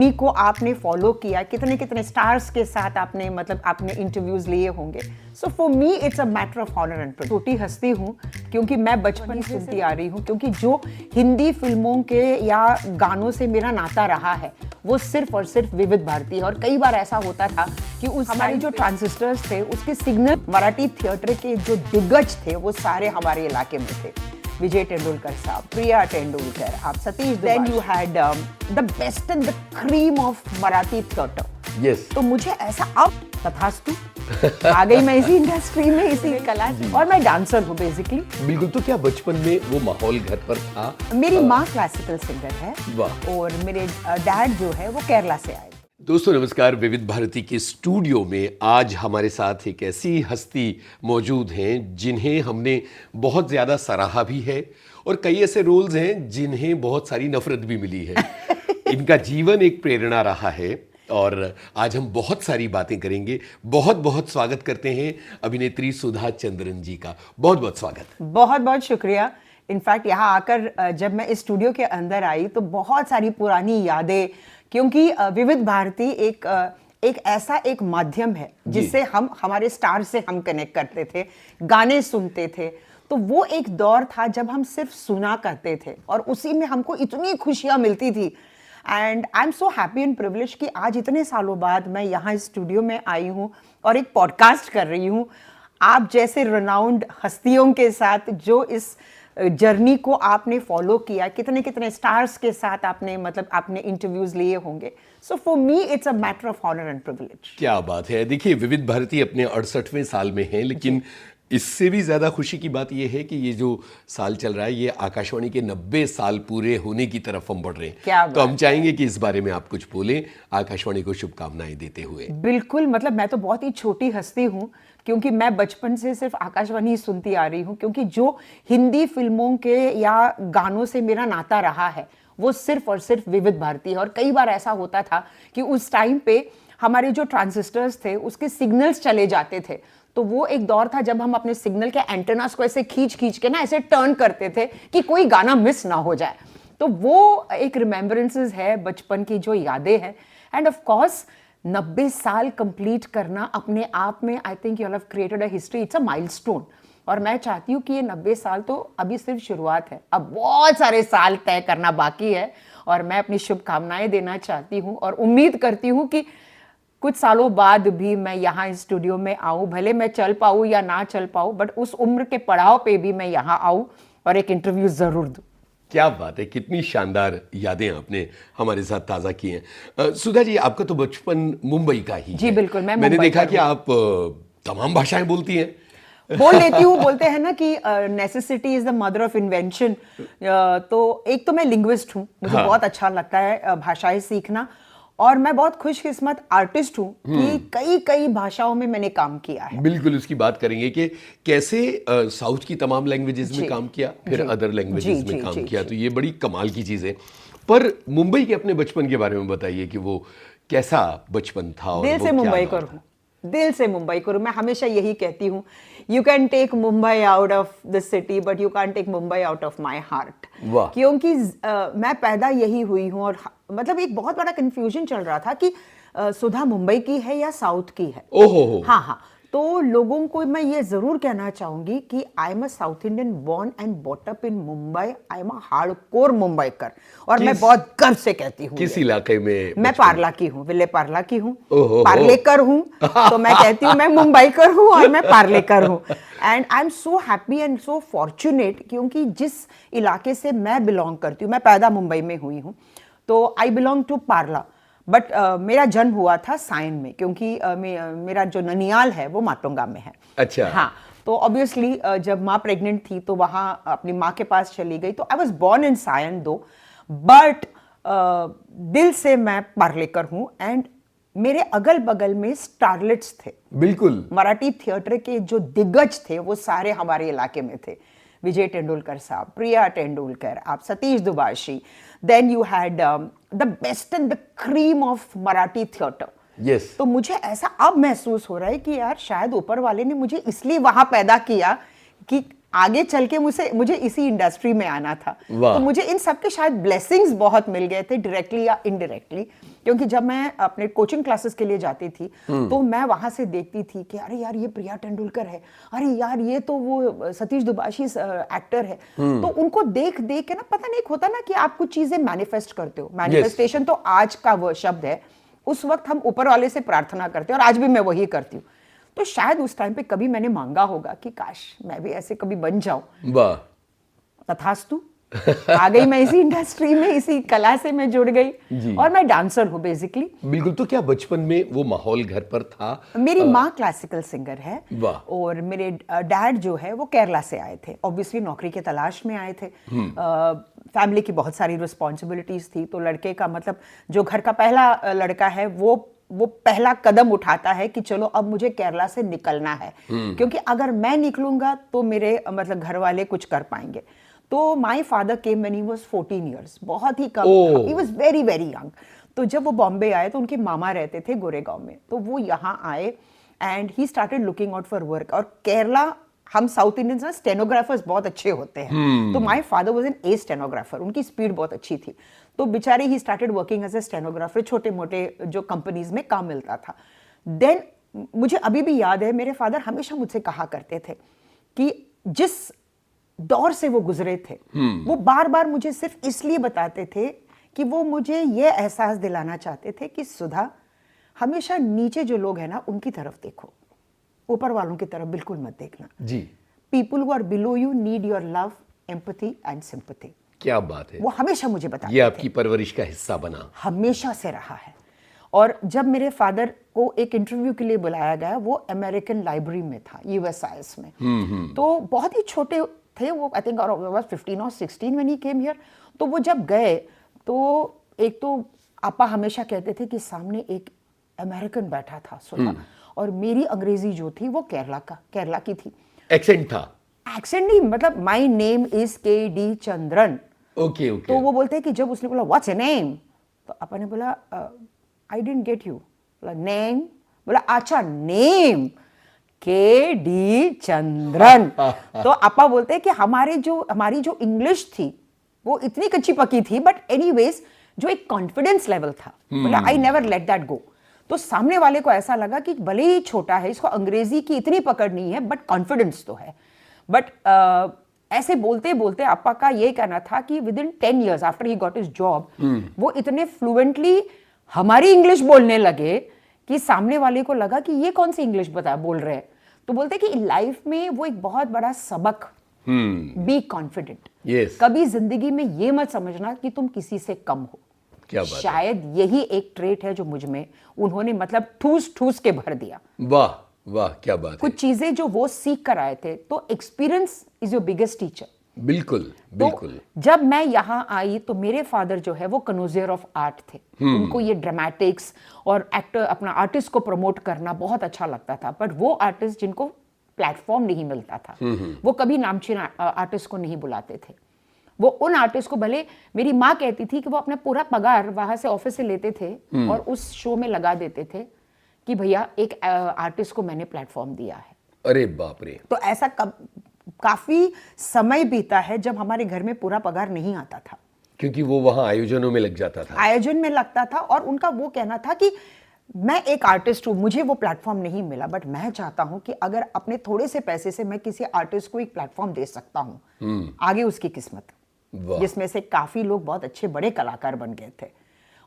उन्हीं को आपने फॉलो किया, कितने कितने स्टार्स के साथ आपने मतलब आपने इंटरव्यूज लिए होंगे. So for me it's a matter of honour and pride. छोटी हस्ती हूँ क्योंकि मैं बचपन से सुनती आ रही हूँ, क्योंकि जो हिंदी फिल्मों के या गानों से मेरा नाता रहा है वो सिर्फ और सिर्फ विविध भारती है. और कई बार ऐसा होता था कि उस हमारे जो ट्रांजिस्टर्स थे उसके सिग्नल मराठी थिएटर के जो दिग्गज थे वो सारे हमारे इलाके में थे. विजय तेंदुलकर साहब, प्रिया तेंदुलकर, आप Satish, then you had the best and the cream of Marathi theatre. Yes. तो मुझे ऐसा अब तथास्तु आ गई मैं इसी इंडस्ट्री में, इसी कला से. और मैं डांसर हूँ बेसिकली. बिल्कुल. तो क्या बचपन में वो माहौल घर पर था? मेरी माँ क्लासिकल सिंगर है. वाह. और मेरे डैड जो है वो केरला से आए. दोस्तों नमस्कार. विविध भारती के स्टूडियो में आज हमारे साथ एक ऐसी हस्ती मौजूद हैं जिन्हें हमने बहुत ज़्यादा सराहा भी है और कई ऐसे रोल्स हैं जिन्हें बहुत सारी नफरत भी मिली है. इनका जीवन एक प्रेरणा रहा है और आज हम बहुत सारी बातें करेंगे. बहुत बहुत स्वागत करते हैं अभिनेत्री सुधा चंद्रन जी का. बहुत बहुत स्वागत. बहुत बहुत शुक्रिया. इनफैक्ट यहाँ आकर जब मैं इस स्टूडियो के अंदर आई तो बहुत सारी पुरानी यादें, क्योंकि विविध भारती एक ऐसा एक माध्यम है जिससे हम हमारे स्टार से हम कनेक्ट करते थे, गाने सुनते थे. तो वो एक दौर था जब हम सिर्फ सुना करते थे और उसी में हमको इतनी खुशियाँ मिलती थी. And I am so happy and privilege कि आज इतने सालों बाद मैं यहाँ इस स्टूडियो में आई हूँ और एक पॉडकास्ट कर रही हूँ आप जैसे रिनाउंड हस्तियों के साथ, जो इस जर्नी को आपने फॉलो किया, कितने कितने स्टार्स के साथ आपने मतलब आपने इंटरव्यूज लिए होंगे. So for me it's a matter of honour and privilege. क्या बात है. देखिए विविध भारती अपने 68वें साल में है, लेकिन इससे भी ज़्यादा खुशी की बात यह है कि ये जो साल चल रहा है ये आकाशवाणी के 90 साल पूरे होने की तरफ हम बढ़ रहे हैं. तो हम चाहेंगे कि इस बारे में आप कुछ बोलें, आकाशवाणी को शुभकामनाएं देते हुए. बिल्कुल. मतलब मैं तो बहुत ही छोटी हस्ती हूँ क्योंकि मैं बचपन से सिर्फ आकाशवाणी सुनती आ रही हूँ, क्योंकि जो हिंदी फिल्मों के या गानों से मेरा नाता रहा है वो सिर्फ और सिर्फ विविध भारती है. और कई बार ऐसा होता था कि उस टाइम पे हमारे जो ट्रांजिस्टर्स थे उसके सिग्नल्स चले जाते थे. तो वो एक दौर था जब हम अपने सिग्नल के एंटेनास को ऐसे खींच के ना ऐसे टर्न करते थे कि कोई गाना मिस ना हो जाए. तो वो एक रिमेम्बरेंसेस है बचपन की, जो यादें हैं. एंड ऑफ कोर्स 90 साल कंप्लीट करना अपने आप में, I think you have created a history. It's a milestone. और मैं चाहती हूँ कि ये 90 साल तो अभी सिर्फ शुरुआत है, अब बहुत सारे साल तय करना बाकी है. और मैं अपनी शुभकामनाएं देना चाहती हूँ और उम्मीद करती हूँ कि कुछ सालों बाद भी मैं यहाँ इस स्टूडियो में आऊँ, भले मैं चल पाऊँ या ना चल पाऊँ, बट उस उम्र के पड़ाव पे भी मैं यहाँ आऊँ और एक इंटरव्यू जरूर दूँ. क्या बात है. कितनी शानदार यादें आपने हमारे साथ ताज़ा की हैं. सुधा जी, आपका तो बचपन मुंबई का ही जी है. बिल्कुल. मैंने देखा कि आप तमाम भाषाएं बोलती हैं. बोल लेती हूँ. बोलते हैं ना कि necessity is the mother of invention. तो एक तो मैं लिंग्विस्ट हूँ, मुझे बहुत अच्छा लगता है भाषाएं सीखना. और मैं बहुत खुशकिस्मत आर्टिस्ट हूँ कि कई कई भाषाओं में मैंने काम किया है. बिल्कुल उसकी बात करेंगे कि कैसे साउथ की तमाम लैंग्वेजेस में काम किया, फिर अदर लैंग्वेजेस में काम किया. तो ये बड़ी कमाल की चीज़ है. पर मुंबई के अपने बचपन के बारे में बताइए कि वो कैसा बचपन था. और दिल से मुंबई को हूँ, दिल से मुंबई को. मैं हमेशा यही कहती हूँ, you can take Mumbai out of the city but you can take Mumbai out of my heart. क्योंकि मैं पैदा यही हुई हूँ. और मतलब एक बहुत बड़ा कंफ्यूजन चल रहा था कि सुधा मुंबई की है या साउथ की है. ओहो. हाँ. तो लोगों को मैं ये जरूर कहना चाहूंगी कि I am a South Indian born and brought up in Mumbai. I am a hardcore Mumbaikar. और मैं बहुत गर्व से कहती हूँ. किस इलाके में? मैं पार्ला की हूँ, विले पार्ला की हूँ, पार्लेकर हूँ. तो मैं कहती हूँ मैं मुंबईकर हूँ और मैं पार्लेकर हूँ. And I am so happy and so fortunate, क्योंकि जिस इलाके से मैं बिलोंग करती हूँ, मैं पैदा मुंबई में हुई हूँ, तो I belong to Parle. But मेरा जन्म हुआ था साइन में, क्योंकि मेरा जो ननियाल है वो माटुंगा में है. अच्छा. हाँ. तो ऑब्वियसली जब माँ प्रेग्नेंट थी तो वहाँ अपनी माँ के पास चली गई. तो I was born in Sion दो, बट दिल से मैं पार्लेकर हूँ. एंड मेरे अगल बगल में स्टारलेट्स थे. बिल्कुल. मराठी थिएटर के जो दिग्गज थे वो सारे हमारे इलाके में थे. विजय तेंदुलकर साहब, प्रिया तेंदुलकर, आप Satish Dubashi. Then you had the best and the cream of Marathi theatre. Yes. तो मुझे ऐसा अब महसूस हो रहा है कि यार शायद ऊपर वाले ने मुझे इसलिए वहां पैदा किया कि आगे चल के मुझे इसी इंडस्ट्री में आना था। वाह। तो मुझे इन सब के शायद ब्लेसिंग्स बहुत मिल गए थे, डायरेक्टली या इनडायरेक्टली, क्योंकि जब मैं अपने कोचिंग क्लासेस के लिए जाती थी तो मैं वहां से देखती थी कि अरे यार ये प्रिया तेंदुलकर है, अरे यार ये तो वो सतीश दुबाशी एक्टर है। तो उनको देख देख के ना, पता नहीं होता ना कि आप कुछ चीजें मैनिफेस्ट करते हो। मैनिफेस्टेशन तो आज का वो शब्द है, उस वक्त हम ऊपर वाले से प्रार्थना करते हैं और आज भी मैं वही करती हूँ। तो शायद उस टाइम पे कभी मैंने मांगा होगा कि काश मैं भी ऐसे कभी बन जाऊं। वाह। तथास्तु, आ गई मैं इसी इंडस्ट्री में, इसी कला से मैं जुड़ गई और मैं डांसर हूँ बेसिकली। बिल्कुल। तो क्या बचपन में वो माहौल घर पर था? मेरी माँ क्लासिकल सिंगर है। वाह। और मेरे डैड जो है वो केरला से आए थे, ऑब्वियसली नौकरी के तलाश में आए थे। फैमिली की बहुत सारी रिस्पॉन्सिबिलिटीज थी, तो लड़के का मतलब जो घर का पहला लड़का है वो पहला कदम उठाता है कि चलो अब मुझे केरला से निकलना है, क्योंकि अगर मैं निकलूंगा तो मेरे मतलब घर वाले कुछ कर पाएंगे। तो my father came when he was 14 years, बहुत ही कम, he was very very young. तो जब वो बॉम्बे आए तो उनके मामा रहते थे गोरेगांव में, तो वो यहाँ आए and he started looking out for work. और केरला, हम साउथ इंडियंस ना स्टेनोग्राफर्स बहुत अच्छे होते हैं, तो my father was an a stenographer, उनकी स्पीड बहुत अच्छी थी। तो बेचारे ही started working as a stenographer, छोटे मोटे जो कंपनीज में काम मिलता था। देन मुझे अभी भी याद है, मेरे फादर हमेशा मुझसे कहा करते थे कि जिस दौर से वो गुजरे थे वो बार बार मुझे सिर्फ इसलिए बताते थे कि वो मुझे ये एहसास दिलाना चाहते थे कि सुधा, हमेशा नीचे जो लोग हैं ना उनकी तरफ देखो, ऊपर वालों की तरफ बिल्कुल मत देखना जी। People who are below you need your love, empathy and sympathy. क्या बात है। वो हमेशा मुझे बताते ये थे, आपकी परवरिश का हिस्सा बना। हमेशा से रहा है। और जब मेरे फादर को एक इंटरव्यू के लिए बुलाया गया, वो अमेरिकन लाइब्रेरी में था, यूएसआईएस में। तो बहुत ही छोटे थे वो, आई थिंक 15 और 16 व्हेन ही केम हियर। तो वो जब गए तो एक तो आपा हमेशा कहते थे कि सामने एक अमेरिकन बैठा था सुधा, और मेरी अंग्रेजी जो थी वो केरला की थी। एक्सेंट था? एक्सेंट नहीं, मतलब my name is KD. Chandran. Okay okay. तो वो बोलते हैं कि जब उसने बोला व्हाट्स योर नेम, तो अपन ने बोला आई डिडंट गेट यू। बोला नेम, बोला अच्छा नेम के.डी. चंद्रन। तो अपा बोलते हैं कि हमारी जो इंग्लिश थी वो इतनी कच्ची पकी थी, बट एनीवेज जो एक कॉन्फिडेंस लेवल था, बोला I never let that go. तो सामने वाले को ऐसा लगा कि भले ही छोटा है, इसको अंग्रेजी की इतनी पकड़ नहीं है, बट कॉन्फिडेंस तो है। बट ऐसे बोलते बोलते अपा का ये कहना था कि with in 10 years after he got his job, वो इतने फ्लुएंटली हमारी इंग्लिश बोलने लगे कि सामने वाले को लगा कि ये कौन सी इंग्लिश बोल रहे हैं। तो बोलते कि लाइफ में वो एक बहुत बड़ा सबक, बी कॉन्फिडेंट। कभी जिंदगी में ये मत समझना कि तुम किसी से कम हो। क्या बात शायद यही एक ट्रेट है जो मुझ में उन्होंने मतलब ठूस ठूस के भर दिया। वाह वाह, क्या बात है। कुछ चीजें जो वो सीख कर आए थे, तो experience is your biggest teacher. बिल्कुल बिल्कुल। तो जब मैं यहाँ आई तो मेरे फादर जो है वो कनोजियर ऑफ आर्ट थे। उनको ये ड्रामेटिक्स और एक्टर, अपना आर्टिस्ट को प्रमोट करना बहुत अच्छा लगता था, बट वो आर्टिस्ट जिनको प्लेटफॉर्म नहीं मिलता था, वो कभी नामचीन आर्टिस्ट को नहीं बुलाते थे। वो उन आर्टिस्ट को, भले मेरी माँ कहती थी कि वो अपना पूरा पगार वहां से ऑफिस से लेते थे और उस शो में लगा देते थे कि भैया एक आर्टिस्ट को मैंने प्लेटफॉर्म दिया है। अरे बाप रे। तो ऐसा काफी समय बीता है जब हमारे घर में पूरा पगार नहीं आता था, क्योंकि वो वहां आयोजनों में लग जाता था। आयोजन में लगता था, और उनका वो कहना था कि मैं एक आर्टिस्ट हूं, मुझे वो प्लेटफॉर्म नहीं मिला, बट मैं चाहता हूं कि अगर अपने थोड़े से पैसे से मैं किसी आर्टिस्ट को एक प्लेटफॉर्म दे सकता हूं, आगे उसकी किस्मत। जिसमें से काफी लोग बहुत अच्छे बड़े कलाकार बन गए थे।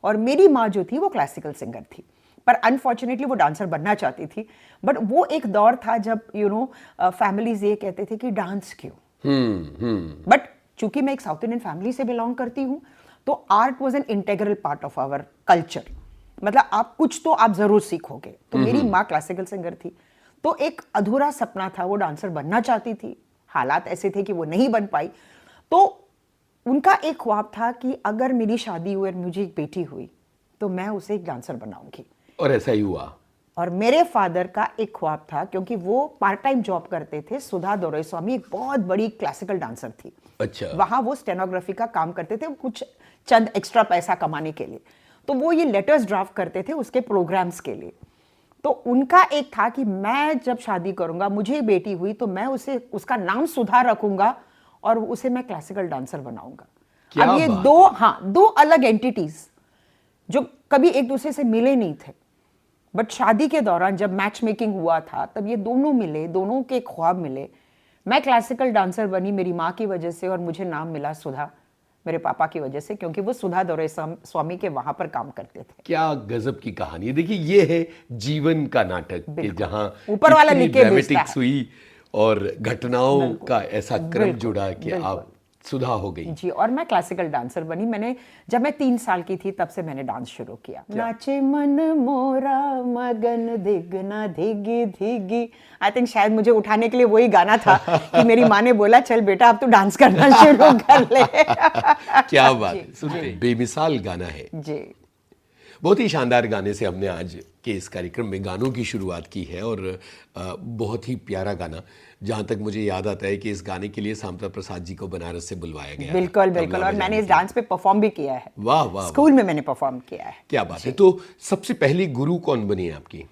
और मेरी माँ जो थी वो क्लासिकल सिंगर थी, पर अनफॉर्चुनेटली वो डांसर बनना चाहती थी। बट वो एक दौर था जब फैमिलीज ये कहते थे कि डांस क्यों। बट चूंकि मैं एक साउथ इंडियन फैमिली से बिलोंग करती हूँ, तो art was an integral part of our culture. मतलब आप कुछ तो आप जरूर सीखोगे। तो मेरी माँ क्लासिकल सिंगर थी, तो एक अधूरा सपना था, वो डांसर बनना चाहती थी, हालात ऐसे थे कि वो नहीं बन पाई। तो उनका एक ख्वाब था कि अगर मेरी शादी हुई और मुझे एक बेटी हुई तो मैं उसे एक डांसर बनाऊंगी, और ऐसा ही हुआ। और मेरे फादर का एक ख्वाब था, क्योंकि वो पार्ट टाइम जॉब करते थे, सुधा दोरईस्वामी एक बहुत बड़ी क्लासिकल डांसर थी। अच्छा। वहां वो स्टेनोग्राफी का काम करते थे, कुछ चंद एक्स्ट्रा पैसा कमाने के लिए। तो वो ये लेटर्स ड्राफ्ट करते थे उसके प्रोग्राम्स के लिए। तो उनका एक था कि मैं जब शादी करूंगा, मुझे बेटी हुई तो मैं उसे उसका नाम सुधा रखूंगा और उसे मैं क्लासिकल डांसर बनाऊंगा। क्या अब ये बात दो, हाँ, दो अलग एंटिटीज जो कभी एक दूसरे से मिले नहीं थे, बट शादी के दौरान जब मैच मेकिंग हुआ था तब ये दोनों मिले, दोनों के ख्वाब मिले। मैं क्लासिकल डांसर बनी मेरी माँ की वजह से और मुझे नाम मिला सुधा मेरे पापा की वजह से, क्योंकि वो सुधा दौरे स्वामी के वहां पर काम करते थे। क्या गजब की कहानी है। देखिए ये है जीवन का नाटक कि जहां ऊपर वाला इतनी लिख के भेजता ड्रामेटिक्स है। हुई और घटनाओं का ऐसा क्रम बिल्कुल, जुड़ा कि आप सुधा हो गई। जी, और मैं क्लासिकल डांसर बनी। मैंने जब मैं 3 साल की थी तब से मैंने डांस शुरू किया। नाचे मन मोरा मगन दिगना धिगी धिगी। आई थिंक शायद मुझे उठाने के लिए वही गाना था कि मेरी माँ ने बोला चल बेटा अब तू डांस करना शुरू कर ले। क्या बात है, सुनते बेमिसाल गाना है जी। बहुत ही शानदार गाने से हमने आज के इस कार्यक्रम में गानों की शुरुआत की है और बहुत ही प्यारा गाना। जहाँ तक मुझे याद आता है कि इस गाने के लिए सांता प्रसाद जी को बनारस से बुलवाया गया। बिल्कुल बिल्कुल, और मैंने इस डांस पे परफॉर्म भी किया है। वाह वाह, स्कूल में मैंने परफॉर्म किया है। क्या बात है। तो सबसे पहली गुरु कौन बनी है आपकी?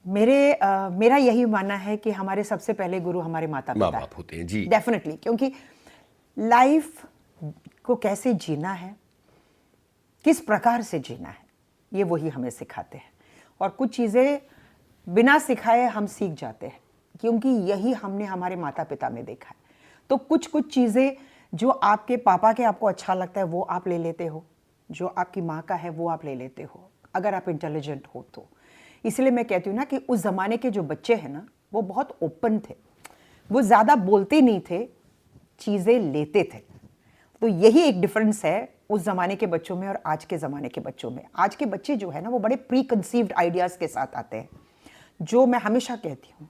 मेरा यही मानना है कि हमारे सबसे पहले गुरु हमारे माता माँ पिता बाप होते हैं जी। डेफिनेटली, क्योंकि लाइफ को कैसे जीना है, किस प्रकार से जीना है, ये वही हमें सिखाते हैं। और कुछ चीज़ें बिना सिखाए हम सीख जाते हैं, क्योंकि यही हमने हमारे माता पिता में देखा है। तो कुछ कुछ चीज़ें जो आपके पापा के आपको अच्छा लगता है वो आप ले लेते हो, जो आपकी माँ का है वो आप ले लेते हो, अगर आप इंटेलिजेंट हो तो। इसलिए मैं कहती हूँ ना कि उस ज़माने के जो बच्चे हैं ना वो बहुत ओपन थे, वो ज़्यादा बोलते नहीं थे, चीज़ें लेते थे। तो यही एक डिफरेंस है उस ज़माने के बच्चों में और आज के ज़माने के बच्चों में। आज के बच्चे जो है ना वो बड़े प्री कंसीव्ड आइडियाज़ के साथ आते हैं। जो मैं हमेशा कहती हूँ,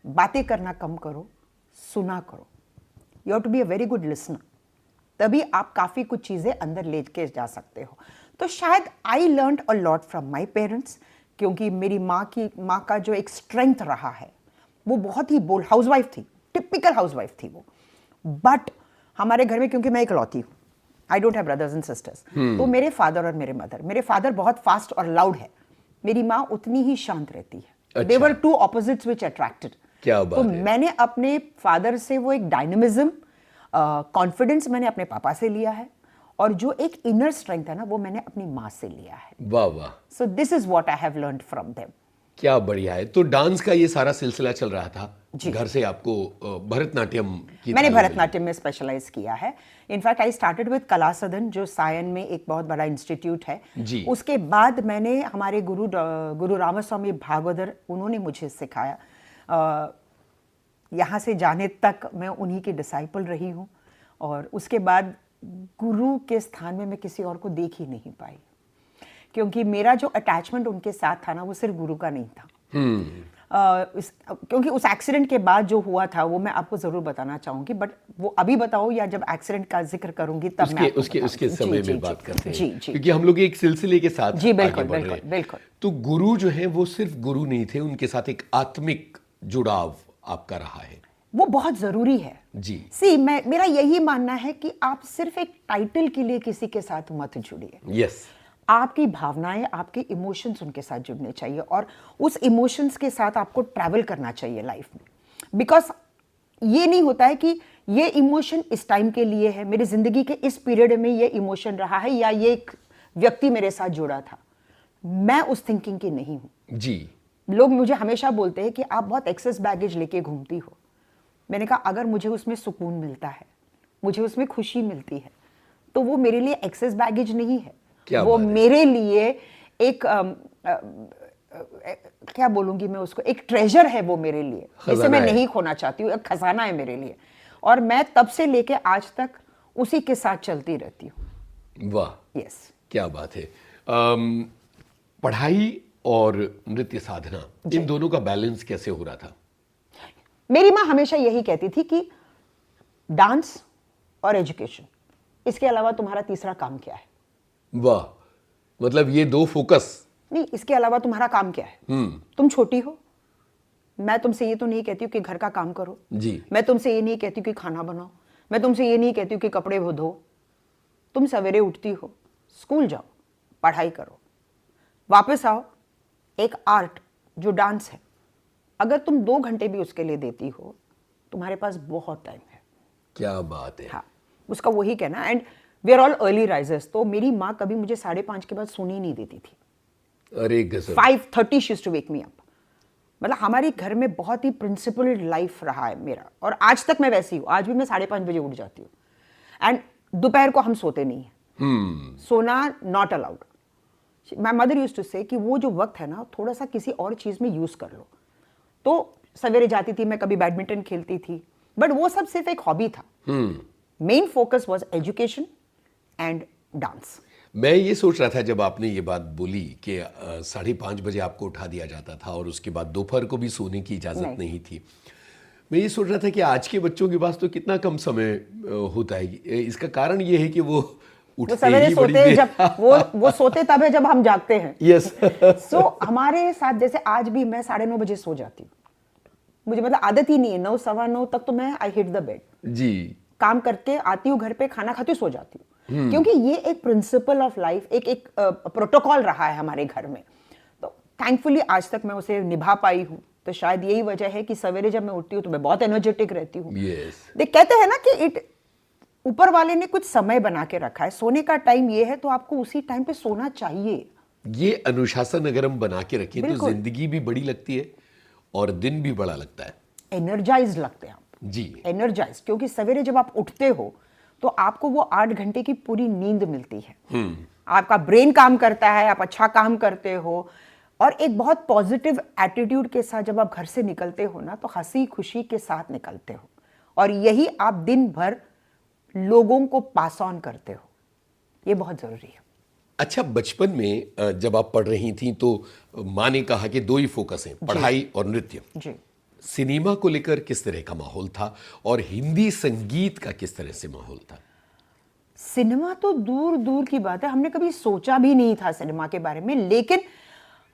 बातें करना कम करो, सुना करो। You have to be a very good listener, तभी आप काफ़ी कुछ चीज़ें अंदर ले के जा सकते हो। तो शायद I learned a lot from my parents, क्योंकि मेरी माँ का जो एक स्ट्रेंथ रहा है वो बहुत ही बोल्ड हाउसवाइफ थी, टिपिकल हाउसवाइफ थी वो। बट हमारे घर में, क्योंकि मैं इकलौती हूँ, I don't have brothers and sisters, तो मेरे फादर और मेरे मदर, मेरे फादर बहुत फास्ट और लाउड है, मेरी माँ उतनी ही शांत रहती है। दे वर टू ऑपोजिट्स व्हिच अट्रैक्टेड। क्या बात तो है। मैंने अपने फादर से वो एक डायनेमिज्म, कॉन्फिडेंस मैंने अपने पापा से लिया है, और जो एक इनर स्ट्रेंथ है ना वो मैंने अपनी माँ से लिया है। वाह वाह, so this is what I have learned from them. क्या बढ़िया है। तो डांस का ये सारा सिलसिला चल रहा था घर से, आपको भरतनाट्यम की मैंने तालीम भरतनाट्यम में स्पेशलाइज किया है। इनफैक्ट आई स्टार्टेड विद कला सदन, जो सायन में एक बहुत बड़ा इंस्टीट्यूट है जी। उसके बाद मैंने हमारे गुरु रामास्वामी भागवदर, उन्होंने मुझे सिखाया। यहाँ से जाने तक मैं उन्हीं की डिसाइपल रही हूँ, और उसके बाद गुरु के स्थान में मैं किसी और को देख ही नहीं पाई, क्योंकि मेरा जो अटैचमेंट उनके साथ था ना वो सिर्फ गुरु का नहीं था। क्योंकि उस एक्सीडेंट के बाद जो हुआ था वो मैं आपको जरूर बताना चाहूंगी, बट वो अभी बताओ या जब एक्सीडेंट का जिक्र करूंगी तब मैं आपको उसके समय में बात करते हैं। जी जी, क्योंकि हम लोग एक सिलसिले के साथ जी बिल्कुल आगे बढ़ रहे बिल्कुल हैं। बिल्कुल। तो गुरु जो है वो सिर्फ गुरु नहीं थे, उनके साथ एक आत्मिक जुड़ाव आपका रहा है, वो बहुत जरूरी है जी। मेरा यही मानना है कि आप सिर्फ एक टाइटल के लिए किसी के साथ मत जुड़िए। यस। आपकी भावनाएं, आपके इमोशंस उनके साथ जुड़ने चाहिए, और उस इमोशंस के साथ आपको ट्रैवल करना चाहिए लाइफ में। बिकॉज ये नहीं होता है कि ये इमोशन इस टाइम के लिए है, मेरी जिंदगी के इस पीरियड में ये इमोशन रहा है, या ये एक व्यक्ति मेरे साथ जुड़ा था। मैं उस थिंकिंग की नहीं हूं जी। लोग मुझे हमेशा बोलते हैं कि आप बहुत एक्सेस बैगेज लेके घूमती हो। मैंने कहा अगर मुझे उसमें सुकून मिलता है, मुझे उसमें खुशी मिलती है, तो वो मेरे लिए एक्सेस बैगेज नहीं है, वो मेरे लिए एक क्या बोलूंगी मैं उसको, एक ट्रेजर है वो मेरे लिए, जिसे मैं नहीं खोना चाहती हूँ, एक खजाना है मेरे लिए। और मैं तब से लेके आज तक उसी के साथ चलती रहती हूँ। वाह, यस, क्या बात है। पढ़ाई और नृत्य साधना, इन दोनों का बैलेंस कैसे हो रहा था? मेरी माँ हमेशा यही कहती थी कि डांस और एजुकेशन, इसके अलावा तुम्हारा तीसरा काम क्या है? वाह, मतलब ये दो फोकस नहीं, इसके अलावा तुम्हारा काम क्या है? तुम छोटी हो, मैं तुमसे ये तो नहीं कहती हूँ कि घर का काम करो जी, मैं तुमसे ये नहीं कहती हूँ कि खाना बनाओ, मैं तुमसे ये नहीं कहती हूँ कि कपड़े धो। तुम सवेरे उठती हो, स्कूल जाओ, पढ़ाई करो, वापस आओ, एक आर्ट जो डांस है, अगर तुम 2 घंटे भी उसके लिए देती हो, तुम्हारे पास बहुत टाइम है। क्या बात है। हाँ, उसका वही कहना। And we are all early risers, तो मेरी माँ कभी मुझे 5:30 के बाद सोने ही नहीं देती थी। अरे गजब। 5:30 she used to wake me up. मतलब हमारी घर में बहुत ही प्रिंसिपल्ड लाइफ रहा है मेरा, और आज तक मैं वैसी हूँ। आज भी मैं 5:30 बजे उठ जाती हूँ। एंड दोपहर को हम सोते नहीं हैं। सोना not allowed. My mother used to say कि वो जो वक्त है ना, थोड़ा सा किसी और चीज में यूज कर लो। तो सवेरे जाती थी, मैं कभी बैडमिंटन खेलती थी, बट वो सब सिर्फ एक हॉबी था। Main focus was education and dance. मैं ये सोच रहा था जब आपने ये बात बोली कि 5:30 बजे आपको उठा दिया जाता था और उसके बाद दोपहर को भी सोने की इजाज़त नहीं थी। मैं ये सोच रहा था कि आज के बच्चों के पास तो कितना कम समय होता है। इसका कारण ये है कि वो उठते सवेरे ही बड़ी सोते देर। जब वो सोते तब है जब हम जागते हैं। यस। सो हमारे साथ जैसे आज भी मैं 9:30 बजे सो जाती हूँ। मुझे मतलब आदत ही नहीं है, 9, 9:15 तक तो मैं आई हिट द बेड। जी। काम करके आती हूँ घर पे, खाना खाती हूँ, सो जाती हूँ। क्योंकि ये एक प्रिंसिपल ऑफ लाइफ, एक प्रोटोकॉल रहा है हमारे घर में। तो थैंकफुली आज तक मैं उसे निभा पाई हूँ। तो शायद यही वजह है कि सवेरे जब मैं उठती हूँ तो मैं बहुत एनर्जेटिक रहती हूँ। यस। देख, कहते हैं ना कि ऊपर वाले ने कुछ समय बना के रखा है, सोने का टाइम ये है, तो आपको उसी टाइम पे सोना चाहिए। ये अनुशासन अगर हम बना के रखें तो बिल्कुल। जिंदगी भी बड़ी लगती है और दिन भी बड़ा लगता है। एनर्जाइज लगते हैं आप। जी। एनर्जाइज, क्योंकि सवेरे जब आप उठते हो तो आपको वो 8 घंटे की पूरी नींद मिलती है। आपका ब्रेन काम करता है, आप अच्छा काम करते हो, और एक बहुत पॉजिटिव एटीट्यूड के साथ जब आप घर से निकलते हो ना, तो हंसी खुशी के साथ निकलते हो, और यही आप दिन भर लोगों को पास ऑन करते हो। ये बहुत जरूरी है। अच्छा, बचपन में जब आप पढ़ रही थी तो माँ ने कहा कि 2 ही फोकस हैं, पढ़ाई और नृत्य। जी। सिनेमा को लेकर किस तरह का माहौल था और हिंदी संगीत का किस तरह से माहौल था? सिनेमा तो दूर दूर की बात है, हमने कभी सोचा भी नहीं था सिनेमा के बारे में। लेकिन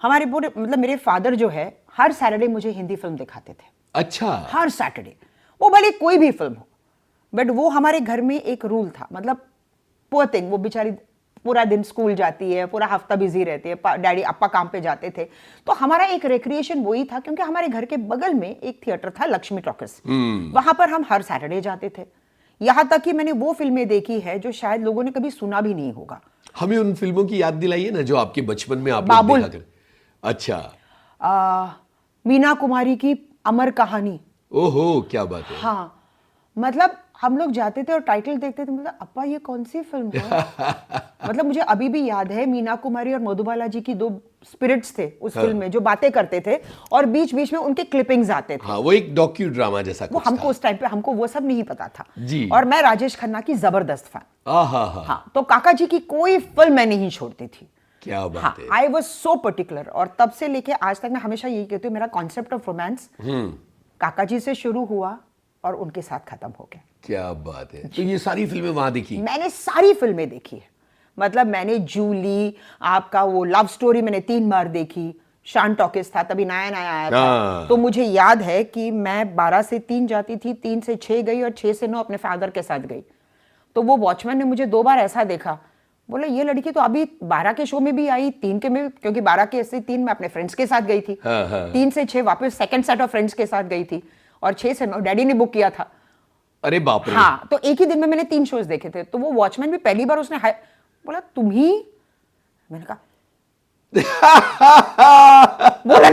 हमारे पूरे मतलब मेरे फादर जो है, हर सैटरडे मुझे हिंदी फिल्म दिखाते थे। अच्छा। हर सैटरडे, वो भले कोई भी फिल्म हो, बट वो हमारे घर में एक रूल था। मतलब पुअर थिंग, वो बेचारी पूरा दिन स्कूल जाती है, पूरा हफ्ता बिजी रहती है, डैडी अप्पा काम पे जाते थे, तो हमारा एक रिक्रिएशन वही था। क्योंकि हमारे घर के बगल में एक थिएटर था, लक्ष्मी टॉकीज। वहां पर हम हर सैटरडे जाते थे। यहां तक कि मैंने वो फिल्में देखी है जो शायद लोगों ने कभी सुना भी नहीं होगा। हमें उन फिल्मों की याद दिलाइए ना जो आपके बचपन में आप लोग बाबुल। देखा कर। अच्छा। मीना कुमारी की अमर कहानी। ओहो, क्या बात है। हाँ, मतलब हम लोग जाते थे और टाइटल देखते थे, मतलब अप्पा ये कौन सी फिल्म है। मतलब मुझे अभी भी याद है, मीना कुमारी और मधुबाला जी की 2 स्पिरिट्स थे उस फिल्म में, जो बातें करते थे और बीच बीच में उनके क्लिपिंग्स आते थे। हाँ, वो एक डॉक्यू ड्रामा जैसा वो कुछ हमको था। उस टाइम पे हमको वो सब नहीं पता था। जी। और मैं राजेश खन्ना की जबरदस्त फैन। हाँ, तो काका जी की कोई फिल्म मैं नहीं छोड़ती थी। क्या बात हाँ, है। I was so particular. और तब से लेके आज तक मैं हमेशा यही कहती हूँ, मेरा कॉन्सेप्ट ऑफ रोमांस काका जी से शुरू हुआ और उनके साथ खत्म हो गया। क्या बात है। तो ये सारी फिल्में वहां देखी? मैंने सारी फिल्में देखी है। मतलब मैंने जूली, आपका वो लव स्टोरी मैंने 3 बार देखी। शान टॉकीज था, तभी नया नया आया था। तो मुझे याद है कि मैं 12 से 3 जाती थी, 3 से 6 गई और 6 से 9 अपने फादर के साथ गई। तो वो वॉचमैन ने मुझे 2 बार ऐसा देखा, बोला ये लड़की तो अभी 12 के शो में भी आई, 3 के में, क्योंकि 12 के से 3 मैं अपने फ्रेंड्स के साथ गई थी। 3 से 6 वापस सेकंड सेट ऑफ फ्रेंड्स के साथ गई थी, और 6 से 9 डैडी ने बुक किया था। अरे बाप रे। हाँ, तो एक ही दिन में मैंने 3 शोज देखे थे। तो वो वॉचमैन भी पहली बार उसने बोला तुम ही। मैंने कहा बोला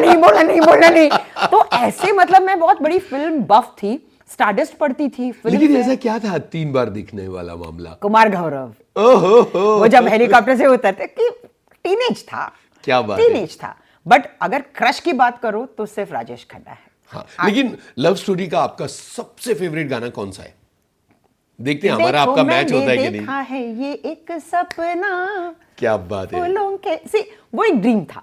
नहीं। तो ऐसे मतलब मैं बहुत बड़ी फिल्म बफ थी, स्टारडस्ट पढ़ती थी फिल्म। लेकिन ऐसा क्या था 3 बार दिखने वाला मामला? कुमार गौरव, ओहो, वो जब हेलीकॉप्टर से उतरते, कि टीनेज था। क्या बात है। टीनेज था। बट अगर क्रश की बात करो तो सिर्फ राजेश खन्ना है। हाँ, लेकिन लव स्टोरी का आपका सबसे फेवरेट गाना कौन सा है? देखते हैं हमारा आपका मैच होता है कि नहीं। देखा है ये एक सपना। क्या बात है। फूलों के वो एक ड्रीम था।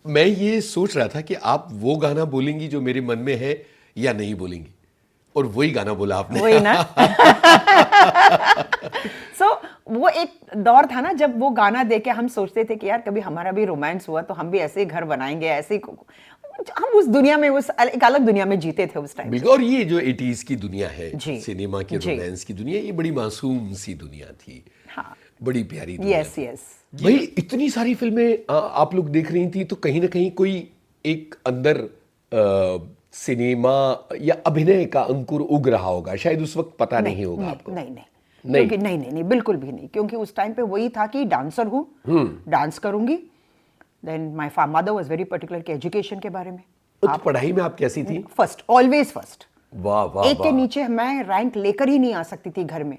मैं ये सोच रहा था कि आप वो गाना बोलेंगी जो मेरे मन में है या नहीं बोलेंगी, और वही गाना बोला आपने। वही ना। सो वो एक दौर था ना जब वो गाना देख के हम सोचते थे कि यार कभी हमारा भी रोमांस हुआ तो हम भी ऐसे ही घर बनाएंगे, ऐसे हम उस दुनिया में, उस एक अलग दुनिया में जीते थे उस टाइम। बिल्कुल। और ये जो 80s की दुनिया है, जी, सिनेमा के जी, रोमांस की दुनिया, ये बड़ी मासूम सी दुनिया थी। हाँ, बड़ी प्यारी दुनिया यस थी। यस। भाई इतनी सारी फिल्में आप लोग देख रही थी, तो कहीं ना कहीं कोई एक अंदर सिनेमा या अभिनय का अंकुर उग रहा होगा, शायद उस वक्त पता नहीं होगा आपको। नहीं, क्योंकि नहीं, बिल्कुल भी नहीं, क्योंकि उस टाइम पे वही था कि डांसर हूँ, डांस करूंगी। Then my mother was very particular कि एजुकेशन के बारे में। तो पढ़ाई में आप कैसी थी? First, always first. वाह वाह। एक के नीचे मैं रैंक लेकर ही नहीं आ सकती थी घर में,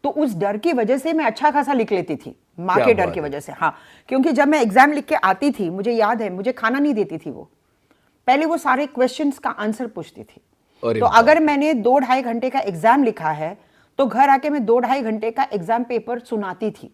तो उस डर की वजह से मैं अच्छा खासा लिख लेती थी, माँ के डर की वजह से। हाँ, क्योंकि जब मैं एग्जाम लिख के आती थी, मुझे याद है, मुझे खाना नहीं देती थी वो, पहले वो सारे क्वेश्चंस का आंसर पूछती थी। तो अगर मैंने 2-2.5 घंटे का एग्जाम लिखा है तो घर आके मैं 2-2.5 घंटे का एग्जाम पेपर सुनाती थी,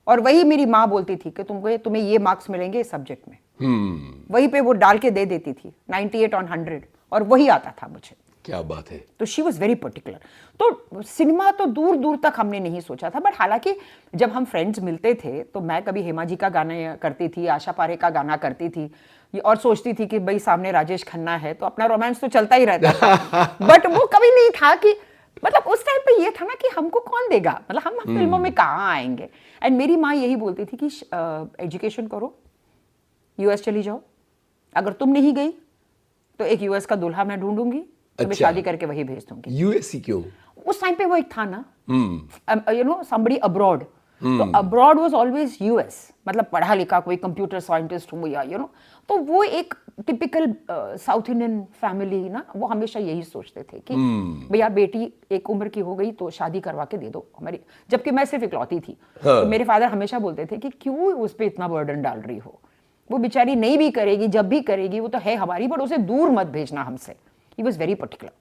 और वही मेरी माँ बोलती थी कि तुम्हें ये मार्क्स मिलेंगे इस सब्जेक्ट में। वही पे वो डाल के दे देती थी 98 on 100, और वही आता था मुझे। क्या बात है। तो शी वॉज वेरी पर्टिकुलर। तो सिनेमा तो दूर दूर तक हमने नहीं सोचा था, बट हालांकि जब हम फ्रेंड्स मिलते थे तो मैं कभी हेमा जी का गाना करती थी, आशा पारे का गाना करती थी, और सोचती थी कि भाई सामने राजेश खन्ना है तो अपना रोमांस तो चलता ही रहता था। बट वो कभी नहीं था कि, मतलब उस टाइम पे ये था ना कि हमको कौन देगा, मतलब हम फिल्मों में कहाँ आएंगे। एंड मेरी माँ यही बोलती थी कि एजुकेशन करो, यूएस चली जाओ, अगर तुम नहीं गई तो एक यूएस का दूल्हा मैं ढूंढूंगी, तुम्हें शादी करके वही भेज दूंगी। यूएससी क्यों? उस टाइम पे वो एक था ना, यू नो, समबडी अब्रॉड। तो अब्रॉड वाज ऑलवेज यूएस, मतलब पढ़ा लिखा कोई कंप्यूटर साइंटिस्ट हो या तो वो एक टिपिकल साउथ इंडियन फैमिली ना, वो हमेशा यही सोचते थे कि भैया बेटी एक उम्र की हो गई तो शादी करवा के दे दो हमारी, जबकि मैं सिर्फ इकलौती थी। तो मेरे फादर हमेशा बोलते थे कि क्यों उस पर इतना बर्डन डाल रही हो, वो बेचारी नहीं भी करेगी, जब भी करेगी वो तो है हमारी, बट उसे दूर मत भेजना हमसे। ही वॉज वेरी पर्टिकुलर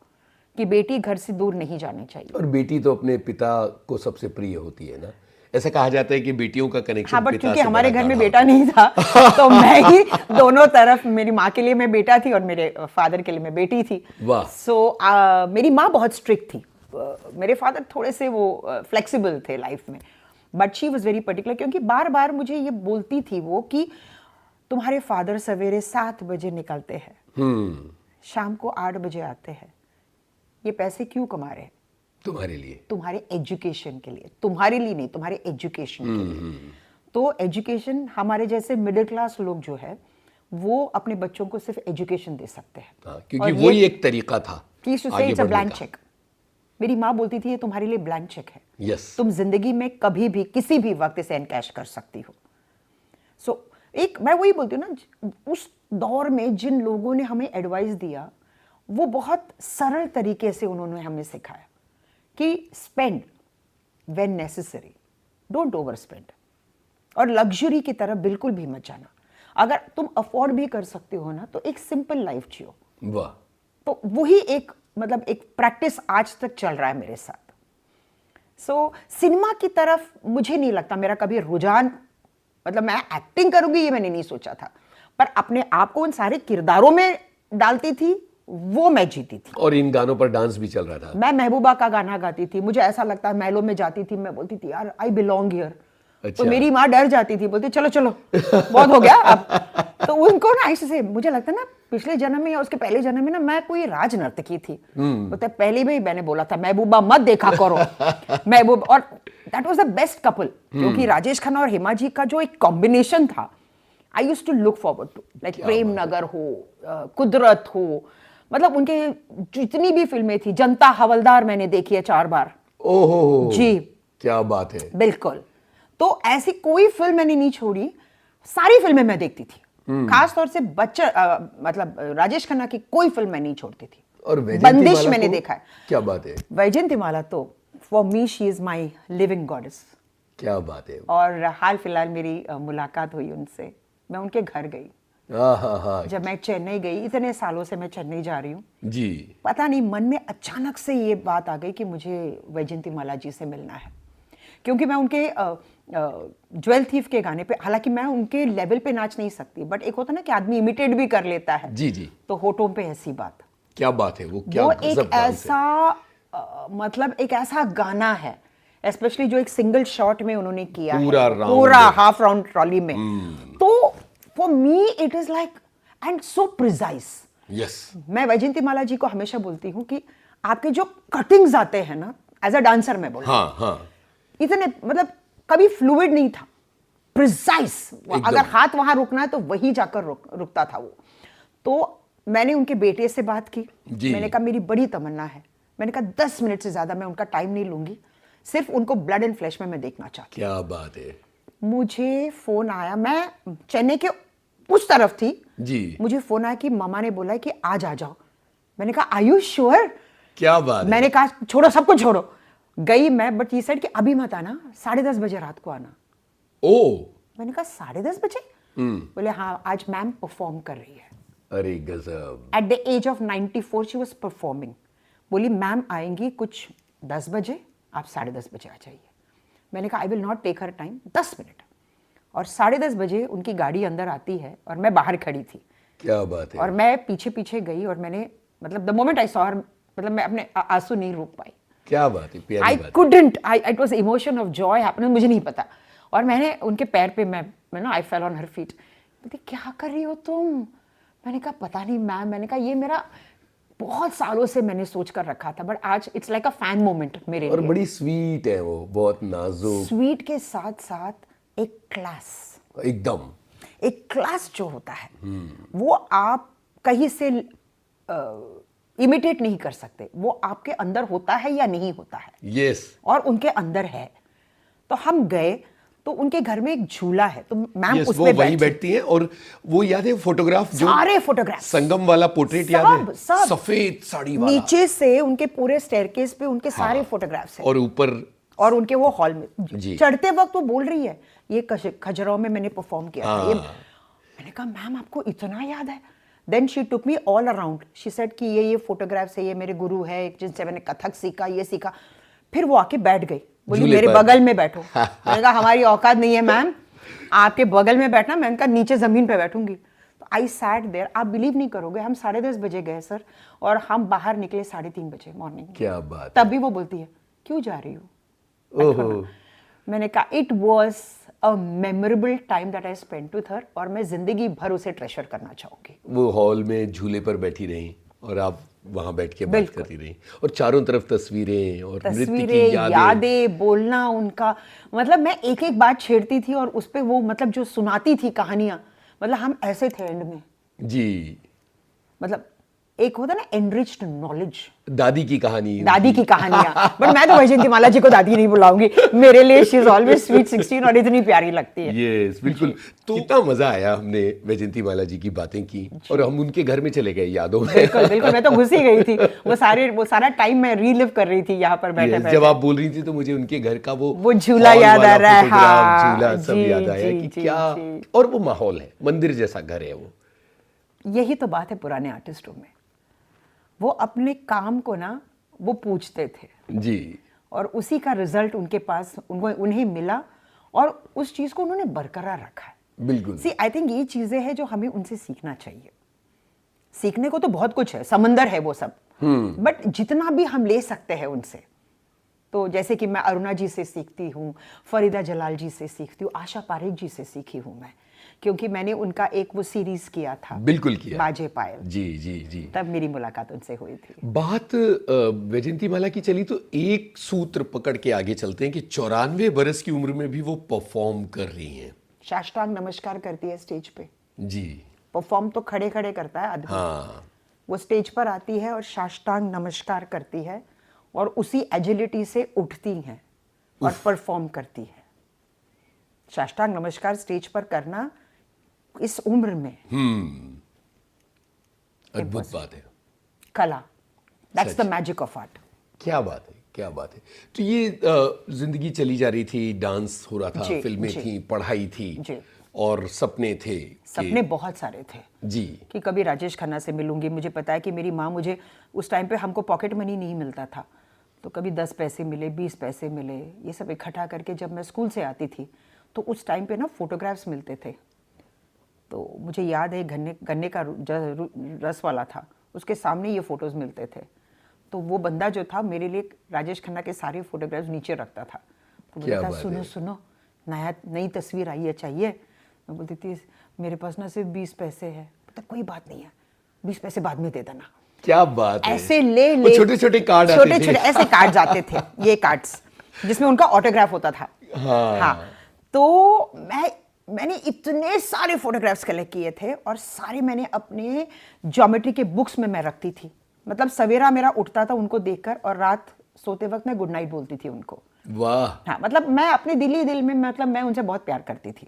कि बेटी घर से दूर नहीं जानी चाहिए। और बेटी तो अपने पिता को सबसे प्रिय होती है ना, ऐसा कहा जाता है कि बेटियों का कनेक्शन। हाँ, बट क्योंकि हमारे घर में बेटा नहीं था तो मैं ही दोनों तरफ, मेरी माँ के लिए मैं बेटा थी और मेरे फादर के लिए मैं बेटी थी। वाह। सो मेरी माँ बहुत स्ट्रिक्ट थी, मेरे फादर थोड़े से वो फ्लेक्सिबल थे लाइफ में, but she was very particular, क्योंकि बार बार मुझे ये बोलती थी वो कि तुम्हारे फादर सवेरे 7 बजे निकलते हैं, शाम को 8 बजे आते हैं, ये पैसे क्यों कमा रहे हैं? तुम्हारे लिए, तुम्हारे एजुकेशन के लिए, तुम्हारे लिए नहीं, तुम्हारे एजुकेशन के लिए। तो एजुकेशन, हमारे जैसे मिडिल क्लास लोग जो है वो अपने बच्चों को सिर्फ एजुकेशन दे सकते हैं। हाँ, क्योंकि वही एक तरीका था इट्स अ ब्लैंक चेक। मेरी माँ बोलती थी ये तुम्हारे लिए ब्लैंक चेक है, यस, तुम जिंदगी में कभी भी किसी भी वक्त इसे एनकैश कर सकती हो। सो एक मैं वही बोलती हूँ ना, उस दौर में जिन लोगों ने हमें एडवाइस दिया वो बहुत सरल तरीके से उन्होंने हमें सिखाया कि spend when necessary, don't over spend, और लग्जरी की तरफ बिल्कुल भी मत जाना। अगर तुम अफोर्ड भी कर सकते हो ना तो एक सिंपल लाइफ जियो। वाह। तो वही एक, मतलब एक प्रैक्टिस आज तक चल रहा है मेरे साथ। सो सिनेमा की तरफ मुझे नहीं लगता मेरा कभी रुझान, मतलब मैं एक्टिंग करूंगी ये मैंने नहीं सोचा था, पर अपने आप को उन सारे किरदारों में डालती थी, वो मैं जीती थी। और इन गानों पर डांस भी चल रहा था। मैं महबूबा का गाना गाती थी, मुझे ऐसा लगता है महलों में जाती थी, मैं बोलती थी यार आई बिलोंग हियर। अच्छा। तो मेरी माँ डर जाती थी, बोलती चलो चलो बहुत हो गया अब। तो उनको ना ऐसे मुझे लगता है ना पिछले जन्म में या उसके पहले जन्म में ना मैं कोई राज नर्तकी थी। बोलते पहले भी मैंने बोला था महबूबा मत देखा करो महबूब, और that was the best couple, क्योंकि राजेश खन्ना और हेमा जी का जो एक कॉम्बिनेशन था, I used to look forward to, like Prem Nagar हो, कुदरत हो, मतलब उनके जितनी भी फिल्में थी, जनता हवलदार मैंने देखी है 4 बार। ओहो जी, क्या बात है। बिल्कुल। तो ऐसी कोई फिल्म मैंने नहीं छोड़ी, सारी फिल्में मैं देखती थी, खास तौर से मतलब राजेश खन्ना की कोई फिल्म मैं नहीं छोड़ती थी। और बंदिश मैंने देखा है। क्या बात है। वैजयंतीमाला तो for me she is my living goddess. क्या बात है। और हाल फिलहाल मेरी मुलाकात हुई उनसे, मैं उनके घर गई। हाँ। जब मैं चेन्नई गई, इतने सालों से मैं चेन्नई जा रही हूँ जी, पता नहीं मन में अचानक से ये बात आ गई कि मुझे वैजयंतीमाला जी से मिलना है, क्योंकि मैं उनके ज्वेल थीफ के गाने पे, हालांकि मैं उनके लेवल पे नाच नहीं सकती, बट एक होता ना कि आदमी इमिटेट भी कर लेता है। जी जी। तो होठों पे ऐसी बात, क्या बात है। वो क्या वो गजब एक डांस है। ऐसा मतलब एक ऐसा गाना है, स्पेशली जो एक सिंगल शॉट में उन्होंने किया पूरा है, round पूरा है। हाफ राउंड ट्रॉली में, तो for me it is like and so precise. Yes, मैं वैजयंतीमाला जी को हमेशा बोलती हूँ कि आपके जो कटिंग्स आते हैं ना, एज अ डांसर मैं बोल, हाँ हाँ, इतने मतलब कभी फ्लूइड नहीं था, प्रिसाइज। अगर हाथ वहां रुकना है तो वही जाकर रुकता था वो। तो मैंने उनके बेटे से बात की, जी। मैंने कहा मेरी बड़ी तमन्ना है, मैंने कहा 10 मिनट से ज्यादा मैं उनका टाइम नहीं लूंगी, सिर्फ उनको ब्लड एंड फ्लैश में मैं देखना चाहती क्या बात है हूं। मुझे फोन आया, मैं चेन्नई के उस तरफ थी जी, मुझे फोन आया कि मामा ने बोला है कि आज आ जाओ। मैंने कहा आर यू श्योर? क्या बात है। मैंने कहा छोड़ो, सब कुछ छोड़ो। गई मैं, बट ये सेड कि अभी मत आना, 10:30 बजे रात को आना। ओ, मैंने कहा 10:30 बजे? बोले हाँ, आज मैम परफॉर्म कर रही है। अरे गजब। At the age of 94 she was performing. बोली मैम आएंगी कुछ 10 बजे, आप 10:30 बजे आ जाइए। मैंने कहा I will not take her time, 10 minute. और 10:30 बजे उनकी गाड़ी अंदर आती है और मैं बाहर खड़ी थी, क्या बात है। और मैं पीछे पीछे गई और मैंने मतलब the moment I saw her, मतलब मैं अपने आंसू नहीं रोक पाई। क्या बात है, प्यारी आई बात couldn't, it was emotion of Joy happening, मुझे नहीं पता। और मैंने उनके पैर पे मैं ना आई फेल ऑन हर फीट। बोलती क्या कर रही हो तुम? मैंने कहा पता नहीं मैम। मैंने कहा ये मेरा बहुत सालों से मैंने सोच कर रखा था, बट आज it's like a fan moment मेरे और लिए। बड़ी स्वीट है वो, बहुत नाजुक, स्वीट के साथ साथ एक क्लास, एकदम। एक क्लास जो होता है वो आप कहीं से इमिटेट नहीं कर सकते, वो आपके अंदर होता है या नहीं होता है। यस, और उनके अंदर है। तो हम गए तो उनके घर में एक झूला है, तो मैम यस, उस वो पे वहीं बैठती हैं। और वो याद है फोटोग्राफ, जो सारे फोटोग्राफ, संगम वाला पोर्ट्रेट याद है, सब सफेद साड़ी वाला, नीचे से उनके पूरे स्टेयरकेस पे उनके सारे फोटोग्राफ्स हैं। और ऊपर, और उनके वो हॉल में जी। चढ़ते वक्त वो बोल रही है ये खजुराहो में मैंने परफॉर्म किया था ये। हाँ। मैंने कहा मैम आपको इतना याद है? Then she took me all around, she said कि ये फोटोग्राफ्स है, ये मेरे गुरु है जिनसे मैंने कथक सीखा, ये सीखा। फिर वो आके बैठ गई, बोली झूले मेरे पर। बगल में बैठो। मैंने कहा हमारी औकात नहीं है मैम आपके बगल में बैठना। मैंने कहा नीचे जमीन पे बैठूंगी। तो आई सैट देयर। आप बिलीव नहीं करोगे, हम 10:30 बजे गए सर, और हम बाहर निकले 3:30 बजे मॉर्निंग। क्या बात। तब भी वो बोलती है क्यों जा रही हो? ओहो, मैंने कहा it was a memorable time that I spent with her, और मैं जिंदगी भर उसे ट्रेशर करना चाहूंगी। वो हॉल में झूले पर बैठी रही और आप वहां बैठ के बात बिल्कुल। करती रही, और चारों तरफ तस्वीरें और नृत्य की तस्वीरें, यादें। यादें, बोलना उनका, मतलब मैं एक एक बात छेड़ती थी और उस पे वो मतलब जो सुनाती थी कहानियां, मतलब हम ऐसे थे एंड में, जी, मतलब एक होता ना एनरिच्ड नॉलेज। दादी की कहानी, दादी की कहानियां, बट मैं तो वैजयंतीमाला जी को दादी नहीं बुलाऊंगी, मेरे लिए शी इज ऑलवेज स्वीट 16 और इतनी प्यारी लगती है। यस, बिल्कुल। तो कितना मजा आया, हमने वैजयंतीमाला जी की बातें की और हम उनके घर में चले गए यादों में। बिल्कुल बिल्कुल, मैं तो घुस ही गई थी। वो सारा टाइम मैं रीलिव कर रही थी यहाँ पर बैठे Yes, बैठे। जब आप बोल रही थी तो मुझे उनके घर का वो झूला hall याद आ वाला रहा है। photograph, हाँ, झूला सब जी, याद आया जी, कि जी, क्या। जी। और वो माहौल है, मंदिर जैसा घर है वो। यही तो बात है पुराने आर्टिस्टों में, वो अपने काम को ना वो पूछते थे, जी, और उसी का रिजल्ट उनके पास उन्हें मिला, और उस चीज को उन्होंने बरकरार रखा है। बिल्कुल। सी आई थिंक ये चीजें हैं जो हमें उनसे सीखना चाहिए। सीखने को तो बहुत कुछ है, समंदर है वो सब, बट जितना भी हम ले सकते हैं उनसे, तो जैसे कि मैं अरुणा जी से सीखती हूँ, फरीदा जलाल जी से सीखती हूँ, आशा पारेख जी से सीखी हूँ मैं, क्योंकि मैंने उनका एक वो सीरीज किया था, बिल्कुल किया, बाजे पायल। जी जी जी। तब मेरी मुलाकात उनसे हुई थी। बात वैजयंतीमाला की चली तो एक सूत्र पकड़ के आगे चलते हैं कि 94 बरस की उम्र में भी वो परफॉर्म कर रही हैं। साष्टांग नमस्कार करती है स्टेज पे। जी, परफॉर्म तो खड़े खड़े करता है आदमी, हाँ, वो स्टेज पर आती है और साष्टांग नमस्कार करती है, और उसी एजिलिटी से उठती हैं और परफॉर्म करती है। साष्टांग नमस्कार स्टेज पर करना इस उम्र में अद्भुत बात है। कला, that's the magic of art. क्या बात है, क्या बात है। तो ये जिंदगी चली जा रही थी, डांस हो रहा था, जी, फिल्में जी। थी, पढ़ाई थी, जी। और सपने थे सपने बहुत सारे थे जी, कि कभी राजेश खन्ना से मिलूंगी। मुझे पता है कि मेरी माँ, मुझे उस टाइम पे हमको पॉकेट मनी नहीं मिलता था, तो कभी 10 पैसे मिले, 20 पैसे मिले, ये सब इकट्ठा करके जब मैं स्कूल से आती थी तो उस टाइम पे ना फोटोग्राफ्स मिलते थे। तो मुझे याद है गन्ने का रस वाला था, उसके सामने ये फोटोज मिलते थे। तो वो बंदा जो था मेरे लिए राजेश खन्ना के सारे फोटोग्राफ्स नीचे रखता था। तो क्या बोलता बात सुनो है। सुनो, नई तस्वीर आई है, चाहिए? मैं बोलती थी मेरे पास ना सिर्फ 20 पैसे है। बोलता कोई बात नहीं है, 20 पैसे बाद में दे देना। क्या बात है। ऐसे ले वो ले छोटे छोटे कार्ड आते छोटे थे। छोटे ऐसे कार्ड्स आते थे, ये कार्ड्स जिसमें उनका ऑटोग्राफ होता था। हाँ, तो मैंने इतने सारे फोटोग्राफ्स कलेक्ट किए थे और सारे मैंने अपने ज्योमेट्री के बुक्स में मैं रखती थी। मतलब सवेरा मेरा उठता था उनको देखकर और रात सोते वक्त मैं गुड नाइट बोलती थी उनको। वाह। हाँ, मतलब मैं अपने दिल ही दिल में, मतलब मैं उनसे बहुत प्यार करती थी।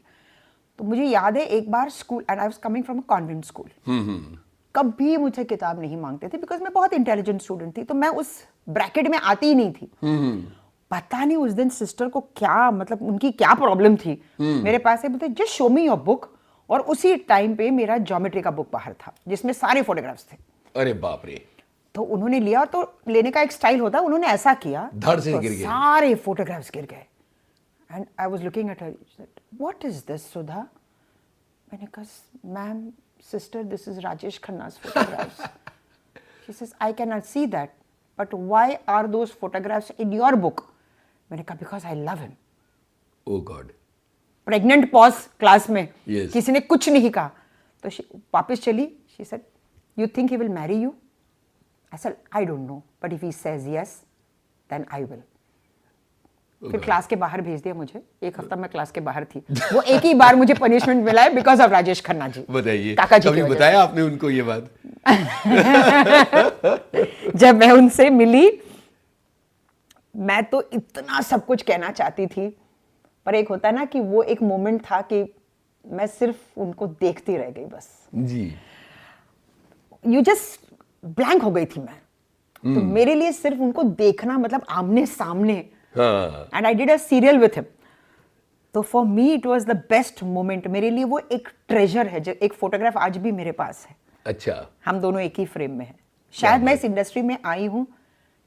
तो मुझे याद है एक बार school, and I was coming from a convent school, कभी मुझे किताब नहीं मांगते थे बिकॉज मैं बहुत इंटेलिजेंट स्टूडेंट थी, तो मैं उस ब्रैकेट में आती ही नहीं थी। पता नहीं उस दिन सिस्टर को क्या, मतलब उनकी क्या प्रॉब्लम थी, मेरे पास है, बोलते just show me your book. और उसी टाइम पे मेरा ज्योमेट्री का बुक बाहर था जिसमें सारे फोटोग्राफ्स थे। अरे बाप रे। तो उन्होंने लिया, तो लेने का एक स्टाइल होता है, उन्होंने ऐसा किया, धड़ से तो गिर गए। सारे फोटोग्राफ्स गिर गए। And I was looking at her, what is this Sudha? मैंने कहा ma'am, sister, this is Rajesh Khanna's photographs. She says I cannot see that, but why are those photographs in your book? मैंने कहा because I love him. Oh God. Pregnant pause class में, Yes. किसी ने कुछ नहीं कहा, तो वापस चली। She said you think he will marry you? I said I don't know, but if he says yes then I will. फिर क्लास के बाहर भेज दिया मुझे। एक हफ्ता मैं क्लास के बाहर थी। वो एक ही बार मुझे पनिशमेंट मिला है बिकॉज ऑफ राजेश खन्ना जी। बताइए, काका जी की कभी वजह बताया आपने उनको ये बात? से। जब मैं उनसे मिली, मैं तो इतना सब कुछ कहना चाहती थी, पर एक होता है ना कि वो एक मोमेंट था कि मैं सिर्फ उनको देखती रह गई बस। जी। यू जस्ट ब्लैंक हो गई थी मैं। तो मेरे लिए सिर्फ उनको देखना, मतलब आमने सामने, हाँ। And I did a serial with him. तो for me it was the best moment. मेरे लिए वो एक ट्रेजर है, जो एक फोटोग्राफ आज भी मेरे पास है। अच्छा। हम दोनों एक ही फ्रेम में हैं। शायद मैं इस इंडस्ट्री में आई हूं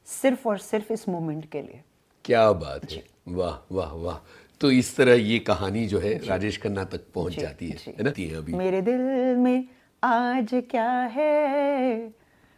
सिर्फ और सिर्फ इस मोमेंट के लिए। क्या बात है। वाह वाह वाह। तो इस तरह ये कहानी जो है राजेश खन्ना तक पहुंच जाती है ना? अभी मेरे दिल में आज क्या है,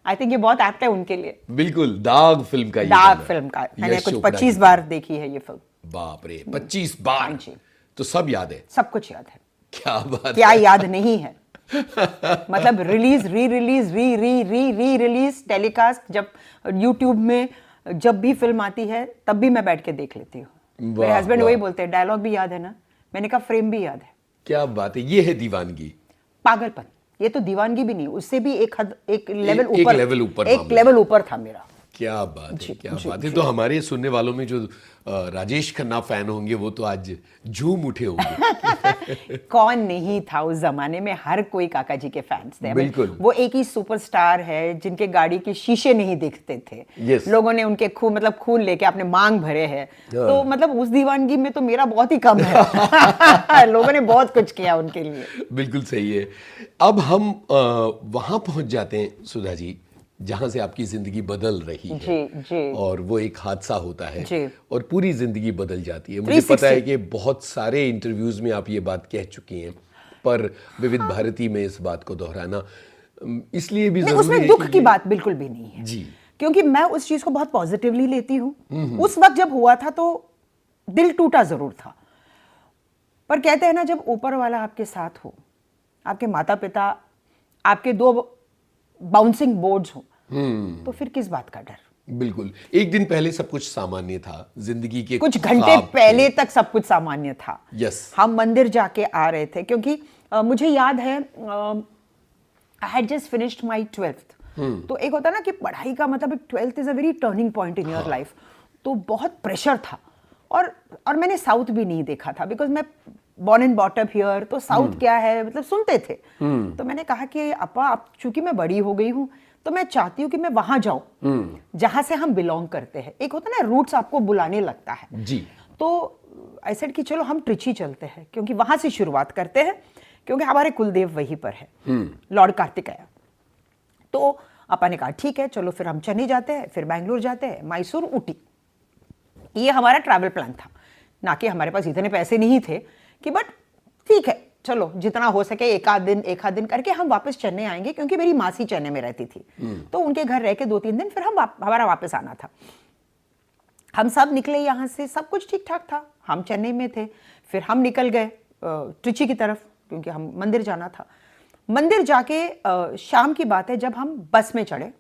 आई थिंक ये बहुत एप्ट है उनके लिए। बिल्कुल, दाग फिल्म का ये दाग गाना। फिल्म का मैंने यश कुछ चोपड़ा 25 की। बार देखी है ये फिल्म। बाप रे, 25 बार। हाँ जी। तो सब याद है? सब कुछ याद है। क्या बात क्या है। याद नहीं है? मतलब release, re release, re release, telecast, जब यूट्यूब में जब भी फिल्म आती है तब भी मैं बैठ के देख लेती हूँ। मेरे वाह, हस्बैंड वाह। वही बोलते हैं, डायलॉग भी याद है ना? मैंने कहा फ्रेम भी याद है। क्या बात है, ये है दीवानगी। पागलपन। ये तो दीवानगी भी नहीं, उससे भी एक लेवल एक ऊपर, लेवल ऊपर एक मामला। लेवल ऊपर था मेरा। क्या बात है, क्या जी, बात है। तो हमारे सुनने वालों में जो राजेश खन्ना फैन होंगे वो तो आज झूम उठे होंगे। कौन नहीं था उस जमाने में? हर कोई काका जी के फैंस थे। बिल्कुल। वो एक ही सुपरस्टार है जिनके गाड़ी के शीशे नहीं दिखते थे। Yes. लोगों ने उनके खून लेके अपने मांग भरे हैं। तो मतलब उस दीवानगी में तो मेरा बहुत ही कम है। लोगों ने बहुत कुछ किया उनके लिए। बिल्कुल सही है। अब हम वहां पहुंच जाते हैं सुधा जी, जहां से आपकी जिंदगी बदल रही है। जी, जी। और वो एक हादसा होता है जी। और पूरी जिंदगी बदल जाती है। मुझे पता है कि बहुत सारे इंटरव्यूज में आप ये बात कह चुकी हैं, पर विविध भारती में इस बात को दोहराना इसलिए भी नहीं, जरूरी उसमें है दुख कि की बात बिल्कुल भी नहीं है। जी। क्योंकि मैं उस चीज को बहुत पॉजिटिवली लेती हूँ। उस वक्त जब हुआ था तो दिल टूटा जरूर था, पर कहते हैं ना, जब ऊपर वाला आपके साथ हो, आपके माता पिता, आपके दो बाउंसिंग बोर्ड्स हो, तो फिर किस बात का डर? बिल्कुल। एक दिन पहले सब कुछ सामान्य था, जिंदगी के कुछ घंटे ख्वाब थे। पहले तक सब कुछ सामान्य था। यस। हम मंदिर जाके आ रहे थे, क्योंकि मुझे याद है I had just finished my 12th। तो एक होता ना कि पढ़ाई का मतलब 12th is a very turning point in your life. तो बहुत प्रेशर था, और मैंने साउथ भी नहीं देखा था बिकॉज मैं born and brought up here. तो साउथ क्या है, मतलब सुनते थे। तो मैंने कहा कि अपा, अब चूंकि मैं बड़ी हो गई हूँ तो मैं चाहती हूँ कि मैं वहां जाऊं जहां से हम बिलोंग करते हैं। एक होता है ना, रूट्स आपको बुलाने लगता है। जी। तो आई सेड कि चलो हम ट्रिची चलते हैं, क्योंकि वहां से शुरुआत करते हैं, क्योंकि हमारे कुलदेव वहीं पर है, लॉर्ड कार्तिकेय। तो अपा ने कहा ठीक है, चलो फिर हम चेन्नई जाते हैं, फिर बैंगलोर जाते हैं, मैसूर, ऊटी। ये हमारा ट्रैवल प्लान था। ना कि हमारे पास इतने पैसे नहीं थे कि, बट ठीक है, चलो जितना हो सके एक आध दिन करके हम वापस चेन्नई आएंगे, क्योंकि मेरी मासी चेन्नई में रहती थी। तो उनके घर रह के 2-3 दिन फिर हमारा वापस आना था। हम सब निकले यहाँ से, सब कुछ ठीक ठाक था, हम चेन्नई में थे। फिर हम निकल गए ट्रिची की तरफ, क्योंकि हम मंदिर जाना था। मंदिर जाके शाम की बात है, जब हम बस में चढ़े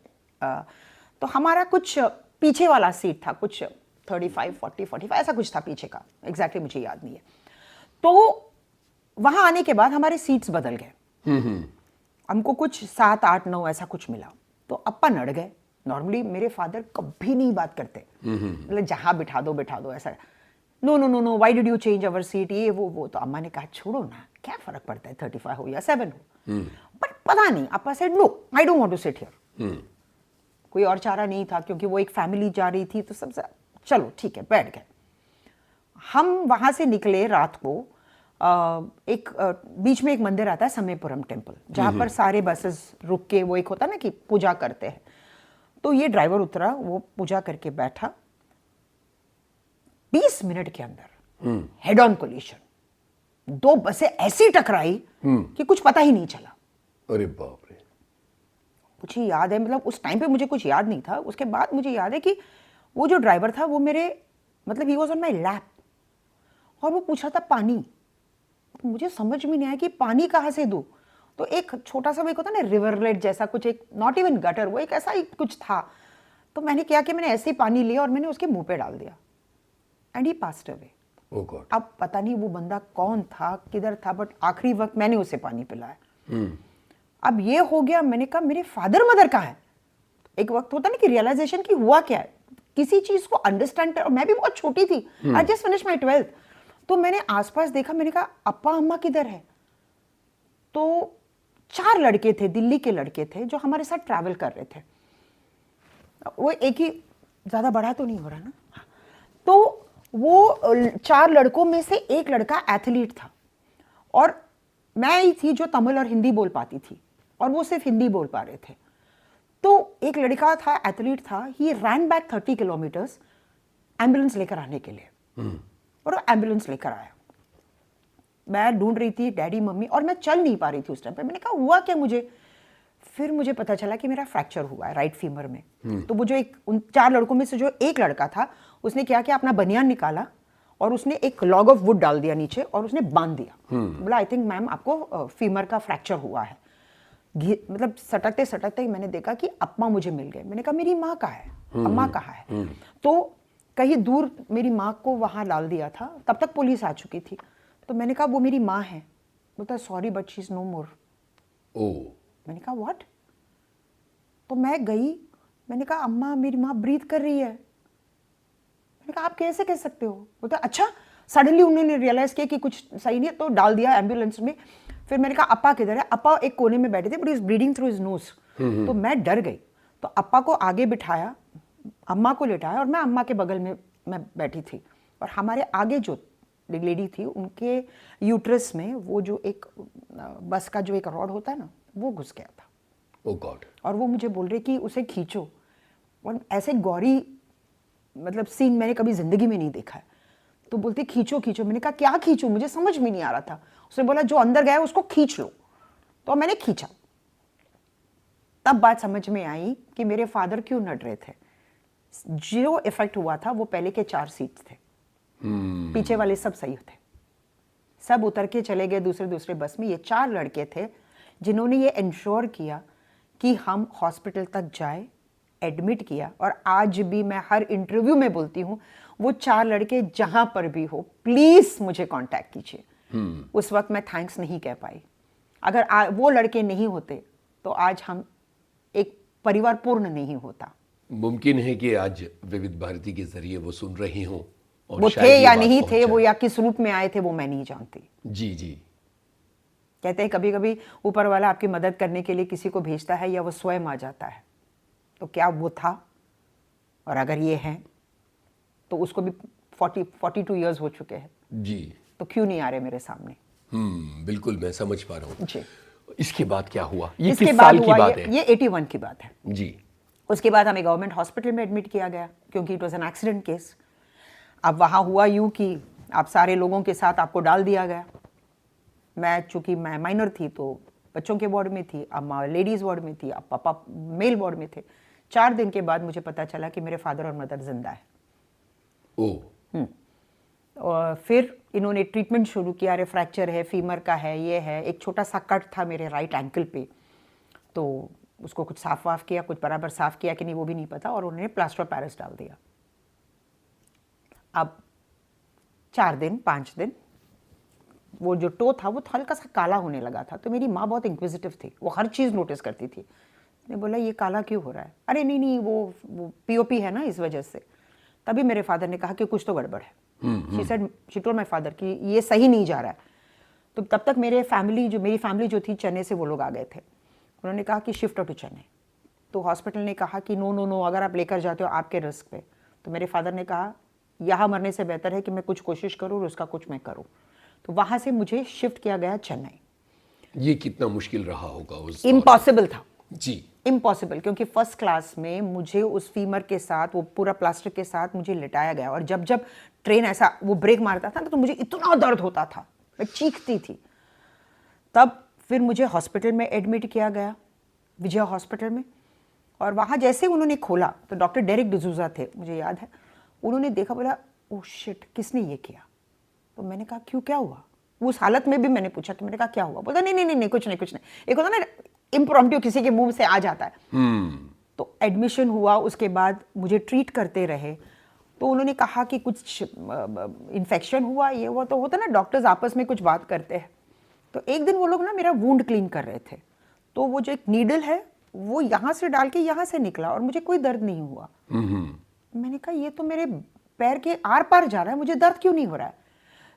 तो हमारा कुछ पीछे वाला सीट था, कुछ 35, 40, 45 ऐसा कुछ था पीछे का, एग्जैक्टली मुझे याद नहीं है। तो वहां आने के बाद हमारे सीट्स बदल गए। हमको कुछ 7, 8, 9 ऐसा कुछ मिला। तो अप्पा नड़ गए। नॉर्मली मेरे फादर कभी नहीं बात करते, मतलब जहां बिठा दो ऐसा। No no no no, why did you change our seat, ये वो। तो अम्मा ने कहा छोड़ो ना, क्या फर्क पड़ता है 35 हो या 7 हो। बट पता नहीं, अप्पा said no, I don't want to sit here. कोई और चारा नहीं था, क्योंकि वो एक फैमिली जा रही थी, तो सब चलो ठीक है, बैठ गए। हम वहां से निकले रात को। एक बीच में एक मंदिर आता है, समयपुरम टेम्पल, जहां पर सारे बसेस रुक के वो एक होता है ना कि पूजा करते हैं। तो ये ड्राइवर उतरा, वो पूजा करके बैठा। 20 मिनट के अंदर हेड ऑन कोलिशन, 2 बसें ऐसी टकराई कि कुछ पता ही नहीं चला। अरे बाप रे। मुझे याद है, मतलब उस टाइम पे मुझे कुछ याद नहीं था। उसके बाद मुझे याद है कि वो जो ड्राइवर था वो मेरे, मतलब he was on my lap, और वो पूछ रहा था पानी। तो मुझे समझ में नहीं आया कि पानी कहाँ से दूँ। तो एक छोटा सा, वो एक होता ना रिवरलेट जैसा कुछ, एक नॉट इवन गटर, वो एक ऐसा ही कुछ था। तो मैंने क्या कि मैंने ऐसे ही पानी लिया और मैंने उसके मुंह पे डाल दिया, and he passed away. Oh God. अब पता नहीं वो बंदा कौन था, किधर था, बट आखिरी वक्त मैंने उसे पानी पिलाया। अब ये हो गया। मैंने कहा मेरे फादर मदर कहाँ है। एक वक्त होता ना कि रियलाइजेशन की हुआ क्या है, किसी चीज को अंडरस्टैंड कर। और मैं भी बहुत छोटी थी, I just finish my 12th। तो मैंने आसपास देखा, मैंने कहा अप्पा अम्मा किधर है। तो 4 लड़के थे, दिल्ली के लड़के थे, जो हमारे साथ ट्रैवल कर रहे थे। वो एक ही, ज्यादा बड़ा तो नहीं हो रहा ना। तो वो 4 लड़कों में से एक लड़का एथलीट था, और मैं ही थी जो तमिल और हिंदी बोल पाती थी, और वो सिर्फ हिंदी बोल पा रहे थे। तो एक लड़का था, एथलीट था, ही रैन बैक 30 किलोमीटर्स एम्बुलेंस लेकर आने के लिए, और वो एम्बुलेंस लेकर आया। मैं ढूंढ रही थी डैडी मम्मी, और मैं चल नहीं पा रही थी उस टाइम पे। मैंने कहा हुआ क्या मुझे। फिर मुझे पता चला कि मेरा फ्रैक्चर हुआ है राइट फीमर में। तो वो जो एक, उन 4 लड़कों में से जो एक लड़का था, उसने क्या किया, अपना बनियान निकाला और उसने एक लॉग ऑफ वुड डाल दिया नीचे, और उसने बांध दिया। बोला आई थिंक मैम आपको फीमर का फ्रैक्चर हुआ है। मतलब सटकते सटकते मैंने देखा कि अप्पा मुझे मिल गए। मैंने कहा मेरी माँ कहाँ है, अम्मा कहाँ है। तो कहीं दूर मेरी माँ को वहां डाल दिया था, तब तक पुलिस आ चुकी थी। तो मैंने कहा वो मेरी माँ है। बोलता sorry but she is no more. मैंने कहा व्हाट। तो मैं गई, मैंने कहा अम्मा मेरी माँ ब्रीथ कर रही है। मैंने कहा आप कैसे कह सकते हो। बोलता अच्छा। सडनली उन्होंने रियलाइज किया कि कुछ सही नहीं है, तो डाल दिया एम्बुलेंस में। फिर मैंने कहा अप्पा किधर है। अप्पा एक कोने में बैठे थे, but is bleeding through his nose. तो मैं डर गई। तो अप्पा को आगे बिठाया, अम्मा को लेटाया, और मैं अम्मा के बगल में मैं बैठी थी। और हमारे आगे जो लेडी थी, उनके यूट्रस में वो जो एक बस का जो एक रॉड होता है ना, वो घुस गया था। ओह गॉड। और वो मुझे बोल रही कि उसे खींचो। और ऐसे गौरी मतलब सीन मैंने कभी जिंदगी में नहीं देखा है। तो बोलती खींचो खींचो। मैंने कहा क्या खींचो, मुझे समझ में नहीं आ रहा था। उसने बोला जो अंदर गया उसको खींच लो। तो मैंने खींचा। तब बात समझ में आई कि मेरे फादर क्यों नड़ रहे थे। जो इफेक्ट हुआ था वो पहले के 4 सीट्स थे, पीछे वाले सब सही थे। सब उतर के चले गए दूसरे बस में। ये 4 लड़के थे जिन्होंने ये इंश्योर किया कि हम हॉस्पिटल तक जाए, एडमिट किया। और आज भी मैं हर इंटरव्यू में बोलती हूँ, वो 4 लड़के जहां पर भी हो प्लीज मुझे कांटेक्ट कीजिए। उस वक्त मैं थैंक्स नहीं कह पाई। अगर वो लड़के नहीं होते तो आज हम एक परिवार पूर्ण नहीं होता। मुमकिन है कि आज विविध भारती के जरिए वो सुन रही हों, और वो शायद थे ये या बात नहीं पहुंच थे, वो जाए। या किस रूप में आए थे, वो मैं नहीं जानती। जी जी। कहते हैं कभी कभी ऊपर वाला आपकी मदद करने के लिए किसी को भेजता है, या वो स्वयं आ जाता है। तो क्या वो था? और अगर ये है तो उसको भी 42 इयर्स हो चुके हैं, जी। तो क्यों नहीं आ रहे मेरे सामने? बिल्कुल मैं समझ पा रहा हूँ। जी। इसके बाद क्या हुआ? ये इसके किस बाद साल की हुआ बात है? ये 81 की बात है। जी। उसके बाद हमें गवर्नमेंट हॉस्पिटल में एडमिट किया गया, क्योंकि it was an accident case. अब वहाँ हुआ यूँ कि आप सारे लोगों के साथ आपको डाल दिया गया। मैं चूंकि मैं माइनर थी तो बच्चों के वार्ड में थी, अम्मा लेडीज़ वार्ड में थी, अब पापा मेल वार्ड में थे। 4 दिन के बाद मुझे पता चला कि मेरे फादर और मदर जिंदा है। ओह। और फिर इन्होंने ट्रीटमेंट शुरू किया, अरे फ्रैक्चर है, फीमर का है, ये है। एक छोटा सा कट था मेरे राइट एंकल पे, तो उसको कुछ साफ वाफ किया, कुछ बराबर साफ किया कि नहीं वो भी नहीं पता, और उन्होंने प्लास्टर ऑफ पेरिस डाल दिया। अब 4 दिन 5 दिन वो जो टो था वो हल्का सा काला होने लगा था। तो मेरी माँ बहुत इंक्विजिटिव थी, वो हर चीज़ नोटिस करती थी। ने बोला ये काला क्यों हो रहा है? अरे नहीं नहीं वो पीओपी है ना, इस वजह से। तभी मेरे फादर ने कहा कि कुछ तो गड़बड़ है। शी टोल्ड माय फादर कि ये सही नहीं जा रहा है। तो तब तक मेरी फैमिली जो थी चेन्नई से, वो लोग आ गए थे। उन्होंने कहा कि शिफ्ट टू चेन्नई। तो हॉस्पिटल ने कहा कि नो नो नो, अगर आप लेकर जाते हो आपके रिस्क पे। तो मेरे फादर ने कहा यहाँ मरने से बेहतर है कि मैं कुछ कोशिश करूँ और उसका कुछ मैं करूँ। तो वहाँ से मुझे शिफ्ट किया गया चेन्नई। ये कितना मुश्किल रहा होगा उस दौर में? इम्पॉसिबल था जी। इम्पॉसिबल, क्योंकि फर्स्ट क्लास में मुझे उस फीमर के साथ, वो पूरा प्लास्टर के साथ मुझे लिटाया गया। और जब जब ट्रेन ऐसा वो ब्रेक मारता था ना, तो मुझे इतना दर्द होता था, मैं चीखती थी। तब फिर मुझे हॉस्पिटल में एडमिट किया गया, विजय हॉस्पिटल में। और वहाँ जैसे उन्होंने खोला तो डॉक्टर डेरिक डिसूजा थे, मुझे याद है। उन्होंने देखा, बोला ओह शिट, किसने ये किया? तो मैंने कहा क्यों, क्या हुआ? उस हालत में भी मैंने पूछा कि मैंने कहा क्या हुआ? बोलता नहीं नहीं नहीं कुछ नहीं कुछ नहीं। एक होता ना इम्प्रॉम्प्टू, किसी के मुंह से आ जाता है। तो एडमिशन हुआ, उसके बाद मुझे ट्रीट करते रहे। तो उन्होंने कहा कि कुछ इन्फेक्शन हुआ, ये हुआ। तो होता ना डॉक्टर्स आपस में कुछ बात करते हैं। तो एक दिन वो लोग ना मेरा वुंड क्लीन कर रहे थे, तो वो जो एक नीडल है वो यहाँ से डाल के यहाँ से निकला और मुझे कोई दर्द नहीं हुआ। मैंने कहा ये तो मेरे पैर के आर पार जा रहा है, मुझे दर्द क्यों नहीं हो रहा है?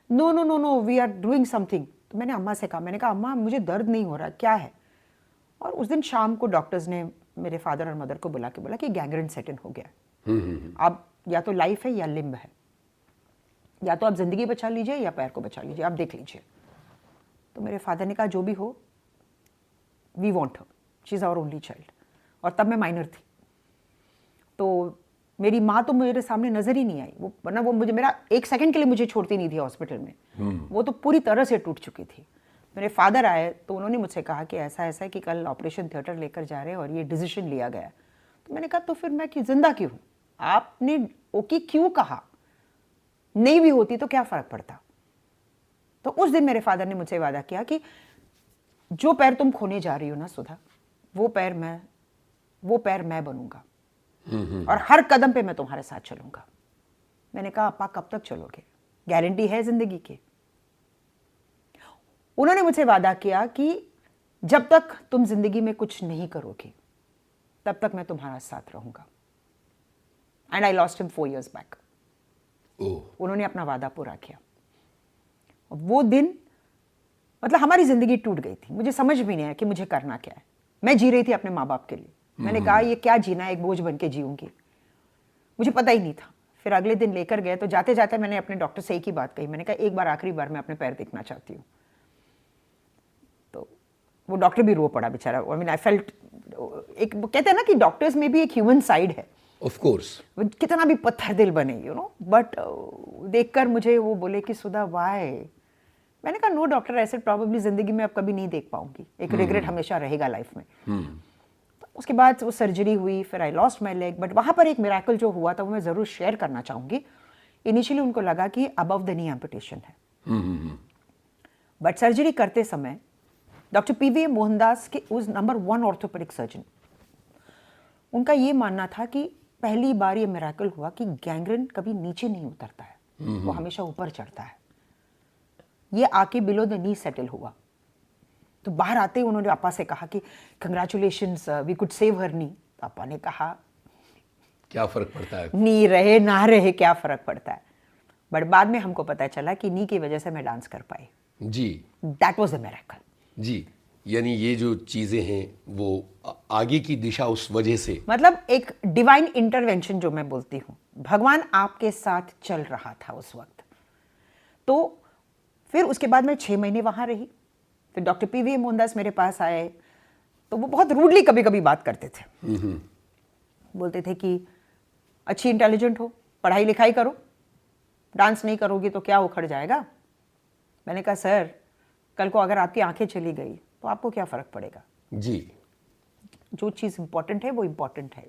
No no no no, we are doing something. तो मैंने अम्मा से कहा, मैंने कहा अम्मा मुझे दर्द नहीं हो रहा, क्या है? और उस दिन शाम को डॉक्टर्स ने मेरे फादर और मदर को बुला के बोला कि गैंग्रीन सेट इन हो गया। अब या तो लाइफ है या लिम्ब है, या तो आप जिंदगी बचा लीजिए या पैर को बचा लीजिए, आप देख लीजिए। तो मेरे फादर ने कहा जो भी हो, we want her, she is our only child. और तब मैं माइनर थी। तो मेरी माँ तो मेरे सामने नजर ही नहीं आई, वो वरना वो मुझे, मेरा एक सेकंड के लिए मुझे छोड़ती नहीं थी हॉस्पिटल में। वो तो पूरी तरह से टूट चुकी थी। मेरे फादर आए तो उन्होंने मुझसे कहा कि ऐसा ऐसा है कि कल ऑपरेशन थिएटर लेकर जा रहे हैं और ये डिसीजन लिया गया। तो मैंने कहा तो फिर मैं क्यों जिंदा क्यों हूँ? आपने ओके क्यों कहा? नहीं भी होती तो क्या फर्क पड़ता? तो उस दिन मेरे फादर ने मुझसे वादा किया कि जो पैर तुम खोने जा रही हो ना सुधा, वो पैर मैं बनूंगा और हर कदम पे मैं तुम्हारे साथ चलूंगा। मैंने कहा अपा कब तक चलोगे? गारंटी है जिंदगी की? उन्होंने मुझसे वादा किया कि जब तक तुम जिंदगी में कुछ नहीं करोगे तब तक मैं तुम्हारा साथ रहूंगा। And I lost him 4 years back. उन्होंने अपना वादा पूरा किया। वो दिन मतलब हमारी जिंदगी टूट गई थी। मुझे समझ भी नहीं आया कि मुझे करना क्या है। मैं जी रही थी अपने माँ बाप के लिए। मैंने कहा ये क्या जीना है, एक बोझ बन के जीऊंगी। मुझे पता ही नहीं था। फिर अगले दिन लेकर गए तो जाते जाते मैंने अपने डॉक्टर से एक ही बात कही। मैंने कहा एक बार आखिरी बार मैं अपने पैर देखना चाहती हूँ। तो वो डॉक्टर भी रो पड़ा बेचारा। आई मीन आई फेल्ट, एक कहते हैं ना कि डॉक्टर्स में भी एक ह्यूमन साइड है। ऑफ कोर्स, कितना भी पत्थर दिल बने यू नो, बट देखकर मुझे वो बोले कि सुधा वाई। मैंने कहा नो डॉक्टर, ऐसे प्रॉब्लली जिंदगी में अब कभी नहीं देख पाऊंगी। एक रिग्रेट हमेशा रहेगा लाइफ में। तो उसके बाद वो सर्जरी हुई, फिर I lost my leg. But वहां पर एक मिराकल जो हुआ था वो मैं जरूर शेयर करना चाहूंगी। इनिशियली उनको लगा कि अबव द नी एम्पुटेशन है, बट सर्जरी करते समय डॉक्टर पीवी मोहनदास के उस नंबर 1 ऑर्थोपेडिक सर्जन, उनका ये मानना था कि पहली बार ये मिराकल हुआ कि गैंग्रीन कभी नीचे नहीं उतरता है, वो हमेशा ऊपर चढ़ता है। ये आके बिलो द नी सेटल हुआ। तो बाहर आते ही उन्होंने पापा से कहा कि congratulations, we could save her knee. पापा ने कहा क्या फर्क पड़ता है, नी रहे ना रहे क्या फर्क पड़ता है। बट बाद में हमको पता चला कि नी की वजह से मैं डांस कर पाई। जी, दैट वाज द मिरेकल। जी, यानी ये जो चीजें हैं वो आगे की दिशा उस वजह से, मतलब एक डिवाइन इंटरवेंशन जो मैं बोलती हूँ, भगवान आपके साथ चल रहा था उस वक्त। तो फिर उसके बाद मैं 6 महीने वहां रही। फिर डॉक्टर पीवी मोहनदास मेरे पास आए तो वो बहुत रूडली कभी कभी बात करते थे। बोलते थे कि अच्छी इंटेलिजेंट हो, पढ़ाई लिखाई करो, डांस नहीं करोगी तो क्या उखड़ जाएगा। मैंने कहा सर कल को अगर आपकी आंखें चली गई तो आपको क्या फर्क पड़ेगा? जी। जो चीज़ इंपॉर्टेंट है वो इंपॉर्टेंट है।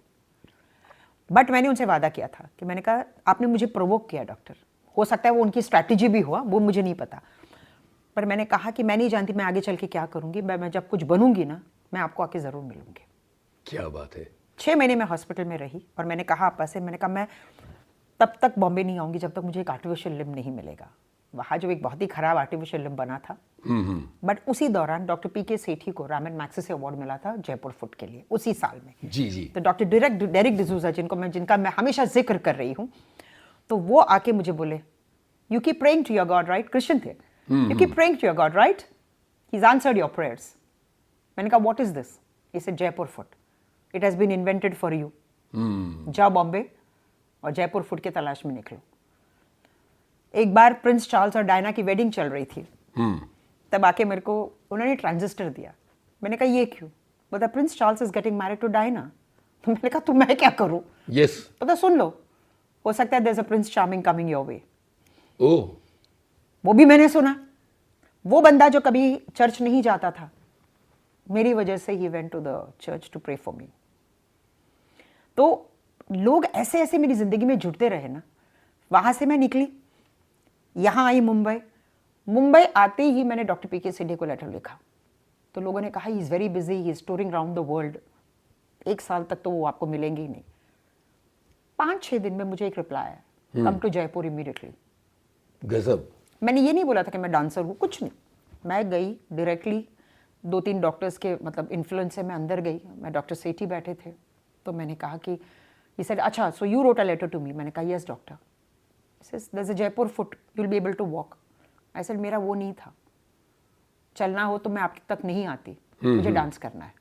बट मैंने उनसे वादा किया था कि मैंने कहा आपने मुझे प्रोवोक किया डॉक्टर, हो सकता है वो उनकी स्ट्रैटेजी भी हुआ, वो मुझे नहीं पता, पर मैंने कहा कि मैं नहीं जानती मैं आगे चल के क्या करूंगी, मैं जब कुछ बनूंगी ना मैं आपको आके ज़रूर मिलूंगी। क्या बात है। 6 महीने मैं हॉस्पिटल में रही और मैंने कहा आपा से, मैंने कहा मैं तब तक बॉम्बे नहीं आऊंगी जब तक मुझे एक आर्टिफिशियल लिम्ब नहीं मिलेगा। वहाँ जो एक बहुत ही खराब आर्टिफिशियल लिम्ब बना था, बट उसी दौरान डॉक्टर पीके सेठी को रामन मैग्सेसे अवार्ड मिला था जयपुर फुट के लिए उसी साल में। जी जी। तो डॉक्टर डेरिक डिसूजा जिनका मैं हमेशा जिक्र कर रही हूँ, तो वो आके मुझे बोले you keep praying to your god right, Christian थे, you keep praying to your god right, he is answered your prayers. मैंने कहा what is this? He said Jaipur foot, it has been invented for you. जाओ बॉम्बे और Jaipur foot के तलाश में निकलो। एक बार प्रिंस चार्ल्स और डायना की वेडिंग चल रही थी, तब आके मेरे को उन्होंने ट्रांजिस्टर दिया। मैंने कहा ये क्यों? बोला Prince Charles is getting married to Diana. तो मैंने कहा तो मैं क्या करूं? यस। पता सुन लो, हो सकता है there is a prince charming coming your way. Oh. वो भी मैंने सुना। वो बंदा जो कभी चर्च नहीं जाता था, मेरी वजह से ही went to the church to pray for me. तो लोग ऐसे ऐसे मेरी जिंदगी में जुड़ते रहे ना। वहां से मैं निकली, यहां आई मुंबई। मुंबई आते ही मैंने डॉक्टर पीके सेठी को लेटर लिखा, तो लोगों ने कहा he is very busy, he is touring around the world, 1 साल तक तो वो आपको मिलेंगे ही नहीं। 5-6 दिन में मुझे एक रिप्लाई आया, कम टू जयपुर इमीडिएटली। गजब। मैंने ये नहीं बोला था कि मैं डांसर हूँ, कुछ नहीं। मैं गई डायरेक्टली, 2-3 डॉक्टर्स के मतलब इन्फ्लुएंस से मैं अंदर गई। मैं डॉक्टर सेठी बैठे थे, तो मैंने कहा कि ही सेड अच्छा so you wrote a letter to me. मैंने कहा yes doctor. There is a Jaipur foot, you will be able to walk. I said मेरा वो नहीं था, चलना हो तो मैं आप तक नहीं आती, मुझे डांस करना है।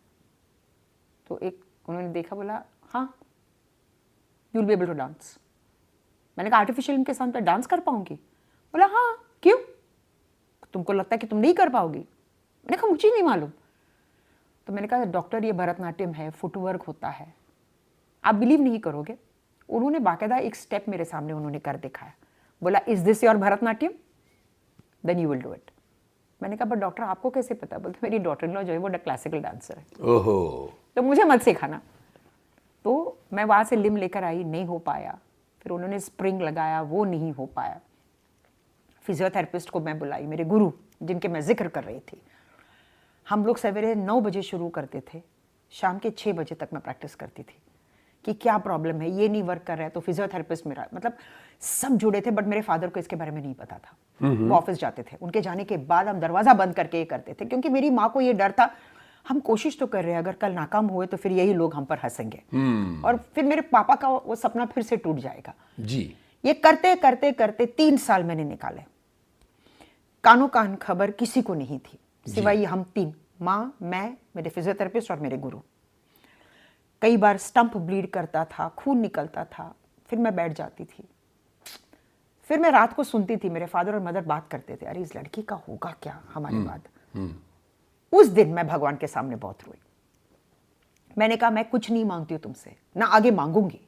तो एक उन्होंने देखा, बोला हाँ you will be able to dance. मैंने कहा आर्टिफिशियल लिम्ब के साथ मैं डांस कर पाऊंगी? बोला हाँ क्यों, तुमको लगता है कि तुम नहीं कर पाओगी? मैंने कहा मुझे नहीं मालूम। तो मैंने कहा डॉक्टर ये भरतनाट्यम है, फुटवर्क होता है, आप बिलीव नहीं करोगे, उन्होंने बाकायदा एक स्टेप मेरे सामने उन्होंने कर दिखाया। बोला is this your Bharatanatyam, then you will do it. मैंने कहा बट डॉक्टर आपको कैसे पता? बोलते मेरी डॉटर इन लॉ जो है वो क्लासिकल डांसर है, ओहो, तो मुझे मत सिखाना। तो मैं वहाँ से लिम्ब लेकर आई, नहीं हो पाया। फिर उन्होंने स्प्रिंग लगाया, वो नहीं हो पाया। फिजियोथेरेपिस्ट को मैं बुलाई, मेरे गुरु जिनके मैं जिक्र कर रही थी। हम लोग सवेरे 9 बजे शुरू करते थे, शाम के 6 बजे तक मैं प्रैक्टिस करती थी कि क्या प्रॉब्लम है, ये नहीं वर्क कर रहा है। तो फिजियोथेरेपिस्ट मेरा मतलब सब जुड़े थे, बट मेरे फादर को इसके बारे में नहीं पता था। वो ऑफिस जाते थे, उनके जाने के बाद हम दरवाजा बंद करके ये करते थे, क्योंकि मेरी माँ को ये डर था हम कोशिश तो कर रहे हैं, अगर कल नाकाम हुए तो फिर यही लोग हम पर हंसेंगे और फिर मेरे पापा का वो सपना फिर से टूट जाएगा। जी। ये करते करते करते 3 साल मैंने निकाले। कानो कान खबर किसी को नहीं थी सिवाय हम 3, माँ, मैं, मेरे फिजियोथेरेपिस्ट और मेरे गुरु। कई बार स्टंप ब्लीड करता था, खून निकलता था, फिर मैं बैठ जाती थी। फिर मैं रात को सुनती थी, मेरे फादर और मदर बात करते थे, अरे इस लड़की का होगा क्या हमारे बाद। उस दिन मैं भगवान के सामने बहुत रोई। मैंने कहा मैं कुछ नहीं मांगती हूँ तुमसे, ना आगे मांगूंगी,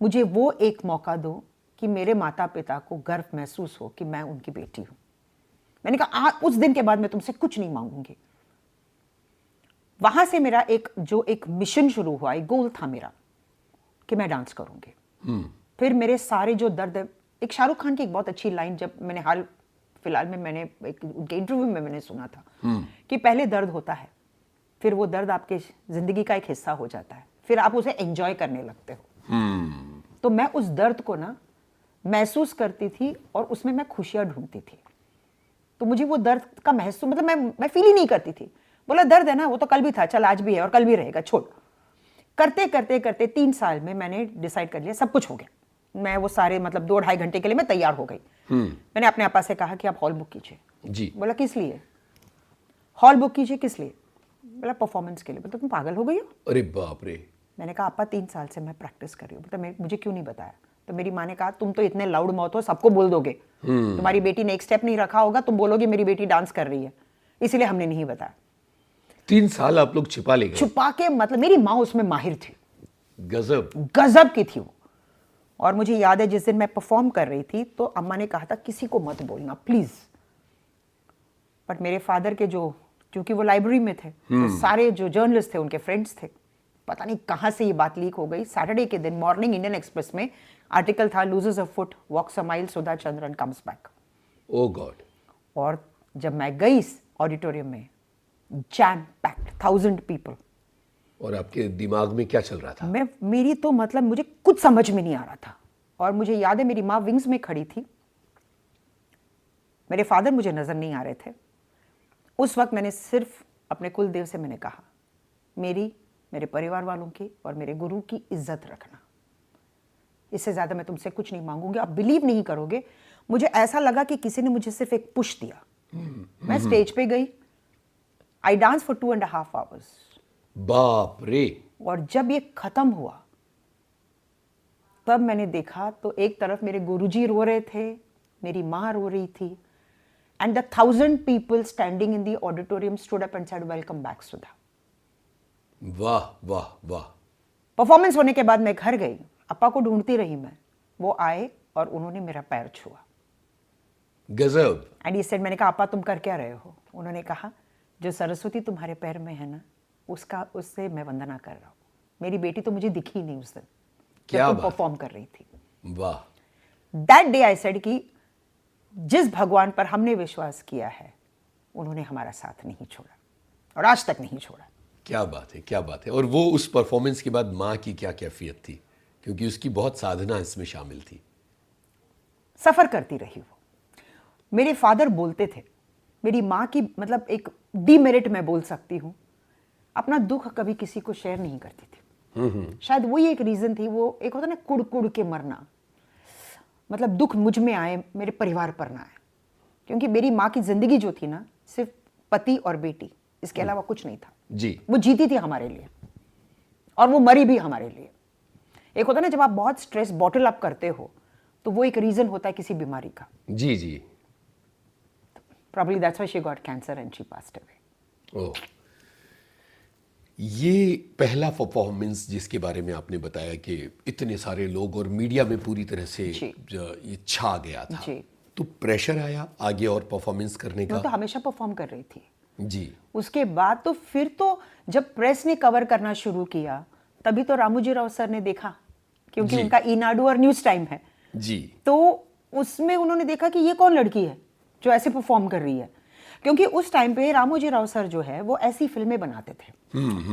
मुझे वो एक मौका दो कि मेरे माता पिता को गर्व महसूस हो कि मैं उनकी बेटी हूं। मैंने कहा उस दिन के बाद मैं तुमसे कुछ नहीं मांगूंगी। वहां से मेरा एक मिशन शुरू हुआ, एक गोल था मेरा कि मैं डांस करूंगी। फिर मेरे सारे जो दर्द, एक शाहरुख खान की एक बहुत अच्छी लाइन जब मैंने हाल फिलहाल में मैंने उनके इंटरव्यू में मैंने सुना था कि पहले दर्द होता है, फिर वो दर्द आपके जिंदगी का एक हिस्सा हो जाता है, फिर आप उसे एंजॉय करने लगते हो। तो मैं उस दर्द को ना महसूस करती थी और उसमें मैं खुशियां ढूंढती थी। तो मुझे वो दर्द का महसूस मतलब मैं फील ही नहीं करती थी। बोला दर्द है ना, वो तो कल भी था, चल आज भी है और कल भी रहेगा, छोड़। करते करते करते 3 साल में मैंने डिसाइड कर लिया, सब कुछ हो गया। मैं वो सारे मतलब 2-2.5 घंटे के लिए मैं तैयार हो गई। मैंने अपने पापा से कहा कि आप हॉल बुक कीजिए। जी। बोला किस लिए? हॉल बुक कीजिए किस लिए? बोला परफॉर्मेंस के लिए। बोला तुम पागल हो गई हो? अरे बाप रे। मैंने कहा आपा 3 साल से मैं प्रैक्टिस कर रही हूँ। बोला मुझे क्यों नहीं बताया? तो मेरी माँ ने कहा तुम तो इतने लाउड माउथ हो, सबको बोल दोगे, तुम्हारी बेटी ने एक स्टेप नहीं रखा होगा, तुम बोलोगे मेरी बेटी डांस कर रही है, इसीलिए हमने नहीं बताया। 3 साल आप लोग छिपा ले गए? छुपा के मतलब मेरी माँ उसमें माहिर थी, गजब की थी वो। और मुझे याद है जिस दिन मैं परफॉर्म कर रही थी तो अम्मा ने कहा था किसी को मत बोलना प्लीज। बट मेरे फादर के जो, क्योंकि वो लाइब्रेरी में थे, तो सारे जो जर्नलिस्ट थे उनके फ्रेंड्स थे, पता नहीं कहाँ से ये बात लीक हो गई। सैटरडे के दिन मॉर्निंग इंडियन एक्सप्रेस में आर्टिकल था, loses a foot, walks a mile, Sudha Chandran comes back. Oh God. और जब मैं गई ऑडिटोरियम में, जैम पैक्ड, 1000 पीपल। और आपके दिमाग में क्या चल रहा था? मेरी तो मतलब मुझे कुछ समझ में नहीं आ रहा था। और मुझे याद है मेरी माँ विंग्स में खड़ी थी, मेरे फादर मुझे नजर नहीं आ रहे थे। उस वक्त मैंने सिर्फ अपने कुलदेव से मैंने कहा, मेरे परिवार वालों की और मेरे गुरु की इज्जत रखना, इससे ज्यादा मैं तुमसे कुछ नहीं मांगूंगी। आप बिलीव नहीं करोगे, मुझे ऐसा लगा कि किसी ने मुझे सिर्फ एक पुश दिया। मैं स्टेज पे गई, आई डांस फॉर 2.5 hours। बाप रे। और जब ये खत्म हुआ तब मैंने देखा तो एक तरफ मेरे गुरुजी रो रहे थे, मेरी माँ रो रही थी, and the 1000 people standing in the auditorium stood up and said welcome back Sudha. वाह वाह वाह। परफॉर्मेंस होने के बाद मैं घर गई, अप्पा को ढूंढती रही मैं, वो आए और उन्होंने मेरा पैर छुआ। गजब। एंड ये सेड, मैंने कहा अप्पा तुम कर क्या रहे हो? उन्होंने कहा जो सरस्वती तुम्हारे पैर में है ना, उससे मैं वंदना कर रहा हूँ। मेरी बेटी तो मुझे दिखी नहीं उस दिन, क्या जब तुम परफॉर्म कर रही थी। वाह। दैट डे आई सेड कि जिस भगवान पर हमने विश्वास किया है उन्होंने हमारा साथ नहीं छोड़ा और आज तक नहीं छोड़ा। क्या बात है, क्या बात है। और वो उस परफॉर्मेंस के बाद माँ की क्या कैफियत थी, क्योंकि उसकी बहुत साधना इसमें शामिल थी। सफर करती रही वो। मेरे फादर बोलते थे, मेरी माँ की मतलब एक डीमेरिट मैं बोल सकती हूँ, अपना दुख कभी किसी को शेयर नहीं करती थी। शायद वही एक रीजन थी। वो एक होता ना कुड़ कुड़ के मरना, मतलब दुख मुझ में आए, मेरे परिवार पर ना आए। क्योंकि मेरी माँ की जिंदगी जो थी ना, सिर्फ पति और बेटी, इसके अलावा कुछ नहीं था जी। वो जीती थी हमारे लिए और वो मरी भी हमारे लिए। एक होता ना जब आप बहुत स्ट्रेस बॉटल अप करते हो तो वो एक रीजन होता है किसी बीमारी का। जी जी। Probably that's why she got cancer and she passed away. ओह। ये पहला परफॉर्मेंस जिसके बारे में आपने बताया कि इतने सारे लोग और मीडिया में पूरी तरह से ये छा गया था, जी। तो प्रेशर आया आगे और परफॉर्मेंस करने वो का? तो हमेशा परफॉर्म कर रही थी जी। उसके बाद तो फिर तो जब प्रेस ने कवर करना शुरू किया तभी तो रामोजी राव सर ने देखा, क्योंकि जी। उनका ईनाडू और न्यूज टाइम है जी। तो उसमें उन्होंने देखा कि ये कौन लड़की है जो ऐसे परफॉर्म कर रही है। क्योंकि उस टाइम पे रामोजी राव सर जो है वो ऐसी फिल्में बनाते थे,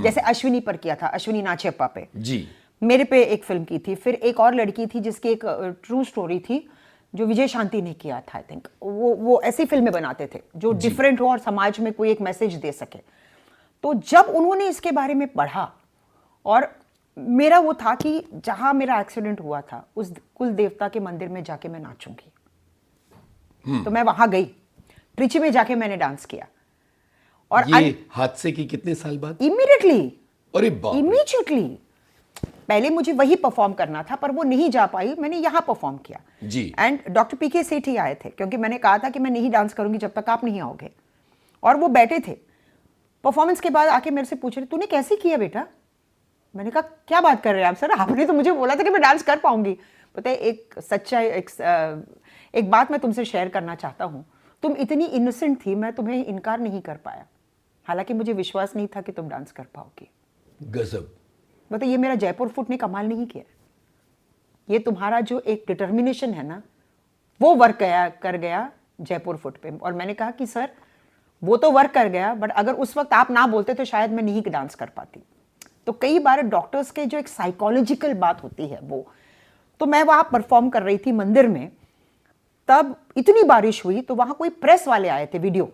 जैसे अश्विनी पर किया था, अश्विनी नाचेप्पा पे, जी। मेरे पे एक फिल्म की थी, फिर एक और लड़की थी जिसकी एक ट्रू स्टोरी थी जो विजय शांति ने किया था आई थिंक। वो ऐसी फिल्में बनाते थे जो डिफरेंट हो और समाज में कोई एक मैसेज दे सके। तो जब उन्होंने इसके बारे में पढ़ा और मेरा वो था कि जहां मेरा एक्सीडेंट हुआ था उस कुल देवता के मंदिर में जाके मैं नाचूंगी। तो मैं वहां गई, ट्रिची में जाके मैंने डांस किया। और ये हादसे की कितने साल बाद? इमीडिएटली, अरे बाप रे। इमीडिएटली पहले मुझे वही परफॉर्म करना था पर वो नहीं जा पाई, मैंने यहां परफॉर्म किया जी। एंड डॉक्टर पीके सेठी आए थे क्योंकि मैंने कहा था कि मैं नहीं डांस करूंगी जब तक आप नहीं आओगे। और वो बैठे थे, परफॉर्मेंस के बाद आके मेरे से पूछ रहे तूने कैसे किया बेटा? मैंने कहा क्या बात कर रहे हैं आप सर, आपने तो मुझे बोला था कि मैं डांस कर पाऊंगी। पता है एक सच्चाई, एक बात मैं तुमसे शेयर करना चाहता हूँ। तुम इतनी इनोसेंट थी, मैं तुम्हें इनकार नहीं कर पाया, हालांकि मुझे विश्वास नहीं था कि तुम डांस कर पाओगी। गजब। मतलब ये मेरा जयपुर फुट ने कमाल नहीं किया, ये तुम्हारा जो एक डिटर्मिनेशन है ना वो वर्क कर गया जयपुर फुट पे। और मैंने कहा कि सर वो तो वर्क कर गया बट अगर उस वक्त आप ना बोलते तो शायद मैं नहीं डांस कर पाती। तो कई बार डॉक्टर्स के जो एक साइकोलॉजिकल बात होती है वो, तो मैं वहां परफॉर्म कर रही थी मंदिर में, तब इतनी बारिश हुई तो वहां कोई प्रेस वाले आए थे वीडियो,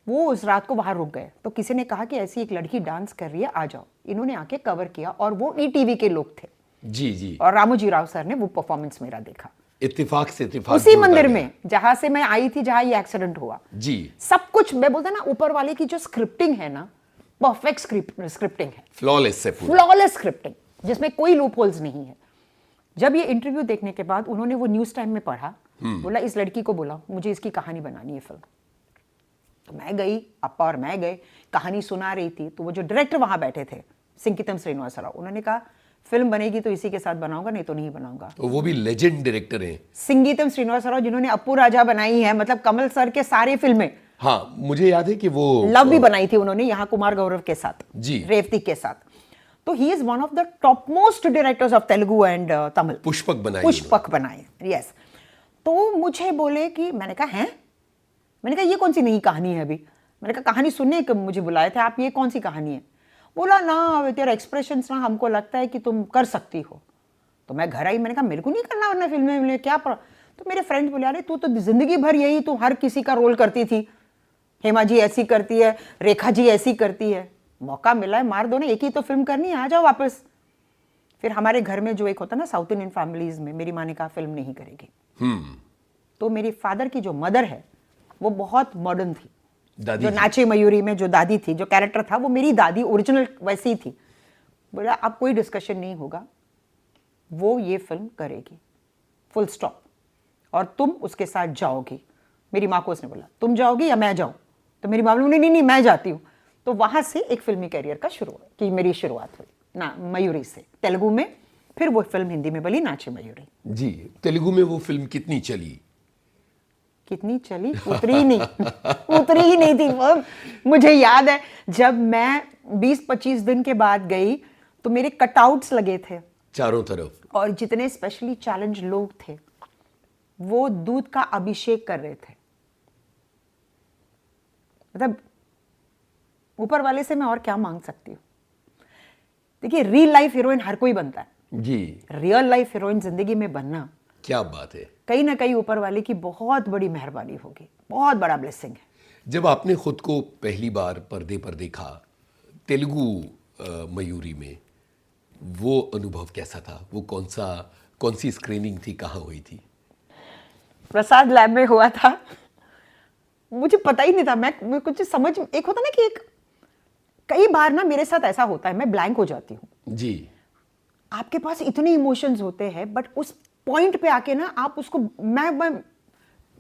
वो उस रात को वहां रुक गए। तो किसी ने कहा कि ऐसी एक लड़की डांस कर रही है, आ जाओ। इन्होंने आके कवर किया और वो ईटीवी के लोग थे। जी जी। और रामोजी राव सर ने वो परफॉर्मेंस मेरा देखा इत्तेफाक से इत्तेफाक उसी जुड़ता मंदिर गया। में जहां से मैं आई थी, जहां ये एक्सीडेंट हुआ। जी। सब कुछ मैं बोलता ना, ऊपर वाले की जो स्क्रिप्टिंग है ना, परफेक्ट स्क्रिप्टिंग है, फ्लॉलेस से पूरा। फ्लॉलेस स्क्रिप्टिंग जिसमें कोई लूप होल्स नहीं है। जब ये इंटरव्यू देखने के बाद उन्होंने वो न्यूज टाइम में पढ़ा, बोला इस लड़की को बुलाओ, मुझे इसकी कहानी बनानी है फिल्म। तो मैं गई, अप्पा और मैं गए, कहानी सुना रही थी। तो वो जो डायरेक्टर वहां बैठे थे, सिंकीतम श्रीनिवास राव, उन्होंने कहा फिल्म बनेगी तो इसी के साथ बनाऊंगा, नहीं तो नहीं बनाऊंगा। तो वो भी लेजेंड डायरेक्टर हैं। सिंगीतम श्रीनिवास राव जिन्होंने अप्पू राजा बनाई है, मतलब कमल सर के सारे फिल्में, हाँ, मुझे याद है कि वो लव भी बनाई थी उन्होंने यहाँ कुमार गौरव के साथ, जी, रेवती के साथ। तो he is one of the top most directors of Telugu and Tamil. Pushpak बनाए, यस। तो मुझे बोले कि, मैंने कहा हैं, मैंने कहा ये कौन सी नई कहानी है अभी, मैंने कहा कहानी सुनने के मुझे बुलाए थे आप, ये कौन सी कहानी है? बोला ना तेरा एक्सप्रेशंस ना हमको लगता है कि तुम कर सकती हो। तो मैं घर आई, मैंने कहा मेरे को नहीं करना वरना फिल्में में क्या तो मेरे फ्रेंड्स बोले अरे तू तो जिंदगी भर यही तू हर किसी का रोल करती थी, हेमा जी ऐसी करती है, रेखा जी ऐसी करती है, मौका मिला है मार दो ना, एक ही तो फिल्म करनी है, आ जाओ वापस। फिर हमारे घर में जो एक होता ना साउथ इंडियन फैमिलीज में, मेरी माँ ने कहा फिल्म नहीं करेगी। तो मेरी फादर की जो मदर है वो बहुत मॉडर्न थी, जो नाचे मयूरी में जो दादी थी, जो कैरेक्टर था वो मेरी दादी ओरिजिनल वैसी ही थी। बोला अब कोई डिस्कशन नहीं होगा, वो ये फिल्म करेगी, फुल स्टॉप, और तुम उसके साथ जाओगी। मेरी माँ को उसने बोला तुम जाओगी या मैं जाऊँ? तो मेरी माँ ने नहीं मैं जाती हूँ। तो वहाँ से एक फिल्मी करियर का की मेरी शुरुआत हुई ना, मयूरी से तेलुगु में, फिर वो फिल्म हिंदी में बनी नाचे मयूरी। जी, तेलुगु में वो फिल्म कितनी चली? कितनी चली? उतरी ही नहीं उतरी ही नहीं थी वो। मुझे याद है जब मैं 20-25 दिन के बाद गई तो मेरे कटआउट्स लगे थे चारों तरफ, और जितने स्पेशली चैलेंज लोग थे वो दूध का अभिषेक कर रहे थे। मतलब ऊपर वाले से मैं और क्या मांग सकती हूँ? देखिए रियल लाइफ हीरोइन हर कोई बनता है जी, रियल लाइफ हीरोइन जिंदगी में बनना, क्या बात है, कहीं ना कहीं ऊपर वाले की बहुत बड़ी मेहरबानी होगी, बहुत बड़ा ब्लेसिंग है। जब आपने खुद को पहली बार पर्दे पर देखा तेलुगु मयूरी में, वो अनुभव कैसा था? वो कौन सी स्क्रीनिंग थी, कहाँ हुई थी? प्रसाद लैब में हुआ था। मुझे पता ही नहीं था, मैं कुछ समझ, एक होता ना कि एक, कई बार ना मेरे साथ ऐसा होता है मैं ब्लैंक हो जाती हूँ जी, आपके पास इतने इमोशंस होते हैं बट उस पॉइंट पे आके ना आप उसको, मैं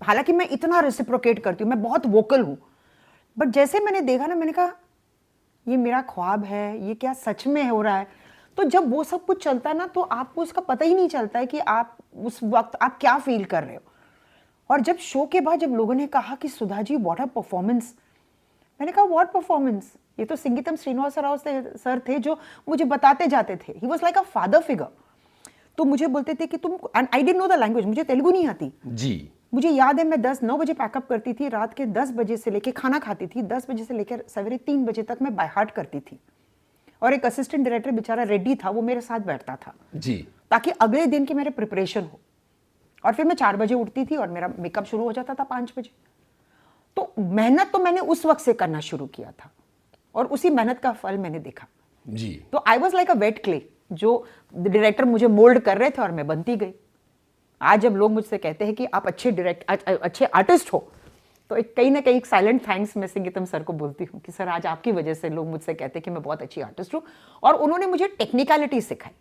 हालांकि मैं इतना रेसिप्रोकेट करती हूँ, मैं बहुत वोकल हूँ, बट जैसे मैंने देखा ना, मैंने कहा ये मेरा ख्वाब है, ये क्या सच में हो रहा है? तो जब वो सब कुछ चलता है ना तो आपको उसका पता ही नहीं चलता है कि आप उस वक्त आप क्या फील कर रहे हो। और जब शो के बाद जब लोगों ने कहा कि Sudha ji what a performance, मैंने कहा व्हाट परफॉर्मेंस? ये तो संगीतम श्रीनिवास राव सर थे जो मुझे बताते जाते थे, he was like a father figure. तो मुझे बोलते थे कि तुम, and I didn't know the language, मुझे तेलुगु नहीं आती जी, मुझे याद है मैं 9 बजे पैकअप करती थी, रात के 10 बजे से लेके खाना खाती थी, 10 बजे से लेकर सवेरे 3 बजे तक मैं बाय हार्ट करती थी। और एक असिस्टेंट डायरेक्टर बेचारा रेड्डी था, वो मेरे साथ बैठता था जी, ताकि अगले दिन की मेरे प्रिपरेशन हो। और फिर मैं 4 बजे उठती थी और मेरा मेकअप शुरू हो जाता था 5 बजे। तो मेहनत तो मैंने उस वक्त से करना शुरू किया था और उसी मेहनत का फल मैंने देखा जी। तो I was like a wait clay, जो डायरेक्टर मुझे मोल्ड कर रहे थे और मैं बनती गई। आज जब लोग मुझसे कहते हैं कि आप अच्छे आर्टिस्ट हो, तो एक कहीं ना कहीं एक साइलेंट थैंक्स मैं संगीतम सर को बोलती हूँ कि सर आज आपकी वजह से लोग मुझसे कहते हैं कि मैं बहुत अच्छी आर्टिस्ट हूँ और उन्होंने मुझे टेक्निकलिटी सिखाई।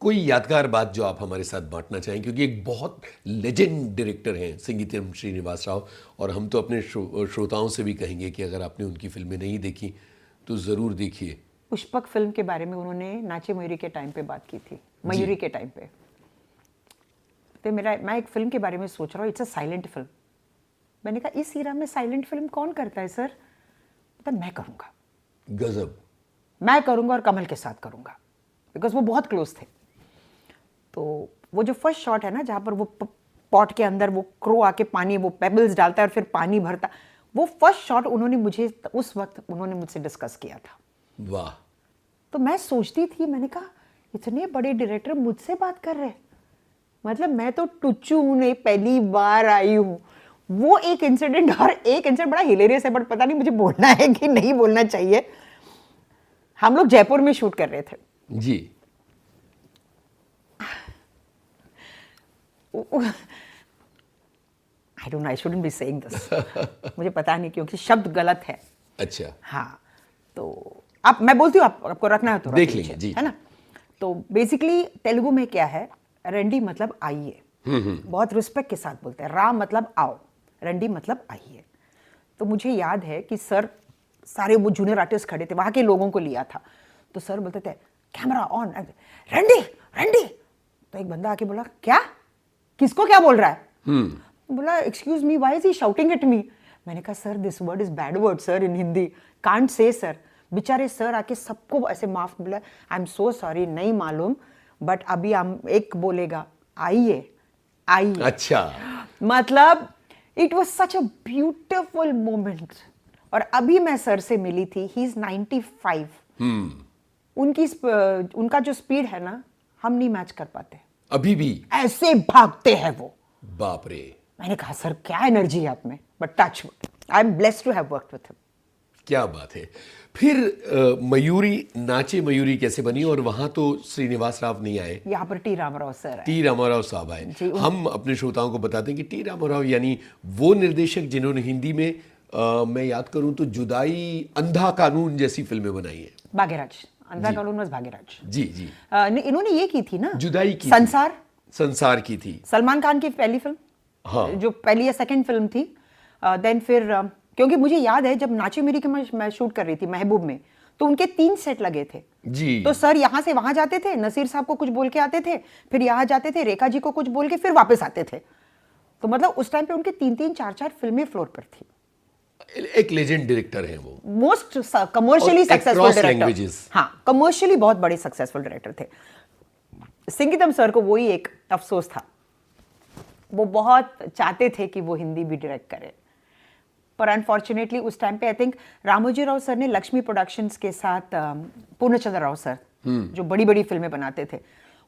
कोई यादगार बात जो आप हमारे साथ बांटना चाहें, क्योंकि एक बहुत लेजेंड डायरेक्टर हैं संगीतम श्रीनिवास राव, और हम तो अपने श्रोताओं से भी कहेंगे कि अगर आपने उनकी फिल्में नहीं देखी तो ज़रूर देखिए। पुष्पक फिल्म के बारे में उन्होंने नाचे मयूरी के टाइम पे बात की थी, मयूरी के टाइम पे। तो मैं एक फिल्म के बारे में सोच रहा हूँ, इट्स अ साइलेंट फिल्म। मैंने कहा इस ईरा में साइलेंट फिल्म कौन करता है सर? तो मैं करूँगा, गजब, मैं करूँगा और कमल के साथ करूँगा, बिकॉज वो बहुत क्लोज थे। तो वो जो फर्स्ट शॉट है ना जहाँ पर वो पॉट के अंदर वो क्रो आके पानी, वो पेबल्स डालता है और फिर पानी भरता, वो फर्स्ट शॉट उन्होंने मुझे उस वक्त उन्होंने मुझसे डिस्कस किया था। वाह। तो मैं सोचती थी, मैंने कहा इतने बड़े डायरेक्टर मुझसे बात कर रहे हैं, मतलब मैं तो टुच्चू ने पहली बार आई हूँ। वो एक इंसिडेंट, और एक इंसिडेंट बड़ा हिलेरियस है बट पता नहीं मुझे बोलना है कि नहीं बोलना चाहिए। हम लोग जयपुर में शूट कर रहे थे जी। I don't know, I shouldn't be saying this. मुझे पता नहीं क्योंकि शब्द गलत है। अच्छा, हाँ, तो आप, मैं बोलती हूँ आपको रखना है तो देख लेंगे जी, है ना। तो बेसिकली तेलुगु में क्या है, रंडी मतलब आइए, बहुत रिस्पेक्ट के साथ बोलते हैं। राम मतलब आओ, रंडी मतलब आइए। तो मुझे याद है कि सर सारे वो जूनियर आर्टिस्ट खड़े थे, वहाँ के लोगों को लिया था, तो सर बोलते थे कैमरा ऑन, रंडी रंडी। तो एक बंदा आके बोला क्या, किसको क्या बोल रहा है? बोला excuse me, why is he shouting at me? मैंने कहा sir this word is bad word sir in Hindi, can't say sir. बेचारे सर आके सबको ऐसे माफ बोला, आई एम सो सॉरी, नहीं मालूम, बट अभी हम एक बोलेगा आइए आइए। अच्छा, मतलब it was such a beautiful moment. और अभी मैं सर से मिली थी, ही इज 95। उनका जो स्पीड है ना, हम नहीं मैच कर पाते। अभी भी ऐसे भागते हैं वो, बाप रे। मैंने कहा सर क्या एनर्जी है आप में, but touch wood, I am blessed to have worked with him. क्या बात है। फिर मयूरी, नाचे मयूरी कैसे बनी? और वहां तो श्रीनिवास राव नहीं आए, यहाँ पर टी रामाराव सर आए। टी रामाराव साहब आए। हम अपने श्रोताओं को बताते हैं कि टी रामाराव यानी वो निर्देशक जिन्होंने हिंदी में मैं याद करूं तो जुदाई, अंधा कानून जैसी फिल्में बनाई हैं। भाग्यराज, अंधा कानून was भाग्यराज। जी जी। इन्होंने ये की थी ना, जुदाई की संसार, संसार की थी, सलमान खान की पहली फिल्म। हाँ, जो पहली या सेकंड फिल्म थी। देन फिर क्योंकि मुझे याद है जब नाचे मेरी की मैं शूट कर रही थी महबूब में, तो उनके 3 सेट लगे थे जी। तो सर यहाँ से वहां जाते थे, नसीर साहब को कुछ बोल के आते थे, फिर यहाँ जाते थे, रेखा जी को कुछ बोल के फिर वापस आते थे। तो मतलब उस टाइम पे उनके 3-3, 4-4 फिल्में फ्लोर पर थी। एक लेजेंड डायरेक्टर हैं वो, most commercially successful director. Languages, हाँ, कमर्शियली बहुत बड़े सक्सेसफुल डायरेक्टर थे। सिंगीतम सर को वही एक अफसोस था, वो बहुत चाहते थे कि वो हिंदी भी डायरेक्ट करें, पर अनफॉर्चुनेटली उस टाइम पे I think Ramoji Rao sir ने लक्ष्मी प्रोडक्शंस के साथ, पूर्णचंद्र राव सर जो बड़ी बड़ी फिल्में बनाते थे,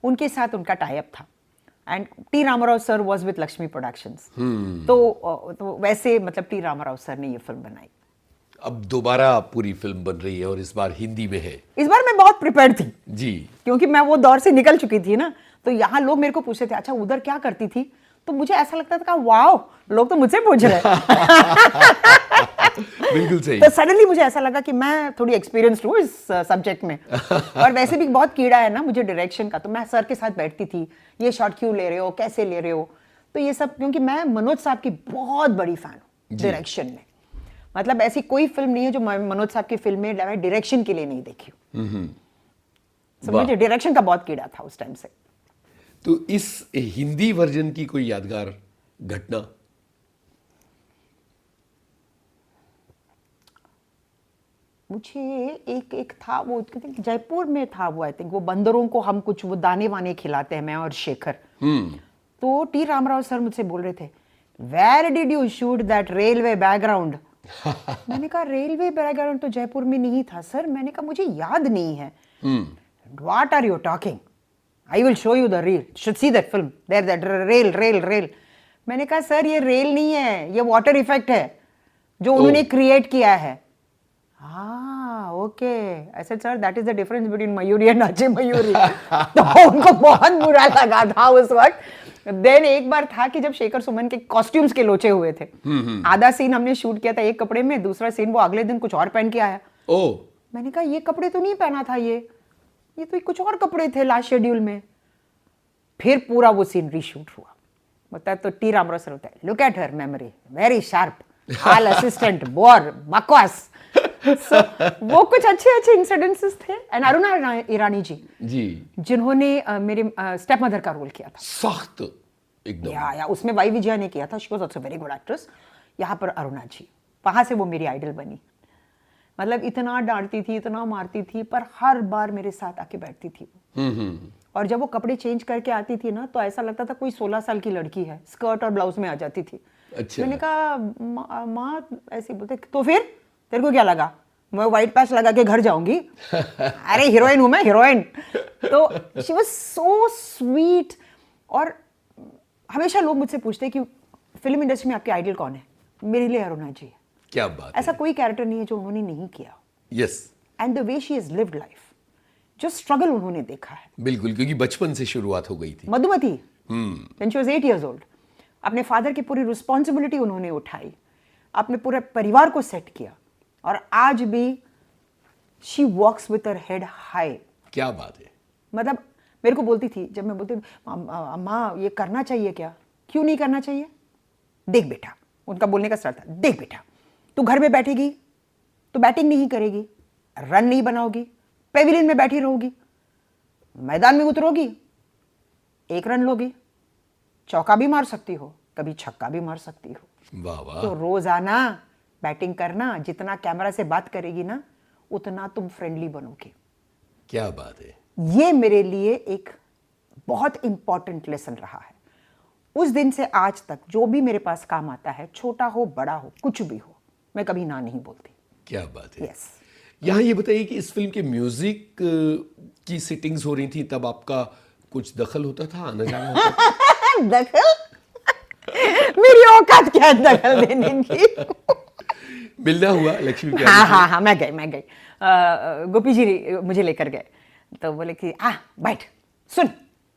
उनके साथ उनका टाई अप था। And T Ramarao sir was with Lakshmi Productions. तो वैसे मतलब टी रामाराव सर ने ये फिल्म बनाई। अब दोबारा पूरी फिल्म बन रही है और इस बार हिंदी में है। इस बार मैं बहुत प्रिपेयर थी जी, क्योंकि मैं वो दौर से निकल चुकी थी ना। तो यहाँ लोग मेरे को पूछते थे अच्छा उधर क्या करती थी, तो मुझे ऐसा लगता था वाओ, लोग तो मुझसे पूछ रहे हैं। बिल्कुल सही। तो सडनली मुझे ऐसा लगा कि मैं थोड़ी एक्सपीरियंस्ड हूँ इस सब्जेक्ट में, और वैसे भी बहुत कीड़ा है ना मुझे डायरेक्शन का। तो मैं सर के साथ बैठती थी, ये शॉट क्यों ले रहे हो, कैसे ले रहे हो, तो ये सब, क्योंकि मैं मनोज साहब की बहुत बड़ी फैन हूँ डायरेक्शन में। मतलब ऐसी कोई फिल्म नहीं है जो मनोज साहब की फिल्में डायरेक्शन के लिए नहीं देखी। So, मुझे डायरेक्शन का बहुत कीड़ा था उस टाइम से। तो इस हिंदी वर्जन की कोई यादगार घटना? मुझे एक था वो जयपुर में था वो, आई थिंक वो बंदरों को हम कुछ वो दाने वाने खिलाते हैं, मैं और शेखर। तो टी रामाराव सर मुझसे बोल रहे थे where did you shoot that railway background. मैंने कहा रेलवे बैकग्राउंड तो जयपुर में नहीं था सर। मैंने कहा मुझे याद नहीं है। What are you talking, I will show you the reel, should see that film, there that rail rail rail. मैंने कहा सर ये रेल नहीं है, ये वाटर इफेक्ट है जो उन्होंने क्रिएट किया है। हाँ okay, I said sir that is the difference between Mayuri and नाचे मयूरी। तो उनको बहुत बुरा लगा था उस वक्त। देन एक बार था कि जब शेखर सुमन के कॉस्ट्यूम्स के लोचे हुए थे, आधा सीन हमने शूट किया था एक कपड़े में, दूसरा सीन वो अगले दिन कुछ और पहन के आया। मैंने कहा ये कपड़े तो नहीं पहना था, ये तो कुछ और कपड़े थे लास्ट शेड्यूल में। फिर पूरा वो सीन रीशूट हुआ। बताया तो टी रामाराव सर होता है, look at her memory very sharp, hall assistant bore बकवास। So, वो कुछ अच्छे इंसिडेंसेस थे। एंड अरुणा ईरानी जी जिन्होंने मेरे स्टेप मदर का रोल किया था, सख्त एकदम, या उसमें वाई विजया ने किया था, she was also very good actress. यहाँ पर अरुणा जी, वहां से वो मेरी आइडल बनी। मतलब इतना डांटती थी, इतना मारती थी, पर हर बार मेरे साथ आके बैठती थी। और जब वो कपड़े चेंज करके आती थी ना, तो ऐसा लगता था कोई 16 साल की लड़की है, स्कर्ट और ब्लाउज में आ जाती थी। अच्छा। मैंने कहा माँ ऐसे बोलते, तो फिर तेरे को क्या लगा मैं व्हाइट पैच लगा के घर जाऊंगी? अरे हीरोइन हूं मैं, हीरोइन। तो शी वाज सो स्वीट। और हमेशा लोग मुझसे पूछते हैं कि फिल्म इंडस्ट्री में आपके आइडल कौन है? मेरे लिए अरुणा जी है। क्या बात ऐसा है। कोई कैरेक्टर नहीं है जो उन्होंने नहीं किया। Yes, and the way she has lived life, जो स्ट्रगल उन्होंने देखा है। बिल्कुल, क्योंकि बचपन से शुरुआत हो गई थी। Madhumati when she was 8 years old, अपने फादर की पूरी रिस्पॉन्सिबिलिटी उन्होंने उठाई, अपने पूरे परिवार को सेट किया, और आज भी she walks with her head high. क्या बात है। मतलब मेरे को बोलती थी, जब मैं बोलती अम्मा ये करना चाहिए क्या, क्यों नहीं करना चाहिए, देख बेटा, उनका बोलने का स्टाइल था, देख बेटा तू घर में बैठेगी तो बैटिंग नहीं करेगी, रन नहीं बनाओगी, पेविलियन में बैठी रहोगी, मैदान में उतरोगी, 1 रन लोगी, चौका भी मार सकती हो, कभी छक्का भी मार सकती हो। वाह वाह। तो रोजाना बैटिंग करना, जितना कैमरा से बात करेगी ना उतना तुम फ्रेंडली बनोगे। क्या बात है। ये मेरे लिए एक बहुत इंपॉर्टेंट लेसन रहा है। उस दिन से आज तक जो भी मेरे पास काम आता है, छोटा हो बड़ा हो कुछ भी हो, मैं कभी ना नहीं बोलती। क्या बात है। यस। यहाँ ये बताइए कि इस फिल्म के म्यूजिक की सिटिंग्स हो रही थी, तब आपका कुछ दखल होता था, आना जाना होता था? दखल? मेरी औकात क्या है दखल देने की? मिलना हुआ लक्ष्मी प्यारी हाँ से? हाँ हाँ, मैं गई। गोपी जी मुझे लेकर गए, तो बोले कि बैठ, सुन,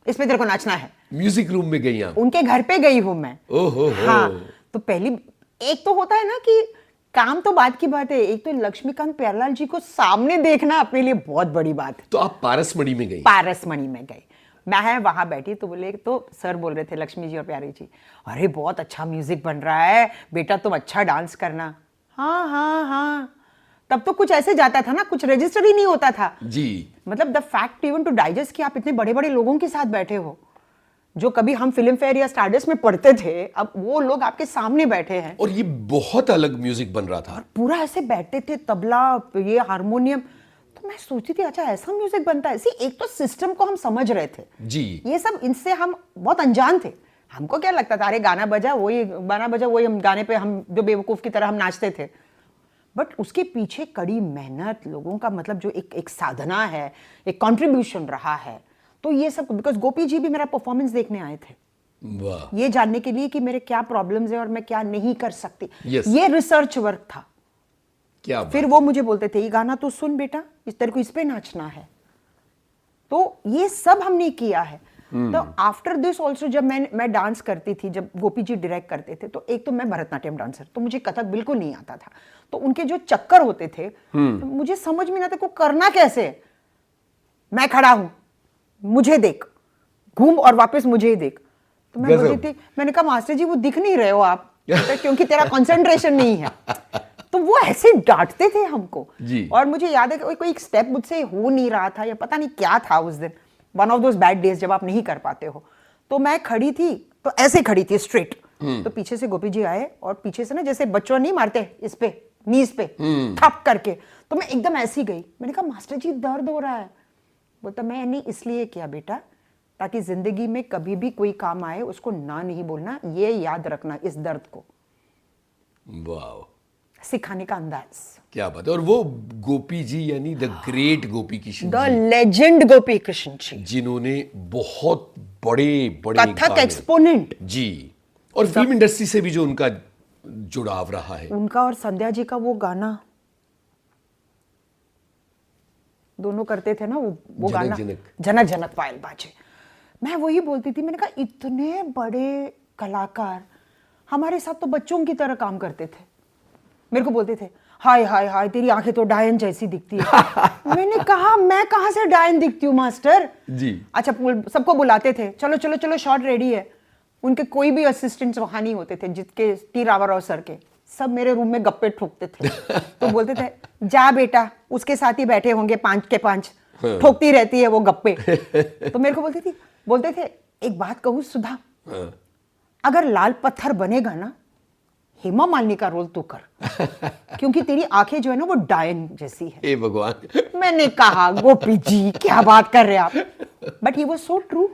इस पे तेरे को नाचना है। म्यूजिक रूम में गई आप? उनके घर पे गई हूं मैं। ओहो। हाँ, तो पहली एक तो होता है ना कि काम तो बात की बात है, एक तो लक्ष्मीकांत प्यारेलाल जी को सामने देखना अपने लिए बहुत बड़ी बात है। तो आप पारसमढ़ी में गई? पारसमढ़ी में गई मैं, वहां बैठी तो बोले, तो सर बोल रहे थे लक्ष्मी जी और प्यारी जी, अरे बहुत अच्छा म्यूजिक बन रहा है बेटा, तुम अच्छा डांस करना। हाँ हाँ हाँ, तब तो कुछ ऐसे जाता था ना, कुछ रजिस्टर ही नहीं होता था जी। मतलब the fact even to digest कि आप इतने बड़े बड़े लोगों के साथ बैठे हो, जो कभी हम फिल्म फेयर या स्टारडस्ट में पढ़ते थे, अब वो लोग आपके सामने बैठे हैं। और ये बहुत अलग म्यूजिक बन रहा था। पूरा ऐसे बैठते थे, तबला, ये हारमोनियम, तो मैं सोचती थी अच्छा ऐसा म्यूजिक बनता है। एक तो सिस्टम को हम समझ रहे थे जी। ये सब, इनसे हम बहुत अनजान थे। हमको क्या लगता था, अरे गाना बजा वही हम गाने पे हम जो बेवकूफ की तरह हम नाचते थे। बट उसके पीछे कड़ी मेहनत, लोगों का मतलब जो एक साधना है, एक कंट्रीब्यूशन रहा है। तो ये सब, बिकॉज गोपी जी भी मेरा परफॉर्मेंस देखने आए थे, वाह। ये जानने के लिए कि मेरे क्या प्रॉब्लम्स हैं और मैं क्या नहीं कर सकती। Yes. ये रिसर्च वर्क था। क्या फिर वो मुझे बोलते थे, ये गाना तो सुन बेटा, इस तरह को इस पे नाचना है। तो ये सब हमने किया है। तो आफ्टर दिस ऑल्सो जब मैं डांस करती थी, जब गोपी जी डायरेक्ट करते थे, तो एक तो मैं भरतनाट्यम डांसर, तो मुझे कथक बिल्कुल नहीं आता था। तो उनके जो चक्कर होते थे, तो मुझे समझ में नहीं आता को करना कैसे। मैं खड़ा हूं, मुझे देख, घूम और वापस मुझे ही देख। तो मैं बोलती थी, मैंने कहा मास्टर जी वो दिख नहीं रहे हो आप, क्योंकि तेरा कंसंट्रेशन नहीं है। तो वो ऐसे डांटते थे हमको जी। और मुझे याद है कि कोई स्टेप मुझसे हो नहीं रहा था या पता नहीं क्या था उस दिन, one of those bad days जब आप नहीं कर पाते हो। तो मैं खड़ी थी, तो ऐसे खड़ी थी स्ट्रेट, तो पीछे से गोपी जी आए और पीछे से ना जैसे बच्चों नहीं मारते इस पे नीज पे थप करके, तो मैं एकदम ऐसी गई। मैंने कहा मास्टर जी दर्द हो रहा है। बोलता मैंने इसलिए किया बेटा ताकि जिंदगी में कभी भी कोई काम आए उसको ना नहीं बोलना, ये याद रखना इस दर्द को। वाह, सिखाने का अंदाज। क्या बात है। और वो गोपी जी यानी the great Gopi Krishna the ji, legend Gopi Krishna ji, जिन्होंने बहुत बड़े बड़े कथक गाने- एक्सपोनेंट जी, और फिल्म इंडस्ट्री से भी जो उनका जुड़ाव रहा है। उनका और संध्या जी का वो गाना दोनों करते थे ना, वो जनक गाना जनक। जनक जनक पायल बाजे। मैं वही बोलती थी, मैंने कहा इतने बड़े कलाकार हमारे साथ तो बच्चों की तरह काम करते थे। मेरे को बोलते थे हाय हाय हाय तेरी आंखें तो डायन जैसी दिखती है। मैंने कहा मैं कहां से डायन दिखती हूँ मास्टर जी। अच्छा, सबको बुलाते थे, चलो चलो चलो शॉट रेडी है। उनके कोई भी असिस्टेंट्स वहां नहीं होते थे, जिसके टी रामाराव सर के, सब मेरे रूम में गप्पे ठोकते थे। तो बोलते थे जा बेटा, उसके साथ ही बैठे होंगे 5 के 5, ठोकती रहती है वो गप्पे। तो मेरे को बोलते थे एक बात कहूँ सुधा, अगर लाल पत्थर बनेगा ना, हेमा मालिनी का रोल तू कर, क्योंकि तेरी आंखें जो है ना वो डायन जैसी है। हे भगवान। मैंने कहा गोपी जी क्या बात कर रहे हैं आप, but he was so true.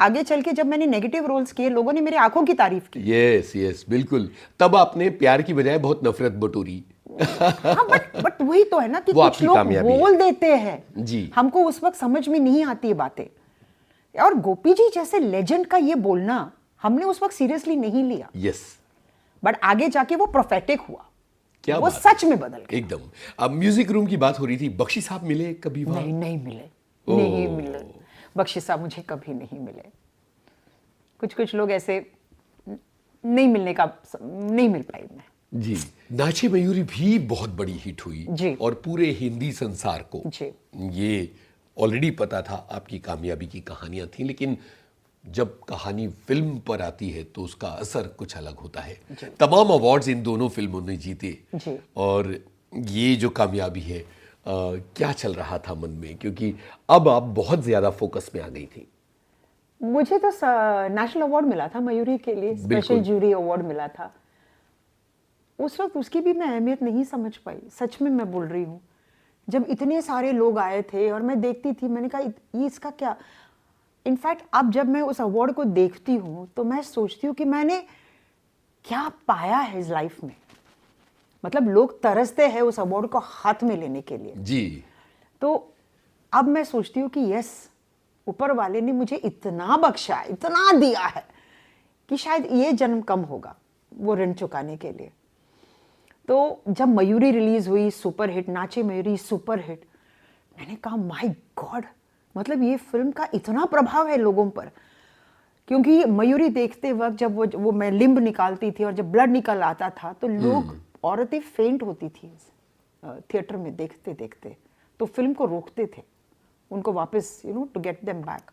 आगे चल के जब मैंने नेगेटिव रोल्स किए, लोगों ने मेरे आंखों की तारीफ की। यस यस बिल्कुल, तब आपने प्यार की बजाय बहुत नफरत बटोरी। हाँ, बट वही तो है ना कि वो कुछ आपकी लोग कामयाबी है। बोल देते हैं जी। हमको उस वक्त समझ में नहीं आती है बातें। और गोपी जी जैसे लेजेंड का ये बोलना हमने उस वक्त सीरियसली नहीं लिया, यस। बट आगे जाके वो प्रोफेटिक हुआ, क्या वो बात सच में बदल गया। एकदम। अब म्यूजिक रूम की बात हो रही थी, बख्शी साहब मिले कभी वहां? नहीं मिले, नहीं मिले। बख्शी साहब मुझे कभी नहीं मिले। कुछ लोग ऐसे नहीं मिलने का, नहीं मिल पाई मैं। जी। नाचे मयूरी भी बहुत बड़ी हिट हुई जी। और पूरे हिंदी संसार को जी। ये ऑलरेडी पता था आपकी कामयाबी की कहानियां थी, लेकिन जब कहानी फिल्म पर आती है तो उसका असर कुछ अलग होता है। तमाम अवार्ड्स इन दोनों फिल्मों ने जीते जी। और ये जो कामयाबी है, क्या चल रहा था मन में, क्योंकि अब आप बहुत ज्यादा फोकस में आ गई थी। मुझे तो नेशनल अवार्ड मिला था मयूरी के लिए, स्पेशल जूरी अवार्ड मिला था। उस वक्त उसकी भी मैं अहमियत नहीं समझ पाई, सच में मैं बोल रही हूँ। जब इतने सारे लोग आए थे और मैं देखती थी, मैंने कहा ये इसका क्या। इनफैक्ट अब जब मैं उस अवार्ड को देखती हूँ तो मैं सोचती हूँ कि मैंने क्या पाया है इस लाइफ में। मतलब लोग तरसते हैं उस अवार्ड को हाथ में लेने के लिए जी। तो अब मैं सोचती हूँ कि यस, ऊपर वाले ने मुझे इतना बख्शा, इतना दिया है कि शायद ये जन्म कम होगा वो ऋण चुकाने के लिए। तो जब मयूरी रिलीज हुई, सुपर हिट, नाचे मयूरी सुपर हिट, मैंने कहा माय गॉड, मतलब ये फिल्म का इतना प्रभाव है लोगों पर। क्योंकि मयूरी देखते वक्त जब वो मैं लिम्ब निकालती थी और जब ब्लड निकल आता था तो लोग, औरतें फेंट होती थी थिएटर में देखते देखते, तो फिल्म को रोकते थे उनको वापस टू गेट देम बैक।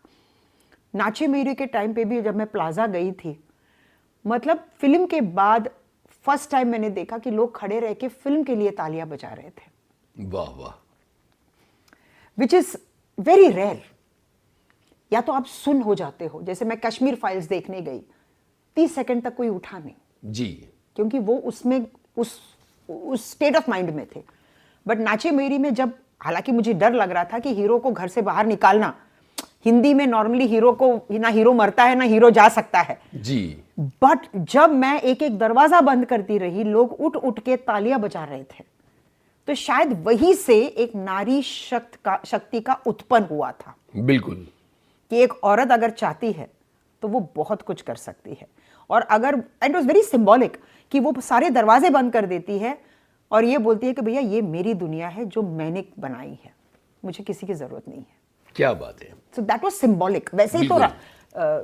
नाचे मयूरी के टाइम पे भी जब मैं प्लाजा गई थी, मतलब फिल्म के बाद फर्स्ट टाइम मैंने देखा कि लोग खड़े रह के फिल्म के लिए तालियां बजा रहे थे। वाह वाह। Which is very rare. या तो आप सुन हो जाते हो, जैसे मैं कश्मीर फाइल्स देखने गई, 30 सेकंड तक कोई उठा नहीं जी, क्योंकि वो उसमें उस स्टेट ऑफ माइंड में थे। बट नाचे मेरी में जब, हालांकि मुझे डर लग रहा था कि हीरो को घर से बाहर निकालना, हिंदी में नॉर्मली हीरो को, ना हीरो मरता है ना हीरो जा सकता है जी, बट जब मैं एक एक दरवाजा बंद करती रही, लोग उठ उठ के तालियां बजा रहे थे, तो शायद वहीं से एक नारी शक्ति का उत्पन्न हुआ था। बिल्कुल, कि एक औरत अगर चाहती है तो वो बहुत कुछ कर सकती है। और अगर, एंड वाज वेरी सिंबॉलिक कि वो सारे दरवाजे बंद कर देती है और ये बोलती है कि भैया ये मेरी दुनिया है जो मैंने बनाई है, मुझे किसी की जरूरत नहीं है। क्या बात है। So that was symbolic. वैसे ही तो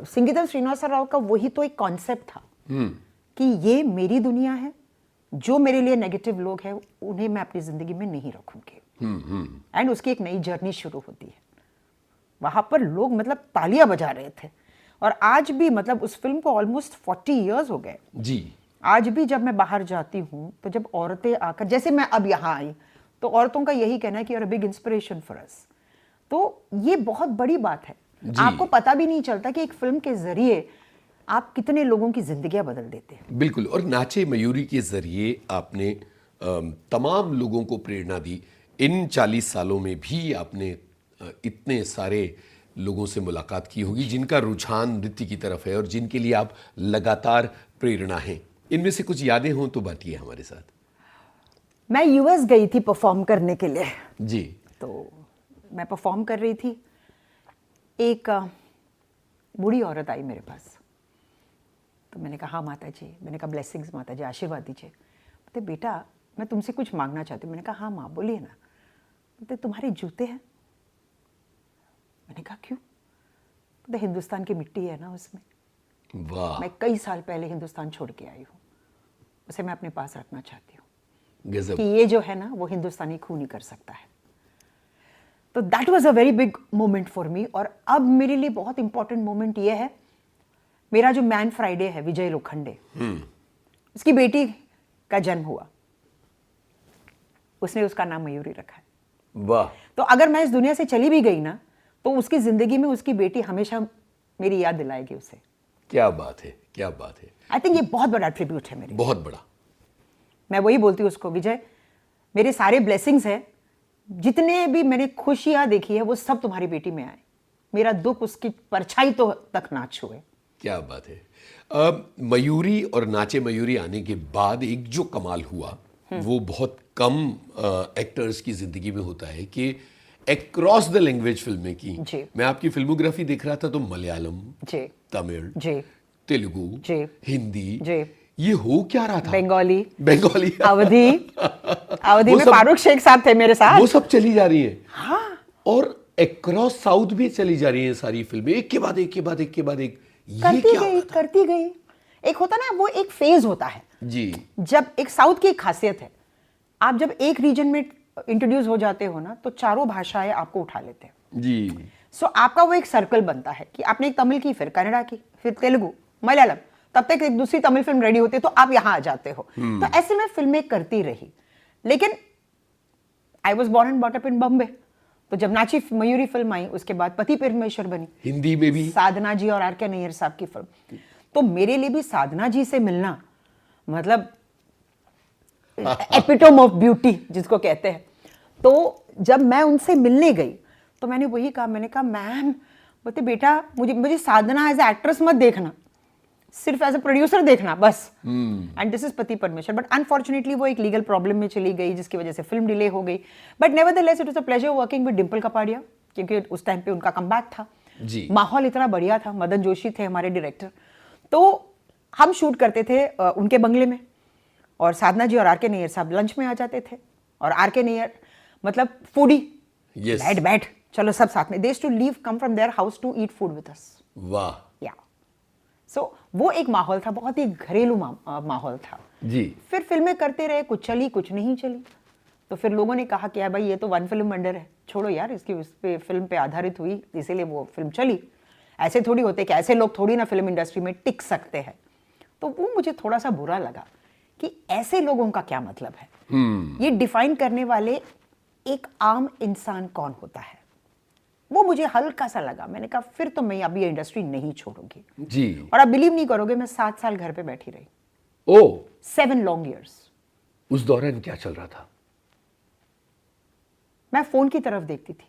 संगीतम श्रीनिवास राव का वही तो एक कॉन्सेप्ट था कि ये मेरी दुनिया है, जो मेरे लिए नेगेटिव लोग हैं उन्हें मैं अपनी जिंदगी में नहीं रखूंगी। एंड उसकी एक नई जर्नी शुरू होती है। वहां पर लोग मतलब तालियां बजा रहे थे। और आज भी, मतलब उस फिल्म को ऑलमोस्ट 40 इयर्स हो गए जी। आज भी जब मैं बाहर जाती हूँ तो जब औरतें आकर, जैसे मैं अब यहाँ आई, तो औरतों का यही कहना है कि you are a big inspiration for us. तो ये बहुत बड़ी बात है। आपको पता भी नहीं चलता कि एक फिल्म के जरिए आप कितने लोगों की जिंदगियां बदल देते हैं। बिल्कुल। और नाचे मयूरी के जरिए आपने तमाम लोगों को प्रेरणा दी। इन 40 सालों में भी आपने इतने सारे लोगों से मुलाकात की होगी जिनका रुझान नृत्य की तरफ है और जिनके लिए आप लगातार प्रेरणा हैं। इनमें से कुछ यादें हों तो बांटिए हमारे साथ। मैं यूएस गई थी परफॉर्म करने के लिए जी। तो मैं परफॉर्म कर रही थी, एक बूढ़ी औरत आई मेरे पास। तो मैंने कहा हाँ माता जी, मैंने कहा ब्लेसिंग्स माता जी, आशीर्वाद दीजिए। बोलते बेटा मैं तुमसे कुछ मांगना चाहती हूँ। मैंने कहा हाँ माँ बोलिए ना। बोलते तुम्हारे जूते हैं। मैंने कहा क्यों? बोलते हिंदुस्तान की मिट्टी है ना उसमें। वाह। मैं कई साल पहले हिंदुस्तान छोड़ के आई हूँ, उसे मैं अपने पास रखना चाहती हूँ गजब। कि ये जो है ना वो हिंदुस्तानी खून नहीं कर सकता है। तो that was a very big moment for me. और अब मेरे लिए बहुत इंपॉर्टेंट मोमेंट ये है, मेरा जो मैन फ्राइडे है विजय लोखंडे, उसकी बेटी का जन्म हुआ, उसने उसका नाम मयूरी रखा है। वाह। तो अगर मैं इस दुनिया से चली भी गई ना तो उसकी जिंदगी में उसकी बेटी हमेशा मेरी याद दिलाएगी उसे। क्या बात है, क्या बात है। आई थिंक ये बहुत बड़ा ट्रिब्यूट है मेरे। बहुत बड़ा। मैं वही बोलती हूँ उसको, विजय मेरे सारे ब्लेसिंग्स हैं, जितने भी मैंने खुशियां देखी है वो सब तुम्हारी बेटी में आए, मेरा दुख उसकी परछाई तो तक ना छुए। क्या बात है। मयूरी और नाचे मयूरी आने के बाद एक जो कमाल हुआ वो बहुत कम एक्टर्स की जिंदगी में होता है कि अक्रॉस द लैंग्वेज फिल्में की। जी। मैं आपकी फिल्मोग्राफी देख रहा था तो मलयालम, जी, तमिल, जी, तेलुगु, जी, हिंदी, जी, ये हो क्या रहा था? बंगाली, बंगाली, अवधी में फारूक शेख साहब थे मेरे साथ। वो सब चली जा रही हैं। हाँ। और अक्रॉस साउथ भी चली जा रही हैं सारी फिल्में, एक के बाद एक के बाद एक के बाद एक। ये क्या हो रहा था? करती गई। एक होता ना, वो एक फेज होता है जी। जब, एक साउथ की एक खासियत है, आप जब एक रीजन में इंट्रोड्यूस हो जाते हो ना तो चारों भाषाएं आपको उठा लेते हैं जी। सो आपका वो एक सर्कल बनता है कि आपने एक तमिल की, फिर कन्नड़ा की, फिर तेलुगु, मलयालम, तब तक एक दूसरी तमिल फिल्म रेडी होती है तो आप यहां आ जाते हो। तो ऐसे में फिल्में करती रही। लेकिन I was born and brought up in Bombay. तो जब नाची मयूरी फिल्म आई उसके बाद पति परमेश्वर बनी, हिंदी में भी साधना जी और आर.के. नैयर साहब की फिल्म। तो मेरे लिए भी साधना जी से मिलना, मतलब एपिटोम ऑफ ब्यूटी जिसको कहते हैं। तो जब मैं उनसे मिलने गई तो मैंने वही कहा, मैंने कहा मैम, बोलते बेटा मुझे साधना एज एक्ट्रेस मत देखना, सिर्फ एज ए प्रोड्यूसर देखना बस। एंड दिस इज पति परमेश्वर। बट अनफॉर्चुनेटली वो एक लीगल प्रॉब्लम में चली गई जिसकी वजह से फिल्म डिले हो गई। But nevertheless it was a pleasure working with Dimple Kapadia, क्योंकि उस टाइम पे उनका कमबैक था जी। माहौल इतना बढ़िया था, मदन जोशी थे हमारे डायरेक्टर। तो हम शूट करते थे उनके बंगले में, और साधना जी और आर के नैयर साहब लंच में आ जाते थे। और आर के नैयर मतलब फूडी, बैठ चलो सब साथ में, they used to leave come from their house to eat food with us. वाह। या सो वो एक माहौल था, बहुत ही घरेलू माहौल था जी। फिर फिल्में करते रहे, कुछ चली कुछ नहीं चली। तो फिर लोगों ने कहा कि यार भाई ये तो वन फिल्म वंडर है, छोड़ो यार, इसकी उस पे फिल्म पे आधारित हुई इसीलिए वो फिल्म चली। ऐसे थोड़ी होते कि ऐसे लोग थोड़ी ना फिल्म इंडस्ट्री में टिक सकते हैं। तो वो मुझे थोड़ा सा बुरा लगा कि ऐसे लोगों का क्या मतलब है। ये डिफाइन करने वाले एक आम इंसान कौन होता है, वो मुझे हल्का सा लगा। मैंने कहा फिर तो मैं अभी ये इंडस्ट्री नहीं छोड़ूंगी जी। और आप बिलीव नहीं करोगे, मैं 7 साल घर पे बैठी रही। ओ 7 लॉन्ग ईयर्स। उस दौरान क्या चल रहा था? मैं फोन की तरफ देखती थी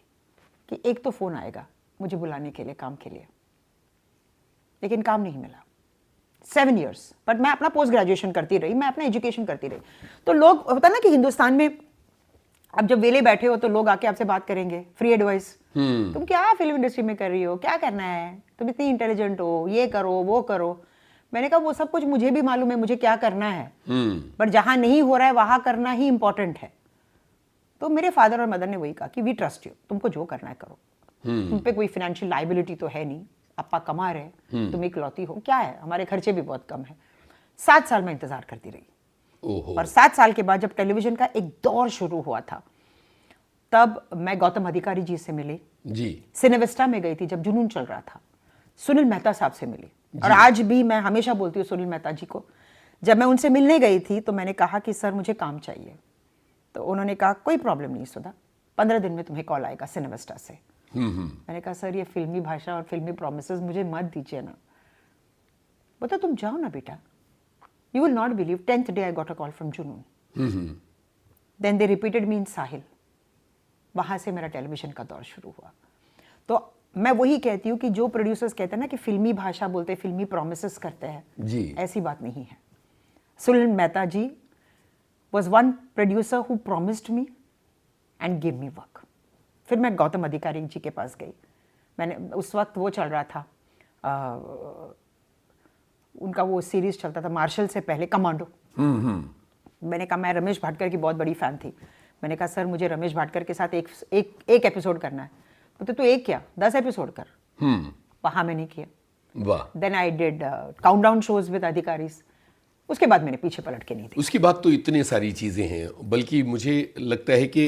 कि एक तो फोन आएगा मुझे बुलाने के लिए काम के लिए, लेकिन काम नहीं मिला। 7 ईयर्स। बट मैं अपना पोस्ट ग्रेजुएशन करती रही, मैं अपना एजुकेशन करती रही। तो लोग, होता ना कि हिंदुस्तान में अब जब वेले बैठे हो तो लोग आके आपसे बात करेंगे, फ्री एडवाइस, तुम क्या फिल्म इंडस्ट्री में कर रही हो, क्या करना है, तुम इतनी इंटेलिजेंट हो, ये करो वो करो। मैंने कहा वो सब कुछ मुझे भी मालूम है मुझे क्या करना है, बट जहां नहीं हो रहा है वहां करना ही इंपॉर्टेंट है। तो मेरे फादर और मदर ने वही कहा कि वी ट्रस्ट यू, तुमको जो करना है करो, तुम पे कोई फाइनेंशियल लाइबिलिटी तो है नहीं, अप्पा कमा रहे, तुम इकलौती हो, क्या है, हमारे खर्चे भी बहुत कम है। 7 साल में इंतजार करती रही। और 7 साल के बाद जब टेलीविजन का एक दौर शुरू हुआ था, तब मैं गौतम अधिकारी जी से मिली जी। सिनेविस्टा में गई थी जब जुनून चल रहा था, सुनील मेहता साहब से मिली। और आज भी मैं हमेशा बोलती हूँ सुनील मेहता जी को, जब मैं उनसे मिलने गई थी तो मैंने कहा कि सर मुझे काम चाहिए। तो उन्होंने कहा कोई प्रॉब्लम नहीं सुधा, 15 दिन में तुम्हें कॉल आएगा सिनेविस्टा से। मैंने कहा सर ये फिल्मी भाषा और फिल्मी प्रोमिसेस मुझे मत दीजिए ना। बोला तुम जाओ ना बेटा, you will not believe, 10th day I got a call from जुनून। देन दे रिपीटेड मी इन साहिल। वहां से मेरा टेलीविजन का दौर शुरू हुआ। तो मैं वही कहती हूँ कि जो प्रोड्यूसर्स कहते हैं ना कि फिल्मी भाषा बोलते हैं, फिल्मी प्रोमिसेस करते हैं जी, ऐसी बात नहीं है। सुनील मेहता जी was one producer who promised me and gave me work. फिर मैं गौतम अधिकारी जी के पास गई। मैंने उस वक्त वो चल रहा था, उनका वो सीरीज चलता था मार्शल से पहले, कमांडो। मैंने कहा, मैं रमेश भाटकर की बहुत बड़ी फैन थी। मैंने कहा सर मुझे रमेश भाटकर के साथ एक एपिसोड करना है। बोलते तू एक क्या 10 एपिसोड कर। वहाँ मैंने किया। वाह। Then I did countdown shows with Adhikaris. उसके बाद मैंने पीछे पलट के नहीं देखा। उसके बाद तो इतनी सारी चीज़ें हैं, बल्कि मुझे लगता है कि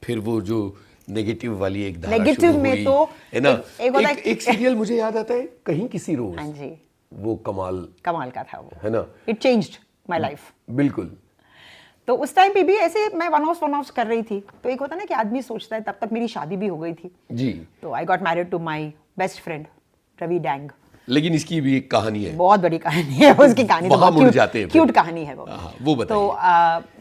फिर वो जो नेगेटिव वाली एक धारा नेगेटिव शुरू में हुई, तो है ना, एक सीरियल मुझे याद आता है, कहीं किसी रोज, हाँ जी, वो कमाल का था वो, है ना, इट चेंज्ड माय लाइफ। बिल्कुल। तो उस टाइम पे भी ऐसे मैं वन हाउस कर रही थी। तो एक होता ना कि आदमी सोचता है, तब तक मेरी शादी भी हो गई थी जी। तो I got married to my best friend Ravi Dang. लेकिन इसकी भी एक कहानी है, बहुत बड़ी कहानी है उसकी। कहानी तो बहुत क्यूट कहानी है वो बताइए। तो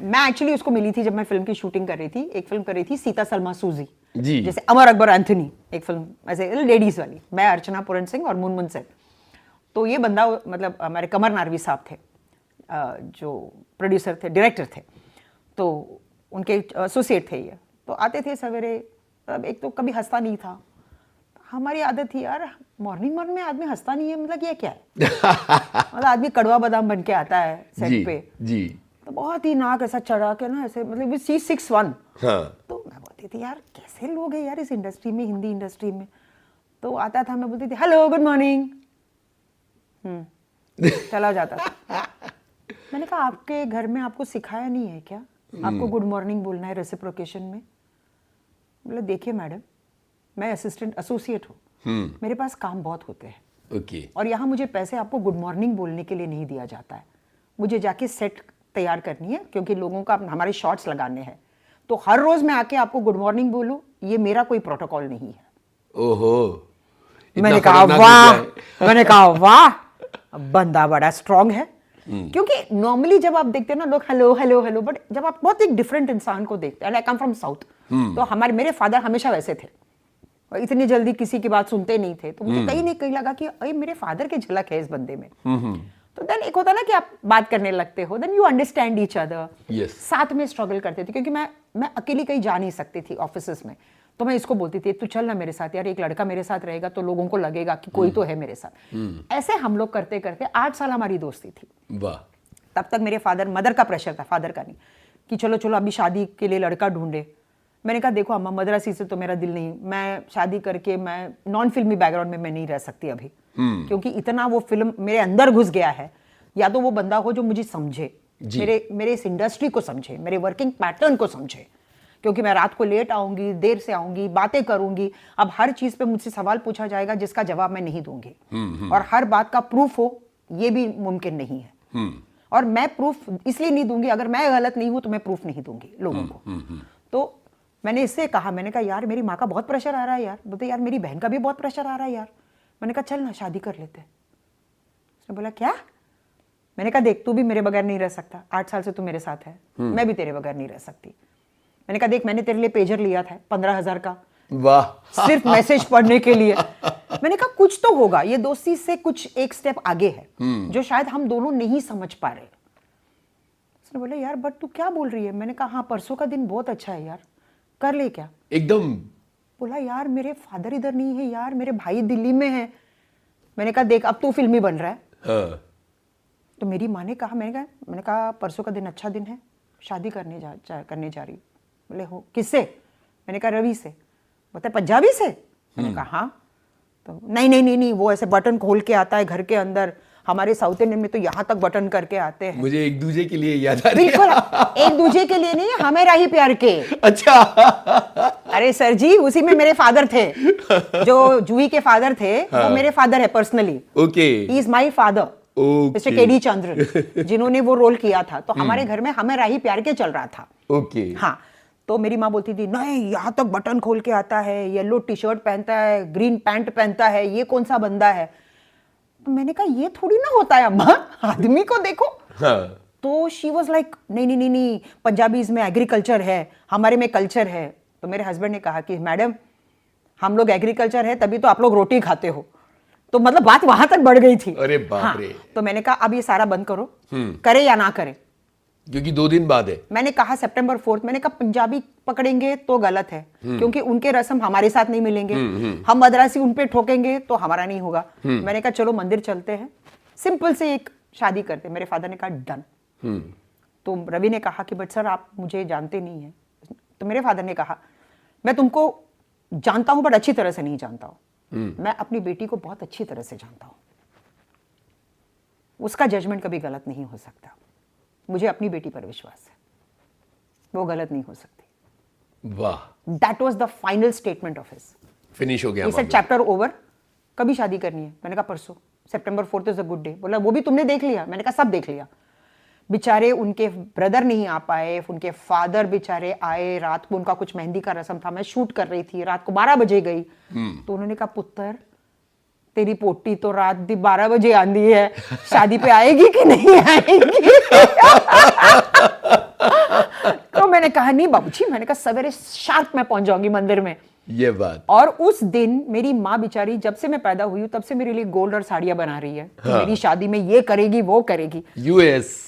मैं एक्चुअली उसको मिली थी जब मैं फिल्म की शूटिंग कर रही थी। एक फिल्म कर रही थी सीता सलमा सूजी जी, जैसे अमर अकबर एंथनी, एक फिल्म ऐसे लेडीज वाली। मैं अर्चना पूरन सिंह और मुनमुन सेन। तो ये बंदा मतलब हमारे कमर नारवी साहब थे जो प्रोड्यूसर थे, डायरेक्टर थे, तो उनके एसोसिएट थे ये। तो आते थे सवेरे, तब एक तो कभी हंसता नहीं था। हमारी आदत थी यार, मॉर्निंग में आदमी हंसता नहीं है, मतलब ये क्या है। मतलब आदमी कड़वा बादाम बन के आता है सेट पे जी। तो बहुत ही नाक ऐसा चढ़ा के ना ऐसे, मतलब C61। हाँ। तो मैं बोलती थी यार कैसे लोग हैं यार इस इंडस्ट्री में, हिंदी इंडस्ट्री में। तो आता था, मैं बोलती थी हेलो गुड मॉर्निंग, चला जाता था। मैंने कहा आपके घर में आपको सिखाया नहीं है क्या, आपको गुड मॉर्निंग बोलना है रेसिप्रोकेशन में। बोले देखिए मैडम, मैं असिस्टेंट एसोसिएट हूँ, मेरे पास काम बहुत होते हैं। ओके। और यहाँ मुझे पैसे आपको गुड मॉर्निंग बोलने के लिए नहीं दिया जाता है, मुझे जाके सेट तैयार करनी है क्योंकि लोगों का हमारे शॉट्स लगाने हैं। तो हर रोज मैं आके आपको गुड मॉर्निंग बोलूं, ये मेरा कोई प्रोटोकॉल नहीं है। ओहो। मैंने कहा वाह, बंदा बड़ा स्ट्रांग है। क्योंकि नॉर्मली जब आप देखते हैं ना लोग हेलो हेलो हेलो, बट जब आप बहुत एक डिफरेंट इंसान को देखते हैं, आई कम फ्रॉम साउथ, तो मेरे फादर हमेशा वैसे थे और इतनी जल्दी किसी की बात सुनते नहीं थे, तो मुझे कहीं नहीं कहीं लगा कि अरे मेरे फादर की झलक है इस बंदे में। तो देन एक होता ना कि आप बात करने लगते हो, then you understand each other. साथ में स्ट्रगल करते थे क्योंकि मैं अकेली कहीं जा नहीं सकती थी ऑफिस में, तो मैं इसको बोलती थी तू चल ना मेरे साथ यार, एक लड़का मेरे साथ रहेगा तो लोगों को लगेगा कि कोई तो है मेरे साथ। ऐसे हम लोग करते करते 8 साल हमारी दोस्ती थी। वाह। तब तक मेरे मदर का प्रेशर था, फादर का नहीं, कि चलो चलो अभी शादी के लिए लड़का ढूंढे। मैंने कहा देखो अम्मा, मद्रासी से तो मेरा दिल नहीं, मैं शादी करके मैं नॉन फिल्मी बैकग्राउंड में मैं नहीं रह सकती अभी, क्योंकि इतना वो फिल्म मेरे अंदर घुस गया है। या तो वो बंदा हो जो मुझे समझे, मेरे इस इंडस्ट्री को समझे, मेरे वर्किंग पैटर्न को समझे, क्योंकि मैं रात को लेट आऊंगी, देर से आऊंगी, बातें करूंगी, अब हर चीज पे मुझसे सवाल पूछा जाएगा जिसका जवाब मैं नहीं दूंगी, और हर बात का प्रूफ हो ये भी मुमकिन नहीं है। और मैं प्रूफ इसलिए नहीं दूंगी, अगर मैं गलत नहीं हूं तो मैं प्रूफ नहीं दूंगी लोगों को। तो मैंने इससे कहा, मैंने कहा यार मेरी माँ का बहुत प्रेशर आ रहा है यार, बोलते यार मेरी बहन का भी बहुत प्रेशर आ रहा है यार। मैंने कहा चल ना शादी कर लेते। उसने बोला क्या? मैंने कहा देख तू भी मेरे बगैर नहीं रह सकता, 8 साल से तू मेरे साथ है, मैं भी तेरे बगैर नहीं रह सकती। मैंने कहा देख मैंने तेरे लिए पेजर लिया था 15,000 का, वाह, सिर्फ मैसेज पढ़ने के लिए। मैंने कहा कुछ तो होगा, ये दोस्ती से कुछ एक स्टेप आगे है जो शायद हम दोनों नहीं समझ पा रहे। उसने बोला यार बट तू क्या बोल रही है? मैंने कहा हाँ परसों का दिन बहुत अच्छा है यार, कर ले क्या? एकदम। बोला यार मेरे फादर इधर नहीं है यार, मेरे भाई दिल्ली में है। मैंने कहा देख अब तू फिल्मी बन रहा है। हाँ। तो मेरी माँ ने कहा, मैंने कहा परसों का दिन अच्छा दिन है, शादी करने जा रही। बोले हो किससे? मैंने कहा रवि से। बोलते पंजाबी से? मैंने कहा हाँ। तो नहीं, वो ऐसे बटन खोल के आता है घर के अंदर, हमारे साउथ इंडियन में तो यहाँ तक बटन करके आते हैं। मुझे एक दूजे के लिए याद आ रही है। बिल्कुल एक दूजे के लिए नहीं, हमें राही प्यार के। अच्छा। अरे सर जी उसी में मेरे फादर थे, जो जूही के फादर थे वो मेरे फादर है personally. Okay. He is my father, mister KD Chandra, जिन्होंने वो रोल किया था। तो हमारे घर में हमें राही प्यार के चल रहा था। ओके। हाँ, तो मेरी माँ बोलती थी नहीं यहाँ तक बटन खोल के आता है, येलो टी शर्ट पहनता है, ग्रीन पैंट पहनता है, ये कौन सा बंदा है? तो मैंने कहा ये थोड़ी ना होता है अम्मा, आदमी को देखो। हाँ। तो शी वॉज लाइक नहीं, पंजाबीज में एग्रीकल्चर है, हमारे में कल्चर है। तो मेरे हस्बैंड ने कहा कि मैडम हम लोग एग्रीकल्चर है तभी तो आप लोग रोटी खाते हो। तो मतलब बात वहां तक बढ़ गई थी। अरे बाप रे। तो मैंने कहा अब ये सारा बंद करो, करे या ना करे, क्योंकि 2 दिन बाद है। मैंने कहा सितंबर 4, मैंने कहा पंजाबी पकड़ेंगे तो गलत है, क्योंकि उनके रस्म हमारे साथ नहीं मिलेंगे, हम मद्रासी उन पे ठोकेंगे तो हमारा नहीं होगा। मैंने कहा चलो मंदिर चलते हैं, सिंपल से एक शादी करते। मेरे फादर ने कहा डन। तो रवि ने कहा कि बट सर आप मुझे जानते नहीं हैं। तो मेरे फादर ने कहा मैं तुमको जानता हूं बट अच्छी तरह से नहीं जानता हूं, मैं अपनी बेटी को बहुत अच्छी तरह से जानता हूं, उसका जजमेंट कभी गलत नहीं हो सकता, मुझे अपनी बेटी पर विश्वास है, वो गलत नहीं हो सकती। वाह। That was the final statement of his. Finish हो गया। इसे चैप्टर ओवर, कभी शादी करनी है? मैंने कहा परसों, सितंबर 4 इज अ गुड डे। बोला वो भी तुमने देख लिया? मैंने कहा सब देख लिया। बेचारे उनके ब्रदर नहीं आ पाए, उनके फादर बेचारे आए, रात को उनका कुछ मेहंदी का रस्म था, मैं शूट कर रही थी, रात को 12 बजे गई। तो उन्होंने कहा पुत्र तेरी पोटी तो रात 12 बजे आंधी है, शादी पे आएगी कि नहीं आएगी? तो मैंने कहा नहीं बाबूजी, मैंने कहा सवेरे शार्प मैं पहुंच जाऊंगी मंदिर में। ये बात। और उस दिन मेरी माँ बेचारी जब से मैं पैदा हुई हूँ तब से मेरे लिए गोल्ड और साड़ियां बना रही है। हाँ। मेरी शादी में ये करेगी वो करेगी। यूएस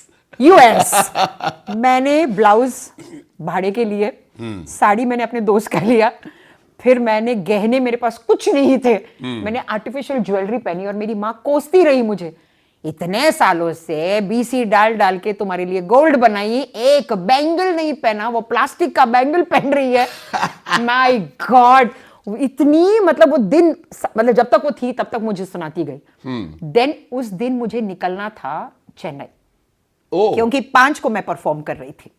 मैंने ब्लाउज भाड़े के लिए, साड़ी मैंने अपने दोस्त का लिया, फिर मैंने गहने, मेरे पास कुछ नहीं थे, मैंने आर्टिफिशियल ज्वेलरी पहनी और मेरी माँ कोसती रही मुझे, इतने सालों से बीसी डाल डाल के तुम्हारे लिए गोल्ड बनाई, एक बैंगल नहीं पहना, वो प्लास्टिक का बैंगल पहन रही है। माय गॉड, इतनी मतलब वो दिन, मतलब जब तक वो थी तब तक मुझे सुनाती गई। देन उस दिन मुझे निकलना था चेन्नई, क्योंकि 5 को मैं परफॉर्म कर रही थी।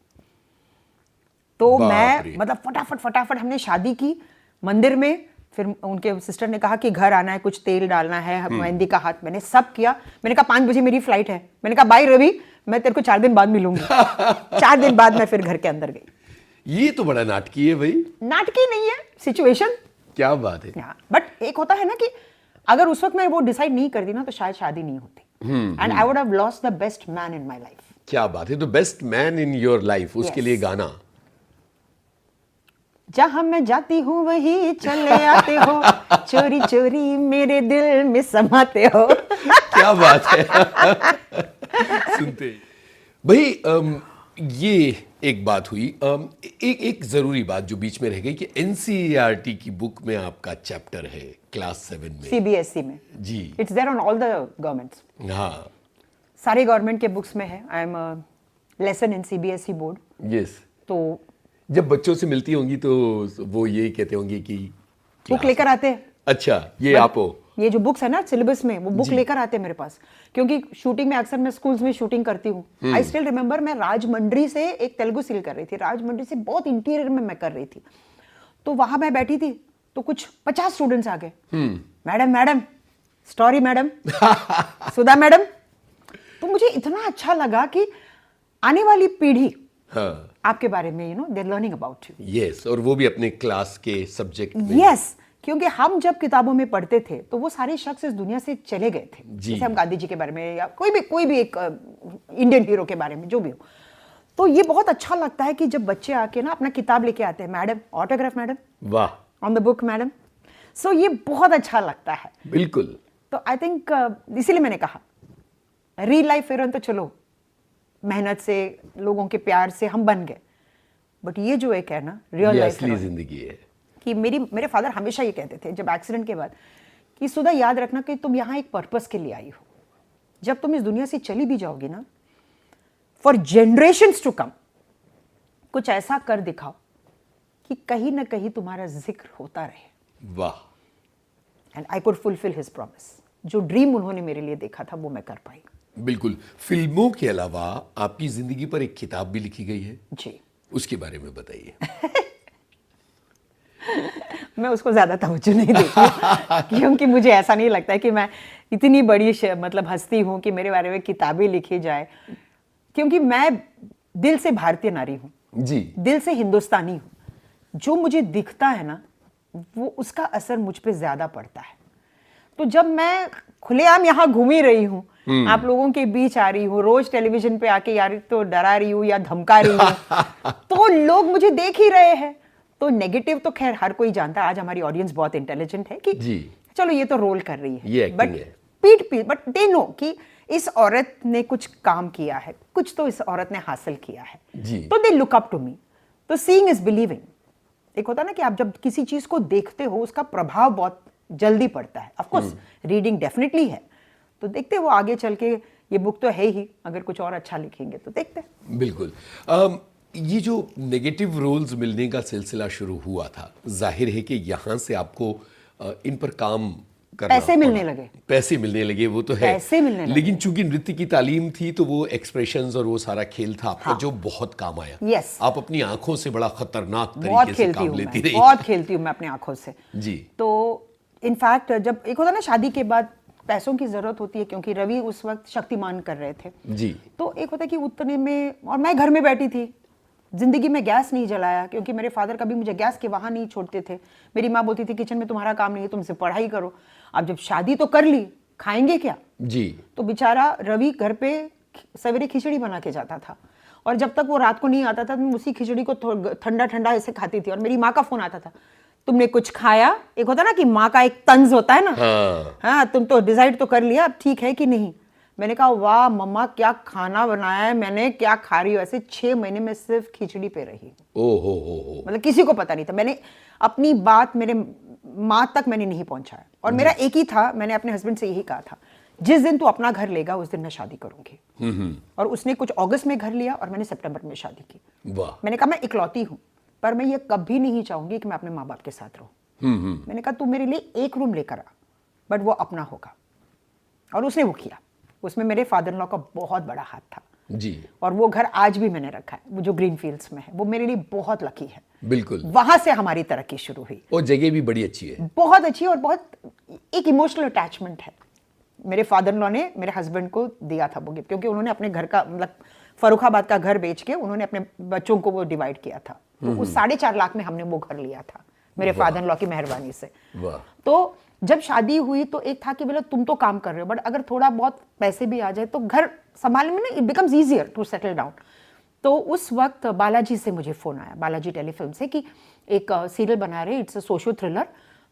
तो मैं मतलब फटाफट हमने शादी की मंदिर में, फिर उनके सिस्टर ने कहा कि घर आना है, कुछ तेल डालना है, मेहंदी का हाथ, मैंने सब किया। मैंने कहा 5 बजे मेरी फ्लाइट है, मैंने कहा बाय रवि, मैं तेरे को 4 दिन बाद मिलूंगी। 4 दिन बाद मैं फिर घर के अंदर गई। ये तो बड़ा नाटकीय है भाई। नाटकीय नहीं है, सिचुएशन। क्या बात है। बट एक होता है ना कि अगर उस वक्त मैं वो डिसाइड नहीं करती ना तो शायद शादी नहीं होती। And I would have lost the best man in my life. क्या बात है। तो best man in your life, उसके लिए गाना? जहां मैं जाती हूँ वही चले आते हो, चोरी चोरी मेरे दिल में समाते हो। क्या बात है। सुनते भाई, ये एक बात हुई। एक जरूरी बात जो बीच में रह गई कि एनसीईआरटी की बुक में आपका चैप्टर है क्लास 7 में, सीबीएसई में। जी। It's there on all the governments. हाँ, सारे गवर्नमेंट के बुक्स में है। I am lesson in CBSE board. Yes. तो जब बच्चों से मिलती होंगी तो वो यही कहते होंगे कि बुक लेकर आते हैं। अच्छा, ये आप हो। ये जो बुक्स है ना सिलेबस में, वो बुक लेकर आते हैं मेरे पास, क्योंकि शूटिंग में अक्सर मैं स्कूल्स में शूटिंग करती हूँ। आई स्टिल रिमेंबर, मैं राजमंड्री से एक तेलुगु सीरियल कर रही थी, राजमंड्री से बहुत इंटीरियर में मैं कर रही थी। तो वहां मैं बैठी थी तो कुछ 50 स्टूडेंट्स आ गए। मैडम मैडम स्टोरी मैडम, सुधा मैडम। तो मुझे इतना अच्छा लगा कि आने वाली पीढ़ी हाँ, आपके बारे में they are learning about you. Yes, और वो भी अपने क्लास के सब्जेक्ट में। यस, क्योंकि हम जब किताबों में पढ़ते थे तो वो सारे शख्स इस दुनिया से चले गए थे। जी। जैसे हम गांधी जी के बारे में या कोई भी एक इंडियन हीरो के बारे में जो भी हो। तो ये बहुत अच्छा लगता है कि जब बच्चे आके ना अपना किताब लेके आते हैं, मैडम ऑटोग्राफ मैडम, वाह, ऑन द बुक मैडम। सो ये बहुत अच्छा लगता है। बिल्कुल। तो आई थिंक इसीलिए मैंने कहा रियल लाइफ हीरोइन तो चलो मेहनत से, लोगों के प्यार से हम बन गए, बट ये जो एक है ना रियल लाइफ असली जिंदगी है। कि मेरे फादर हमेशा ये कहते थे जब एक्सीडेंट के बाद कि सुधा याद रखना कि तुम यहाँ एक पर्पस के लिए आई हो। जब तुम इस दुनिया से चली भी जाओगी ना, फॉर जनरेशंस टू कम कुछ ऐसा कर दिखाओ कि कहीं ना कहीं तुम्हारा जिक्र होता रहे। वाह। And I could fulfil his promise. जो ड्रीम उन्होंने मेरे लिए देखा था वो मैं कर पाई। बिल्कुल। फिल्मों के अलावा आपकी जिंदगी पर एक किताब भी लिखी गई है जी, उसके बारे में बताइए। मैं उसको ज्यादा तवज्जो नहीं देती क्योंकि मुझे ऐसा नहीं लगता है कि मैं इतनी बड़ी मतलब हस्ती हूं कि मेरे बारे में किताबें लिखी जाए, क्योंकि मैं दिल से भारतीय नारी हूं जी, दिल से हिंदुस्तानी हूं। जो मुझे दिखता है ना वो उसका असर मुझ पे ज्यादा पड़ता है। तो जब मैं खुलेआम यहाँ घूमी रही हूँ, आप लोगों के बीच आ रही हूँ, रोज टेलीविजन पे आके यार तो डरा रही हूँ या धमका रही हूँ तो लोग मुझे देख ही रहे हैं। तो नेगेटिव तो खैर हर कोई जानता है। आज हमारी ऑडियंस बहुत इंटेलिजेंट है कि जी, चलो ये तो रोल कर रही है, ये एक्टिंग है। बट दे नो कि इस औरत ने कुछ काम किया है, कुछ तो इस औरत ने हासिल किया है जी। तो they look up to me. तो सीइंग इज बिलीविंग। एक होता है ना कि आप जब किसी चीज को देखते हो उसका प्रभाव बहुत जल्दी पड़ता है। ऑफ कोर्स रीडिंग डेफिनेटली है, तो देखते वो आगे चल के ये बुक तो है ही, अगर कुछ और अच्छा लिखेंगे तो देखते हैं। बिल्कुल। ये जो नेगेटिव रोल्स मिलने का सिलसिला शुरू हुआ था, जाहिर है कि यहाँ से आपको इन पर काम करना पैसे मिलने लगे। पैसे मिलने लगे, वो तो है, पैसे मिलने लगे। लेकिन चूंकि नृत्य की तालीम थी तो वो एक्सप्रेशंस और वो सारा खेल था आपका, हाँ। जो बहुत काम आया। Yes। आप अपनी आंखों से बड़ा खतरनाक बहुत तरीके से खेलती काम हूँ लेती मैं, रही। बहुत खेलती हूँ मैं अपनी आंखों से। जी। तो इनफैक्ट जब एक होता ना शादी के बाद पैसों की जरूरत होती है, क्योंकि रवि उस वक्त शक्तिमान कर रहे थे जी। तो एक होता कि उतने में, और मैं घर में बैठी थी, जिंदगी में गैस नहीं जलाया क्योंकि मेरे फादर कभी मुझे गैस के वहां नहीं छोड़ते थे। मेरी माँ बोलती थी किचन में तुम्हारा काम नहीं है, तुमसे पढ़ाई करो। अब जब शादी तो कर ली, खाएंगे क्या? जी। तो बेचारा रवि घर पे सवेरे खिचड़ी बना के जाता था, और जब तक वो रात को नहीं आता था मैं उसी खिचड़ी को ठंडा ठंडा ऐसे खाती थी। और मेरी माँ का फोन आता था, तुमने कुछ खाया? एक होता ना कि माँ का एक तंज होता है ना, हाँ तुम तो डिसाइड तो कर लिया, अब ठीक है कि नहीं? मैंने कहा वाह मम्मा क्या खाना बनाया है मैंने, क्या खा रही हो? ऐसे 6 महीने में सिर्फ खिचड़ी पे रही। ओ हो। मतलब किसी को पता नहीं था। मैंने अपनी बात मेरे माँ तक मैंने नहीं पहुंचाया, और मेरा एक ही था, मैंने अपने हस्बैंड से यही कहा था, जिस दिन तू अपना घर लेगा उस दिन मैं शादी करूंगी। और उसने कुछ अगस्त में घर लिया और मैंने सितंबर में शादी की। वाह। मैंने कहा मैं इकलौती हूँ, पर मैं ये कभी नहीं चाहूंगी कि मैं अपने माँ बाप के साथ रहूं। मैंने कहा तू मेरे लिए एक रूम लेकर आ, बट वो अपना होगा। और उसने वो किया। उसमें मेरे फादर इन लॉ का बहुत बड़ा हाथ था जी। और वो घर आज भी मैंने रखा है, वो जो ग्रीन फील्ड्स में है, वो मेरे लिए बहुत लकी है। बिल्कुल। वहां से हमारी तरक्की शुरू हुई। और जगह भी बड़ी अच्छी है, बहुत अच्छी, और बहुत एक इमोशनल अटैचमेंट है। मेरे फादर इन लॉ ने मेरे हस्बैंड को दिया था वो गिफ्ट, क्योंकि उन्होंने अपने घर का मतलब फर्रुखाबाद का घर बेच के उन्होंने अपने बच्चों को वो डिवाइड किया था। तो उस 4.5 लाख में हमने वो घर लिया था, मेरे फादर इन लॉ की मेहरबानी से। वाह। तो जब शादी हुई तो एक था कि बोले तुम तो काम कर रहे हो, बट अगर थोड़ा बहुत पैसे भी आ जाए तो घर संभालने में ना it becomes easier to settle down. तो उस वक्त बालाजी से मुझे फ़ोन आया, बालाजी टेलीफिल्म से, कि एक सीरियल बना रहे, इट्स अ सोशल थ्रिलर,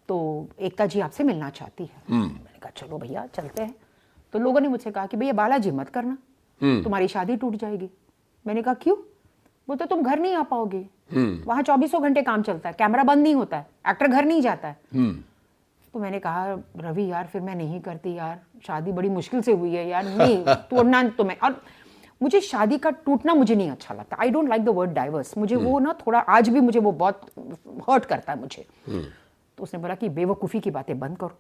तो एकता जी आपसे मिलना चाहती है। मैंने कहा चलो भैया चलते हैं। तो लोगों ने मुझसे कहा कि भैया बालाजी मत करना, तुम्हारी शादी टूट जाएगी। मैंने कहा क्यों? बोलते तुम घर नहीं आ पाओगे, वहाँ 24 घंटे काम चलता है, कैमरा बंद नहीं होता है, एक्टर घर नहीं जाता है। तो मैंने कहा रवि यार फिर मैं नहीं करती यार, शादी बड़ी मुश्किल से हुई है यार, नहीं तोड़ना तो मैं, और मुझे शादी का टूटना मुझे नहीं अच्छा लगता। I don't like the word diverse, मुझे वो ना थोड़ा आज भी मुझे वो बहुत हर्ट करता है मुझे। तो उसने बोला कि बेवकूफ़ी की बातें बंद करो,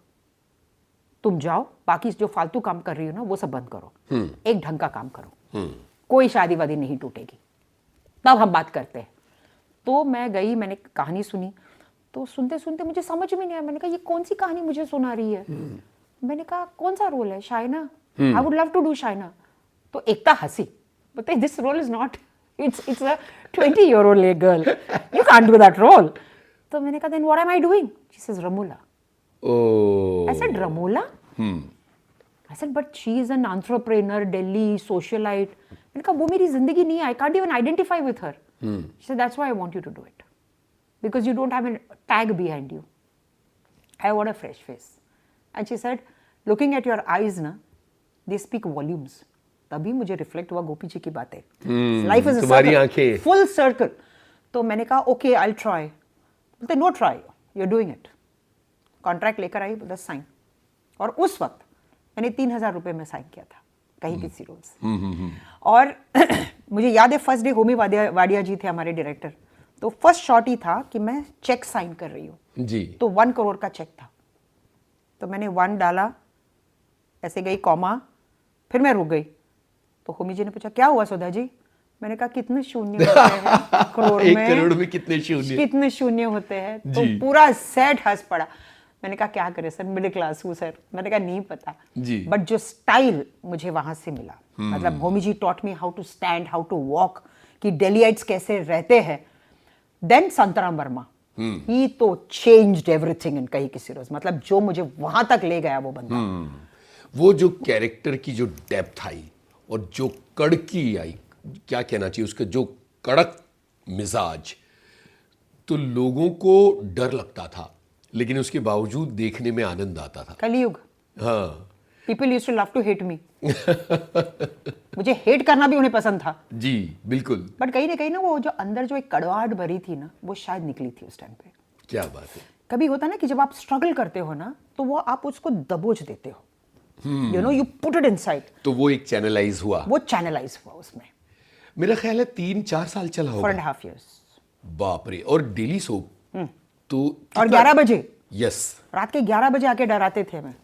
तुम जाओ, बाकी जो फालतू काम कर रही हो ना वो सब बंद करो, एक ढंग का काम करो, कोई शादी वादी नहीं टूटेगी, तब हम बात करते हैं। तो मैं गई, मैंने कहानी सुनी, तो सुनते सुनते मुझे समझ में नहीं आया। मैंने कहा ये कौन सी कहानी मुझे सुना रही है? मैंने कहा कौन सा रोल है? Shaina, I would love to do Shaina. तो एकता हंसी, बोलते this role is not, it's a 20-year-old girl, you can't do that role. तो मैंने कहा then what am I doing? She says Ramola. I said Ramola? I said but she is an entrepreneur, Delhi socialite. मैंने कहा वो मेरी जिंदगी नहीं है, I can't even identify with her. She said that's why I want you to do it, because you don't have a tag behind you. I want a fresh face. And she said, looking at your eyes na, they speak volumes. तभी मुझे reflect हुआ गोपी जी की बातें। Life is तुम्हारी आंखें full circle. तो मैंने कहा ओके आई ट्राई। बोलते no try, you are doing it. Contract लेकर आई, बोलते साइन। और उस वक्त मैंने 3,000 रुपये में साइन किया था कहीं किसी रोल से। और मुझे याद है फर्स्ट डे होमी वाडिया जी थे हमारे डायरेक्टर, तो फर्स्ट शॉट ही था कि मैं चेक साइन कर रही हूँ जी। तो 1 करोड़ का चेक था। तो मैंने 1 डाला, ऐसे गई कॉमा, फिर मैं रुक गई। तो होमी जी ने पूछा क्या हुआ सुधा जी? मैंने कहा कितने शून्य होते हैं करोड़ में, 1 करोड़ में कितने शून्य होते हैं? तो पूरा सेट हंस पड़ा। मैंने कहा क्या करें सर, मिडिल क्लास हूँ सर। मैंने कहा नहीं पता जी। बट जो स्टाइल मुझे वहां से मिला, मतलब Homi ji taught me how to stand, how to walk, कि दिल्लीइट्स कैसे रहते हैं। देन संतराम वर्मा, ही तो चेंज्ड एवरीथिंग इन कहीं किसी रोज, मतलब जो मुझे वहां तक ले गया वो बंदा। वो जो कैरेक्टर की जो डेप्थ आई और जो कड़की आई, क्या कहना चाहिए उसका, जो कड़क मिजाज, तो लोगों को डर लगता था लेकिन उसके बावजूद देखने में आनंद आता था। कलयुग। हाँ, people used to love to hate me. मुझे हेट करना भी उन्हें पसंद था जी बिल्कुल। बट कहीं ना वो जो अंदर जो एक कड़वाहट भरी थी ना, वो शायद निकली थी उस टाइम पे। क्या बात है। कभी होता ना कि जब आप स्ट्रगल करते हो ना तो वो आप उसको दबोच देते हो, you know, you put it inside. तो वो एक चैनलाइज हुआ, वो चैनलाइज हुआ उसमें। मेरा ख्याल है 3-4 साल चला होगा। 4.5 years। बाप रे। और डेली सोप तो और 11 बजे, यस, रात के 11 बजे आके डराते थे मैं,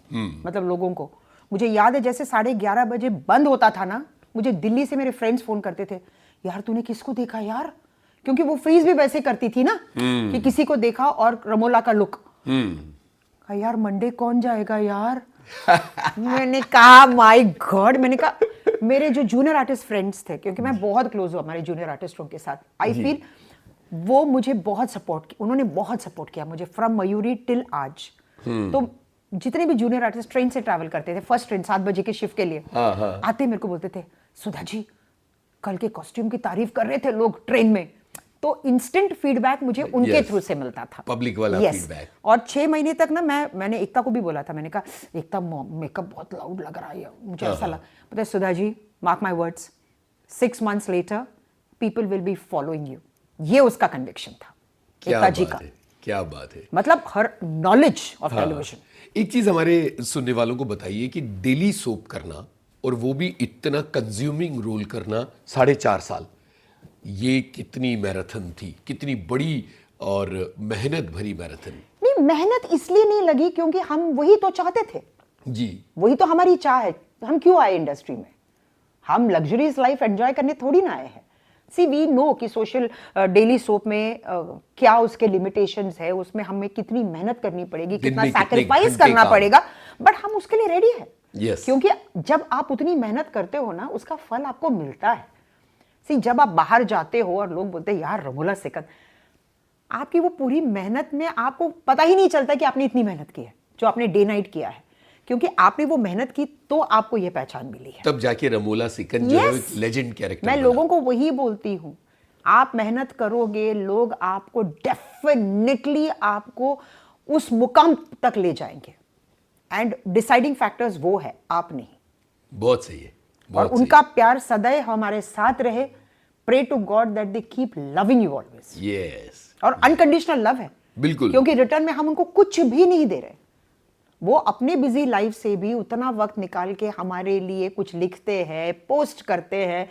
मतलब लोगों को। मुझे याद है जैसे 11:30 बजे बंद होता था ना, मुझे दिल्ली से मेरे फ्रेंड्स फोन करते थे, यार तूने किसको देखा यार, क्योंकि वो फ्रीज भी वैसे करती थी ना कि किसी को देखा और रमोला का लुक, यार मंडे कौन जाएगा यार। मैंने कहा माय गॉड, मैंने कहा मेरे जो जूनियर आर्टिस्ट फ्रेंड्स थे, क्योंकि मैं बहुत क्लोज हूँ हमारे जूनियर आर्टिस्टों के साथ, आई फील वो मुझे बहुत सपोर्ट किया, उन्होंने बहुत सपोर्ट किया मुझे फ्रॉम मयूरी टिल आज। तो जितने भी जूनियर आर्टिस्ट ट्रेन से ट्रैवल करते थे, फर्स्ट ट्रेन 7 बजे के शिफ्ट के लिए, आते मेरे को बोलते थे सुधा जी कल के कॉस्ट्यूम की तारीफ कर रहे थे लोग ट्रेन में। तो इंस्टेंट फीडबैक मुझे उनके थ्रू से मिलता था, पब्लिक वाला फीडबैक। और 6 महीने तक ना मैंने एकता को भी बोला था, मैंने कहा एकता मेकअप बहुत लाउड लग रहा है, मुझे ऐसा लगा। पता है Sudha ji, mark my words, 6 months later people will be following you. ये उसका कन्विक्शन था एकता जी का। क्या बात है, मतलब हर नॉलेज ऑफ टेलीविजन। एक चीज हमारे सुनने वालों को बताइए कि डेली सोप करना और वो भी इतना कंज्यूमिंग रोल करना 4.5 साल, ये कितनी मैराथन थी, कितनी बड़ी और मेहनत भरी मैराथन। नहीं, मेहनत इसलिए नहीं लगी क्योंकि हम वही तो चाहते थे जी, वही तो हमारी चाह है। हम क्यों आए इंडस्ट्री में? हम लग्जरीज लाइफ एंजॉय करने थोड़ी ना आए हैं। सी वी नो कि सोशल डेली सोप में क्या उसके लिमिटेशंस है, उसमें हमें कितनी मेहनत करनी पड़ेगी, कितना सैक्रिफाइस करना पड़ेगा, बट हम उसके लिए रेडी है। yes. क्योंकि जब आप उतनी मेहनत करते हो ना, उसका फल आपको मिलता है। सी जब आप बाहर जाते हो और लोग बोलते हैं यार रमोला सेकंद, आपकी वो पूरी मेहनत में आपको पता ही नहीं चलता कि आपने इतनी मेहनत की है, जो आपने डे नाइट किया है, क्योंकि आपने वो मेहनत की तो आपको ये पहचान मिली है। तब जाके रमोला सिकंद जो है Yes! लेजेंड कैरेक्टर मैं बना। लोगों को वही बोलती हूँ, आप मेहनत करोगे, लोग आपको डेफिनेटली आपको उस मुकाम तक ले जाएंगे, एंड डिसाइडिंग फैक्टर्स वो है, आप नहीं। बहुत सही है, और बहुत सही। उनका प्यार सदैव हमारे साथ रहे। Pray to God that they keep loving you always. Yes, और अनकंडीशनल लव है, बिल्कुल। क्योंकि रिटर्न में हम उनको कुछ भी नहीं दे रहे। वो अपने बिजी लाइफ से भी उतना वक्त निकाल के हमारे लिए कुछ लिखते हैं, पोस्ट करते हैं,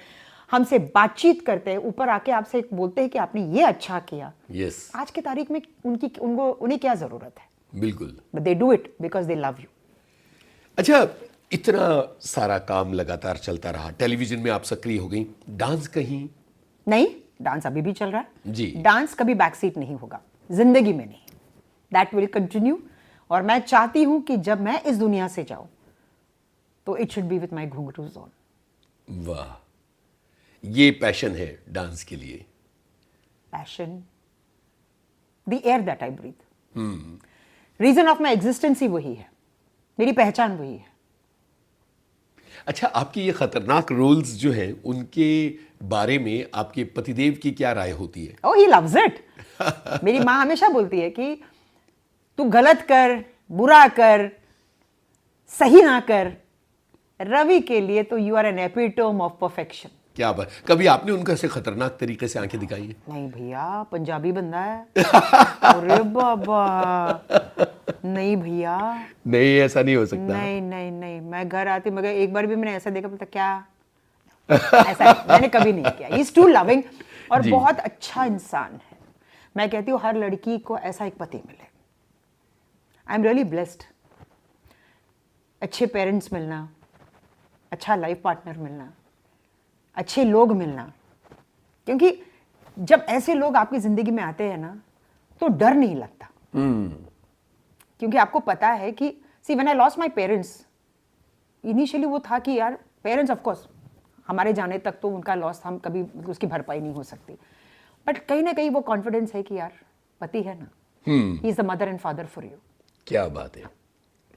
हमसे बातचीत करते हैं, ऊपर आके आपसे बोलते हैं कि आपने ये अच्छा किया। यस, आज की तारीख में उन्हें क्या जरूरत है? बिल्कुल। But they do it because they love you. अच्छा, इतना सारा काम लगातार चलता रहा, टेलीविजन में आप सक्रिय हो गई, डांस कहीं? नहीं, डांस अभी भी चल रहा है जी। डांस कभी बैकसीट नहीं होगा जिंदगी में, नहीं, दैट विल कंटिन्यू। और मैं चाहती हूं कि जब मैं इस दुनिया से जाऊं तो it should be with my ghungroos on. वाह, ये पैशन है डांस के लिए। Passion, the air that I breathe, reason of my existence ही वही है, मेरी पहचान वही है। अच्छा, आपकी ये खतरनाक रोल्स जो हैं उनके बारे में आपके पतिदेव की क्या राय होती है? ओह, ही लव्स इट। मेरी माँ हमेशा बोलती है कि तू गलत कर, बुरा कर, सही ना कर, रवि के लिए तो you are an epitome of perfection. क्या बात, कभी आपने उनका ऐसे खतरनाक तरीके से आंखें दिखाई है? नहीं भैया, पंजाबी बंदा है। अरे बाबा, नहीं भैया, नहीं, ऐसा नहीं हो सकता। नहीं नहीं नहीं, मैं घर आती, मगर एक बार भी मैंने ऐसा देखा, बोलता क्या ऐसा मैंने कभी नहीं किया। ही इज टू लविंग और जी। बहुत अच्छा इंसान है। मैं कहती हूँ हर लड़की को ऐसा एक पति मिले। I am really blessed. अच्छे पेरेंट्स मिलना, अच्छा लाइफ पार्टनर मिलना, अच्छे लोग मिलना, क्योंकि जब ऐसे लोग आपकी जिंदगी में आते हैं ना तो डर नहीं लगता। क्योंकि आपको पता है कि see when I lost my parents, initially वो था कि यार पेरेंट्स ऑफ कोर्स हमारे जाने तक तो उनका लॉस हम कभी उसकी भरपाई नहीं हो सकती, बट कहीं ना कहीं वो कॉन्फिडेंस है कि यार पति है ना, he is the mother and father for you. क्या बात है,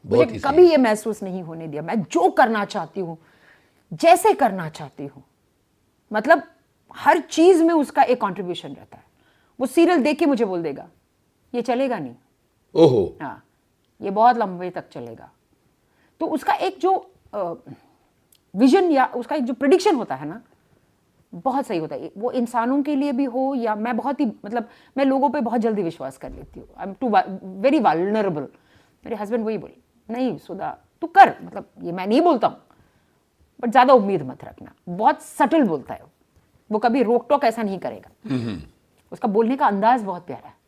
बहुत मुझे ही कभी ये महसूस नहीं होने दिया। मैं जो करना चाहती हूँ, जैसे करना चाहती हूँ, मतलब हर चीज में उसका एक कंट्रीब्यूशन रहता है। वो सीरियल देख के मुझे बोल देगा ये चलेगा नहीं, ओहो, हाँ ये बहुत लंबे तक चलेगा। तो उसका एक जो विजन या उसका एक जो प्रिडिक्शन होता है ना, बहुत सही होता है। वो इंसानों के लिए भी हो या मैं बहुत ही मतलब मैं लोगों पे बहुत जल्दी विश्वास कर लेती हूँ। I am too very vulnerable. मेरे हस्बैंड वही बोले, नहीं सुधा तू कर, मतलब ये मैं नहीं बोलता हूँ, बट ज़्यादा उम्मीद मत रखना। बहुत सटल बोलता है वो कभी रोक टोक ऐसा नहीं करेगा। उसका बोलने का अंदाज बहुत प्यारा है।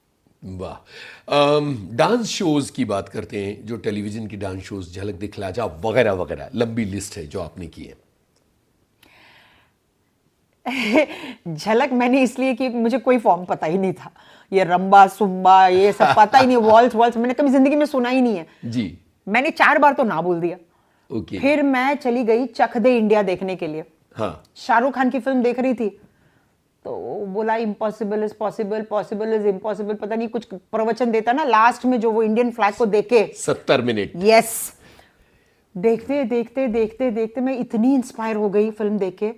वाह। डांस शोज की बात करते हैं, जो टेलीविजन की डांस शोज, झलक दिखला जा वगैरह वगैरह, लंबी लिस्ट है जो आपने की है। झलक मैंने इसलिए कि मुझे कोई फॉर्म पता ही नहीं था, ये रंबा सुम्बा ये सब पता ही नहीं, वॉल्स वॉल्स मैंने कभी जिंदगी में सुना ही नहीं है जी। मैंने 4 बार तो ना बोल दिया। ओके। फिर मैं चली गई चक दे इंडिया देखने के लिए। हाँ, शाहरुख खान की फिल्म देख रही थी तो बोला impossible is possible, possible is impossible, पता नहीं कुछ प्रवचन देता ना लास्ट में, जो वो इंडियन फ्लैग को देख के 70 मिनट। यस, देखते देखते देखते देखते मैं इतनी इंस्पायर हो गई फिल्म देख के।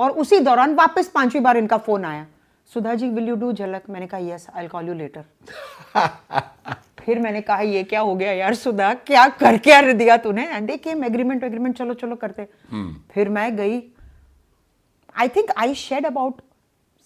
और उसी दौरान वापस 5वीं बार इनका फोन आया, Sudha ji will you do झलक? मैंने कहा yes, I will call you later. फिर मैंने कहा ये क्या हो गया यार सुधा, क्या कर क्या दिया तूने? And they came agreement agreement, चलो चलो करते। फिर मैं गई। I think I shed about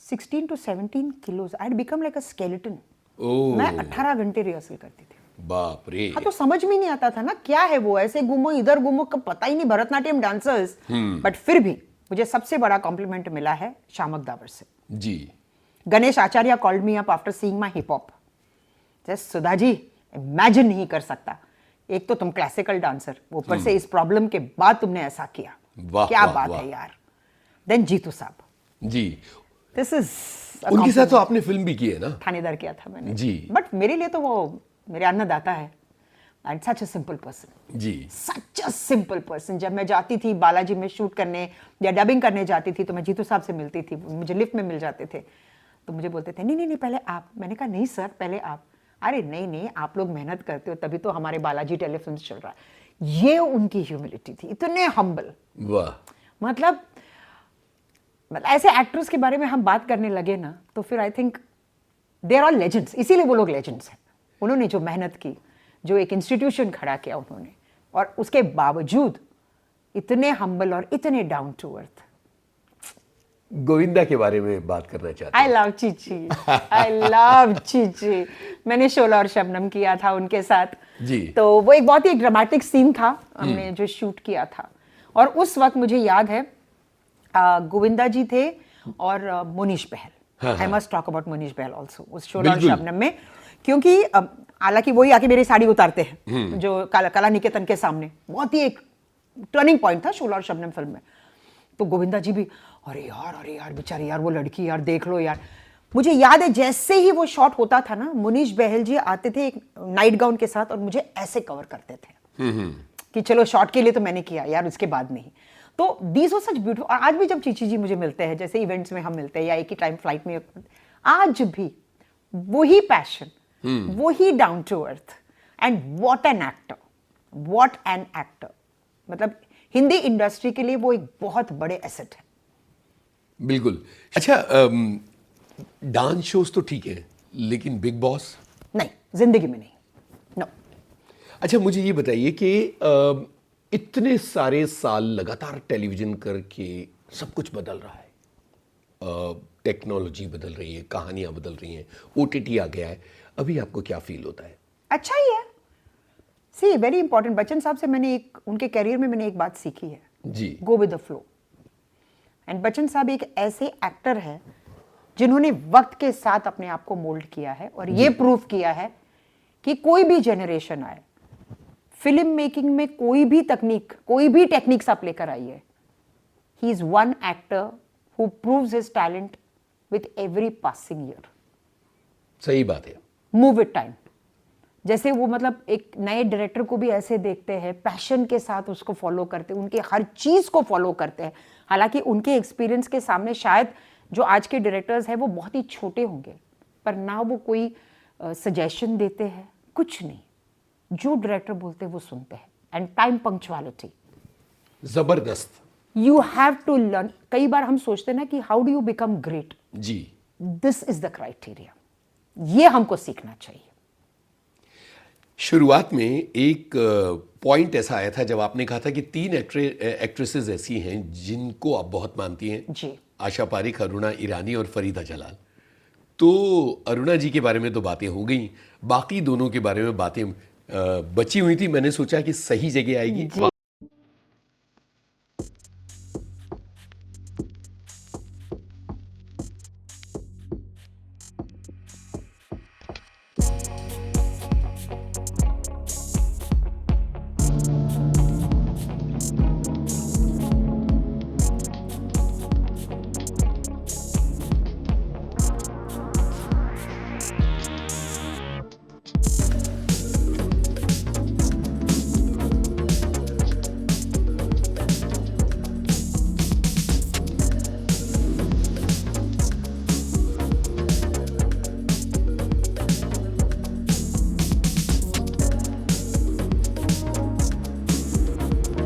16 to 17 kilos. I had become like a skeleton. ओह, मैं 18 घंटे रिहर्सल करती थी। बाप रे। हाँ, तो समझ में नहीं आता था ना क्या है वो, ऐसे घूमो इधर घूमो, कब पता ही नहीं, भरतनाट्यम डांसर्स। बट फिर भी मुझे सबसे बड़ा कॉम्प्लीमेंट मिला है शामक दावर से। जी। Ganesh Acharya called me up after seeing my hip hop. Just Sudha ji imagine नहीं कर सकता, एक तो तुम क्लासिकल डांसर, ऊपर से इस प्रॉब्लम के बाद तुमने ऐसा किया, वाह, क्या वाह, बात वाह। है यार। देन जीतू साहब, जी, दिस इज उनके साथ तो आपने फिल्म भी की है ना? थानेदार किया था मैंने जी। बट मेरे लिए तो वो मेरे अन्नदाता है। And such a simple person, जी। Such a simple person. जब मैं जाती थी बालाजी में शूट करने या डबिंग करने जाती थी तो मैं जीतू साहब से मिलती थी, मुझे लिफ्ट में मिल जाते थे। तो मुझे बोलते थे नहीं नहीं नहीं पहले आप। मैंने कहा नहीं सर पहले आप। अरे नहीं नहीं आप लोग मेहनत करते हो तभी तो हमारे बालाजी टेलीफिल्म्स चल रहा है। ये उनकी ह्यूमिलिटी थी, इतने हम्बल। वाह। मतलब ऐसे एक्टर्स के बारे में हम बात करने लगे ना तो फिर I think they are all legends, इसीलिए वो लोग लेजेंड्स हैं। उन्होंने जो मेहनत की, जो एक इंस्टीट्यूशन खड़ा किया उन्होंने, और उसके बावजूद इतने हम्बल और इतने डाउन टू अर्थ। गोविंदा के बारे में बात करना चाहते I love Chichi, I love Chichi. मैंने शोला और शबनम किया था उनके साथ जी। तो वो एक बहुत ही ड्रामेटिक सीन था हमने जो शूट किया था। और उस वक्त मुझे याद है गोविंदा जी थे और Mohnish Bahl. I must talk about Mohnish Bahl also उस शोला और शबनम में, क्योंकि हालांकि वही आके मेरी साड़ी उतारते हैं जो कला निकेतन के सामने। बहुत ही एक टर्निंग पॉइंट था शोला और शबनम फिल्म में। तो गोविंदा जी भी अरे यार बेचारी यार वो लड़की यार देख लो यार। मुझे याद है जैसे ही वो शॉट होता था ना, मुनीश बहल जी आते थे एक नाइट गाउन के साथ और मुझे ऐसे कवर करते थे कि चलो शॉट के लिए तो मैंने किया यार, उसके बाद नहीं। तो दीज वर सच ब्यूटीफुल। और आज भी जब चीची जी मुझे मिलते हैं, जैसे इवेंट्स में हम मिलते हैं या एक ही टाइम फ्लाइट में, आज भी वही पैशन, वही down to earth. And what an actor, what an actor. मतलब हिंदी इंडस्ट्री के लिए वो एक बहुत बड़े एसेट है। बिल्कुल। अच्छा, डांस शोज तो ठीक है लेकिन बिग बॉस नहीं, जिंदगी में नहीं, नो। अच्छा मुझे ये बताइए कि इतने सारे साल लगातार टेलीविजन करके सब कुछ बदल रहा है, टेक्नोलॉजी बदल रही है, कहानियां बदल रही हैं, ओटीटी आ गया है, अभी आपको क्या फील होता है? अच्छा ही है। सी वेरी इंपॉर्टेंट, बच्चन साहब से मैंने एक, उनके करियर में मैंने एक बात सीखी है जी, go with the flow. And Bachchan साहब एक ऐसे एक्टर है जिन्होंने वक्त के साथ अपने आप को मोल्ड किया है और ये प्रूव किया है कि कोई भी जनरेशन आए, फिल्म मेकिंग में कोई भी टेक्निक्स आप लेकर आइए, he is one actor who proves his talent with every passing year. सही बात है। Move with time. जैसे वो मतलब एक नए डायरेक्टर को भी ऐसे देखते हैं, पैशन के साथ उसको फॉलो करते हैं, उनके हर चीज को फॉलो करते हैं। हालांकि उनके एक्सपीरियंस के सामने शायद जो आज के डायरेक्टर्स हैं वो बहुत ही छोटे होंगे, पर ना वो कोई सजेशन देते हैं, कुछ नहीं। जो डायरेक्टर बोलते हैं वो सुनते हैं। एंड टाइम पंक्चुअलिटी जबरदस्त। You have to learn. कई बार हम सोचते हैं ना कि how do you become great, जी, दिस इज द क्राइटेरिया। ये हमको सीखना चाहिए। शुरुआत में एक पॉइंट ऐसा आया था जब आपने कहा था कि 3 एक्ट्रेसेस ऐसी हैं जिनको आप बहुत मानती हैं जी। आशा पारिक, अरुणा ईरानी और फरीदा जलाल। तो अरुणा जी के बारे में तो बातें हो गई, बाकी दोनों के बारे में बातें बची हुई थी। मैंने सोचा कि सही जगह आएगी।